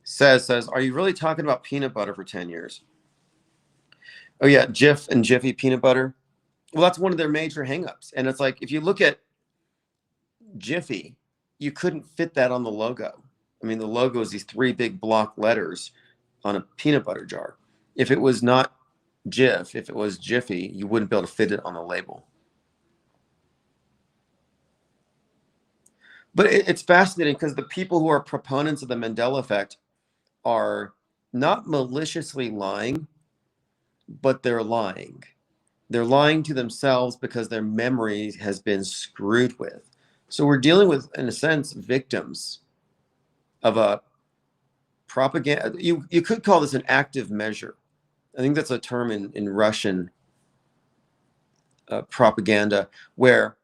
Says, are you really talking about peanut butter for 10 years? Oh, yeah, Jif and Jiffy peanut butter. Well, that's one of their major hangups. And it's like, if you look at Jiffy, you couldn't fit that on the logo. I mean, the logo is these 3 big block letters on a peanut butter jar. If it was not Jif, if it was Jiffy, you wouldn't be able to fit it on the label. But it's fascinating because the people who are proponents of the Mandela effect are not maliciously lying, but they're lying. They're lying to themselves because their memory has been screwed with. So we're dealing with, in a sense, victims of a propaganda. You could call this an active measure. I think that's a term in Russian propaganda, where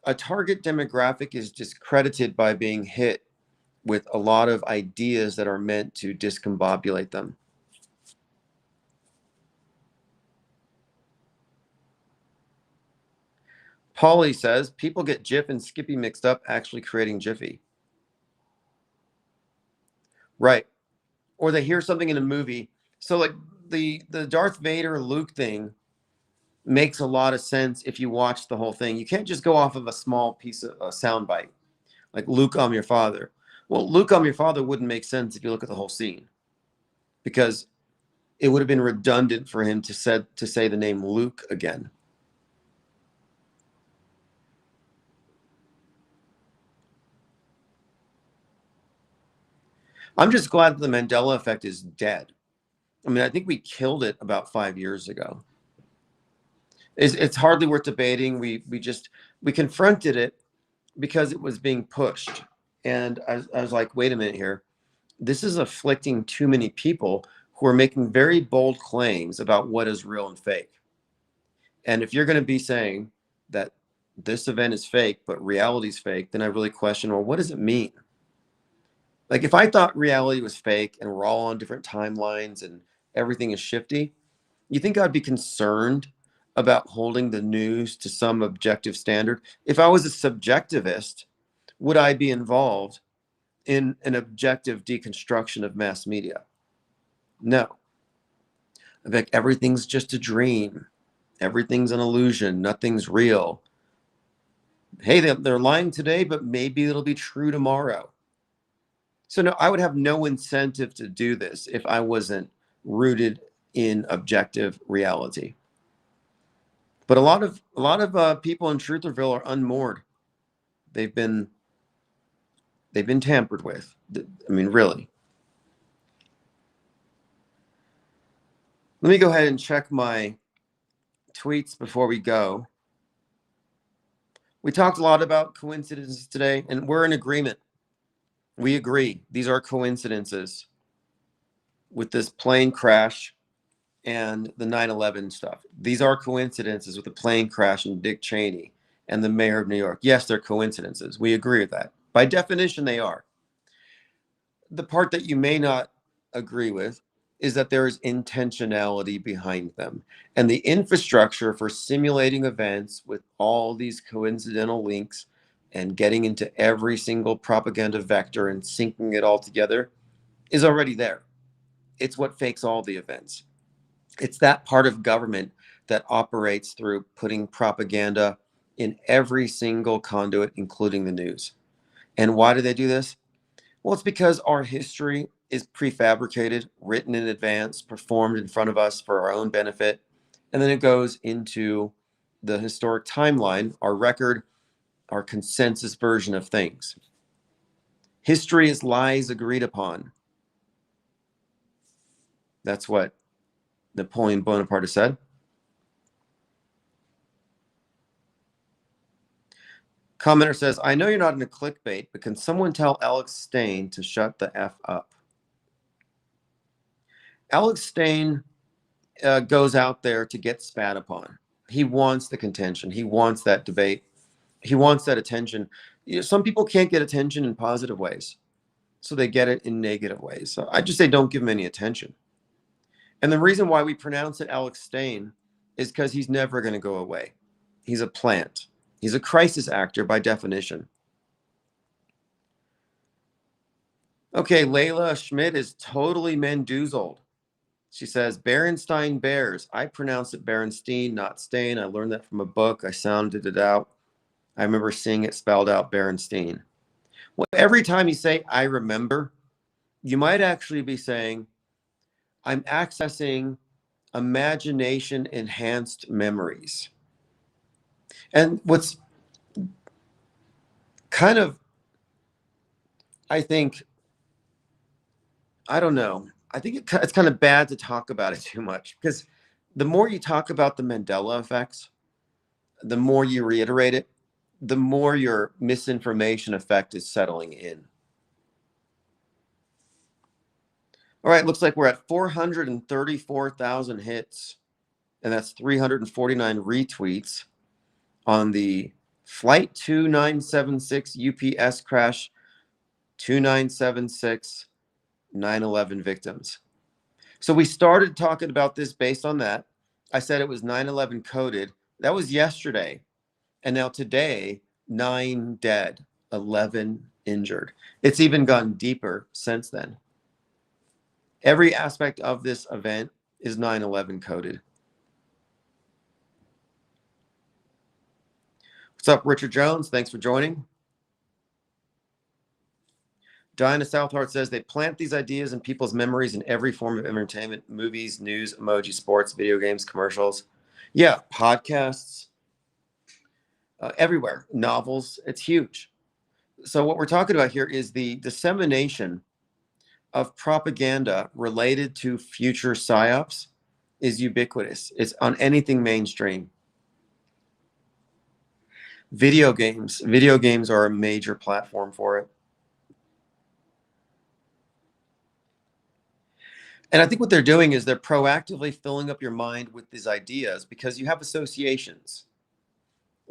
a target demographic is discredited by being hit with a lot of ideas that are meant to discombobulate them. Polly says, people get Jif and Skippy mixed up, actually creating Jiffy. Right. Or they hear something in a movie. So like the Darth Vader Luke thing makes a lot of sense if you watch the whole thing. You can't just go off of a small piece of a sound bite, like Luke, I'm your father. Well, Luke, I'm your father wouldn't make sense if you look at the whole scene, because it would have been redundant for him to say the name Luke again. I'm just glad that the Mandela effect is dead. I mean, I think we killed it about 5 years ago. It's hardly worth debating. We confronted it because it was being pushed. And I was like, wait a minute here. This is afflicting too many people who are making very bold claims about what is real and fake. And if you're going to be saying that this event is fake, but reality is fake, then I really question, well, what does it mean? Like if I thought reality was fake and we're all on different timelines and everything is shifty, you think I'd be concerned about holding the news to some objective standard? If I was a subjectivist, would I be involved in an objective deconstruction of mass media? No. I think everything's just a dream. Everything's an illusion. Nothing's real. Hey, they're lying today, but maybe it'll be true tomorrow. So no, I would have no incentive to do this if I wasn't rooted in objective reality. But a lot of people in Trutherville are unmoored. They've been tampered with. I mean, really. Let me go ahead and check my tweets before we go. We talked a lot about coincidences today, and we're in agreement. We agree. These are coincidences with this plane crash and the 9/11 stuff. These are coincidences with the plane crash and Dick Cheney and the mayor of New York. Yes, they're coincidences. We agree with that. By definition, they are. The part that you may not agree with is that there is intentionality behind them. And the infrastructure for simulating events with all these coincidental links and getting into every single propaganda vector and syncing it all together is already there. It's what fakes all the events. It's that part of government that operates through putting propaganda in every single conduit, including the news. And why do they do this? Well, it's because our history is prefabricated, written in advance, performed in front of us for our own benefit. And then it goes into the historic timeline, our record, our consensus version of things. History is lies agreed upon. That's what Napoleon Bonaparte said. Commenter says, I know you're not into clickbait, but can someone tell Alex Stain to shut the F up? Alex Stain goes out there to get spat upon. He wants the contention. He wants that debate. He wants that attention. You know, some people can't get attention in positive ways, so they get it in negative ways. So I just say don't give him any attention. And the reason why we pronounce it Alex Stain is because he's never going to go away. He's a plant. He's a crisis actor by definition. Okay, Layla Schmidt is totally Mendozold. She says, Berenstein Bears. I pronounce it Berenstein, not Stain. I learned that from a book. I sounded it out. I remember seeing it spelled out Berenstein. Well, every time you say, I remember, you might actually be saying, I'm accessing imagination-enhanced memories. And what's kind of, I think, I don't know. I think it's kind of bad to talk about it too much, because the more you talk about the Mandela effects, the more you reiterate it, the more your misinformation effect is settling in. All right, looks like we're at 434,000 hits, and that's 349 retweets on the Flight 2976 UPS crash 2976 9/11 victims. So we started talking about this based on that. I said it was 9/11 coded. That was yesterday. And now today, 9 dead, 11 injured. It's even gone deeper since then. Every aspect of this event is 9/11 coded. What's up, Richard Jones? Thanks for joining. Diana Southheart says they plant these ideas in people's memories in every form of entertainment, movies, news, emoji, sports, video games, commercials. Yeah, podcasts, everywhere, novels. It's huge. So what we're talking about here is the dissemination of propaganda related to future psyops is ubiquitous. It's on anything mainstream. Video games are a major platform for it. And I think what they're doing is they're proactively filling up your mind with these ideas because you have associations.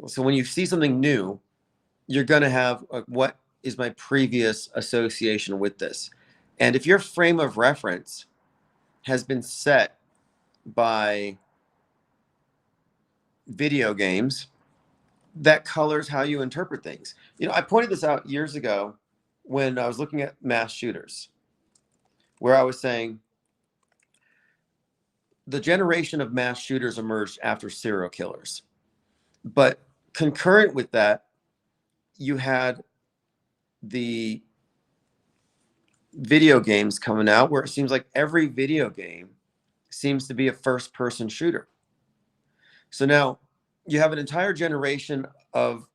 So when you see something new, you're going to have what is my previous association with this? And if your frame of reference has been set by video games, that colors how you interpret things. You know, I pointed this out years ago when I was looking at mass shooters, where I was saying the generation of mass shooters emerged after serial killers. But concurrent with that, you had the video games coming out where it seems like every video game seems to be a first-person shooter. So now you have an entire generation of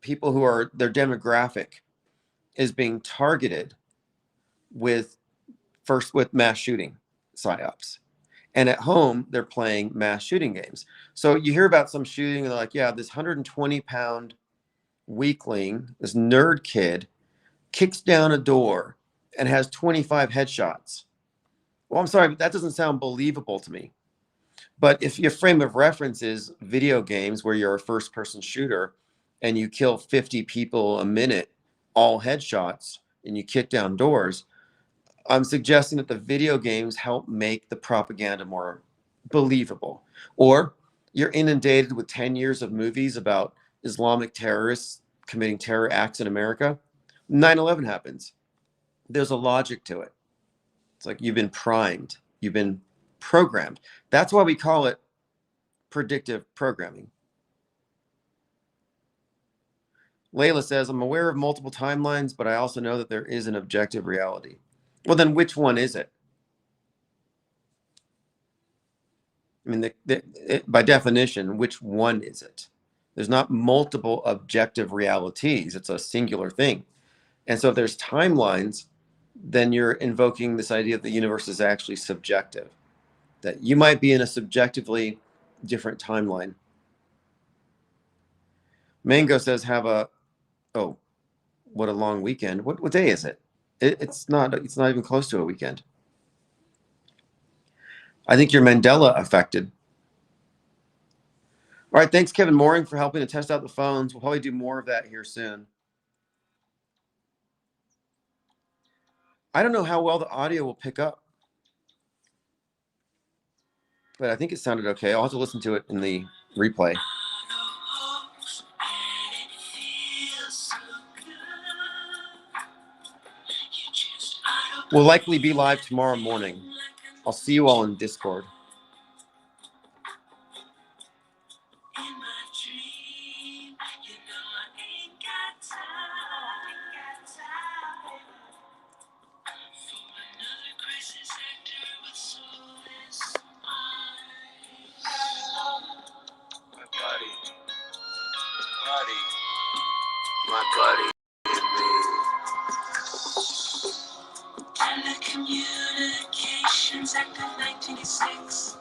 people who are, their demographic is being targeted with mass shooting psyops. And at home, they're playing mass shooting games. So you hear about some shooting, and they're like, yeah, this 120-pound weakling, this nerd kid, kicks down a door and has 25 headshots. Well, I'm sorry, but that doesn't sound believable to me. But if your frame of reference is video games where you're a first-person shooter and you kill 50 people a minute, all headshots, and you kick down doors, I'm suggesting that the video games help make the propaganda more believable. Or you're inundated with 10 years of movies about Islamic terrorists committing terror acts in America. 9/11 happens. There's a logic to it. It's like you've been primed, you've been programmed. That's why we call it predictive programming. Layla says, I'm aware of multiple timelines, but I also know that there is an objective reality. Well, then which one is it? I mean, by definition, which one is it? There's not multiple objective realities. It's a singular thing. And so if there's timelines, then you're invoking this idea that the universe is actually subjective, that you might be in a subjectively different timeline. Mango says, oh, what a long weekend. What day is it? It's not even close to a weekend. I think you're Mandela affected. All right, thanks, Kevin Mooring, for helping to test out the phones. We'll probably do more of that here soon. I don't know how well the audio will pick up, but I think it sounded okay. I'll have to listen to it in the replay. We'll likely be live tomorrow morning. I'll see you all in Discord. My buddy Telecommunications Act of 1986.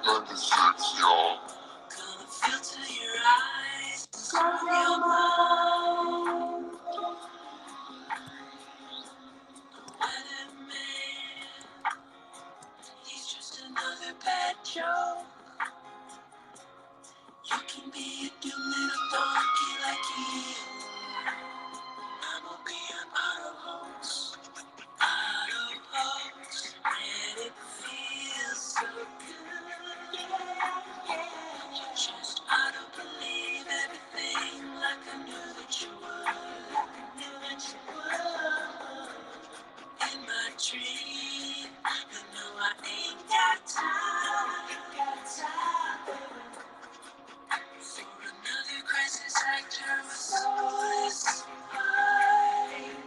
London streets, y'all. Gonna filter your eyes, solve your mind. Weatherman, he's just another bad joke. You can be a dumb little donkey like he is. I'ma be an auto host. And it feels so good. You just auto believe everything like I knew that you would. In my dream, you know I ain't got time. For another crisis actor with soulless eyes.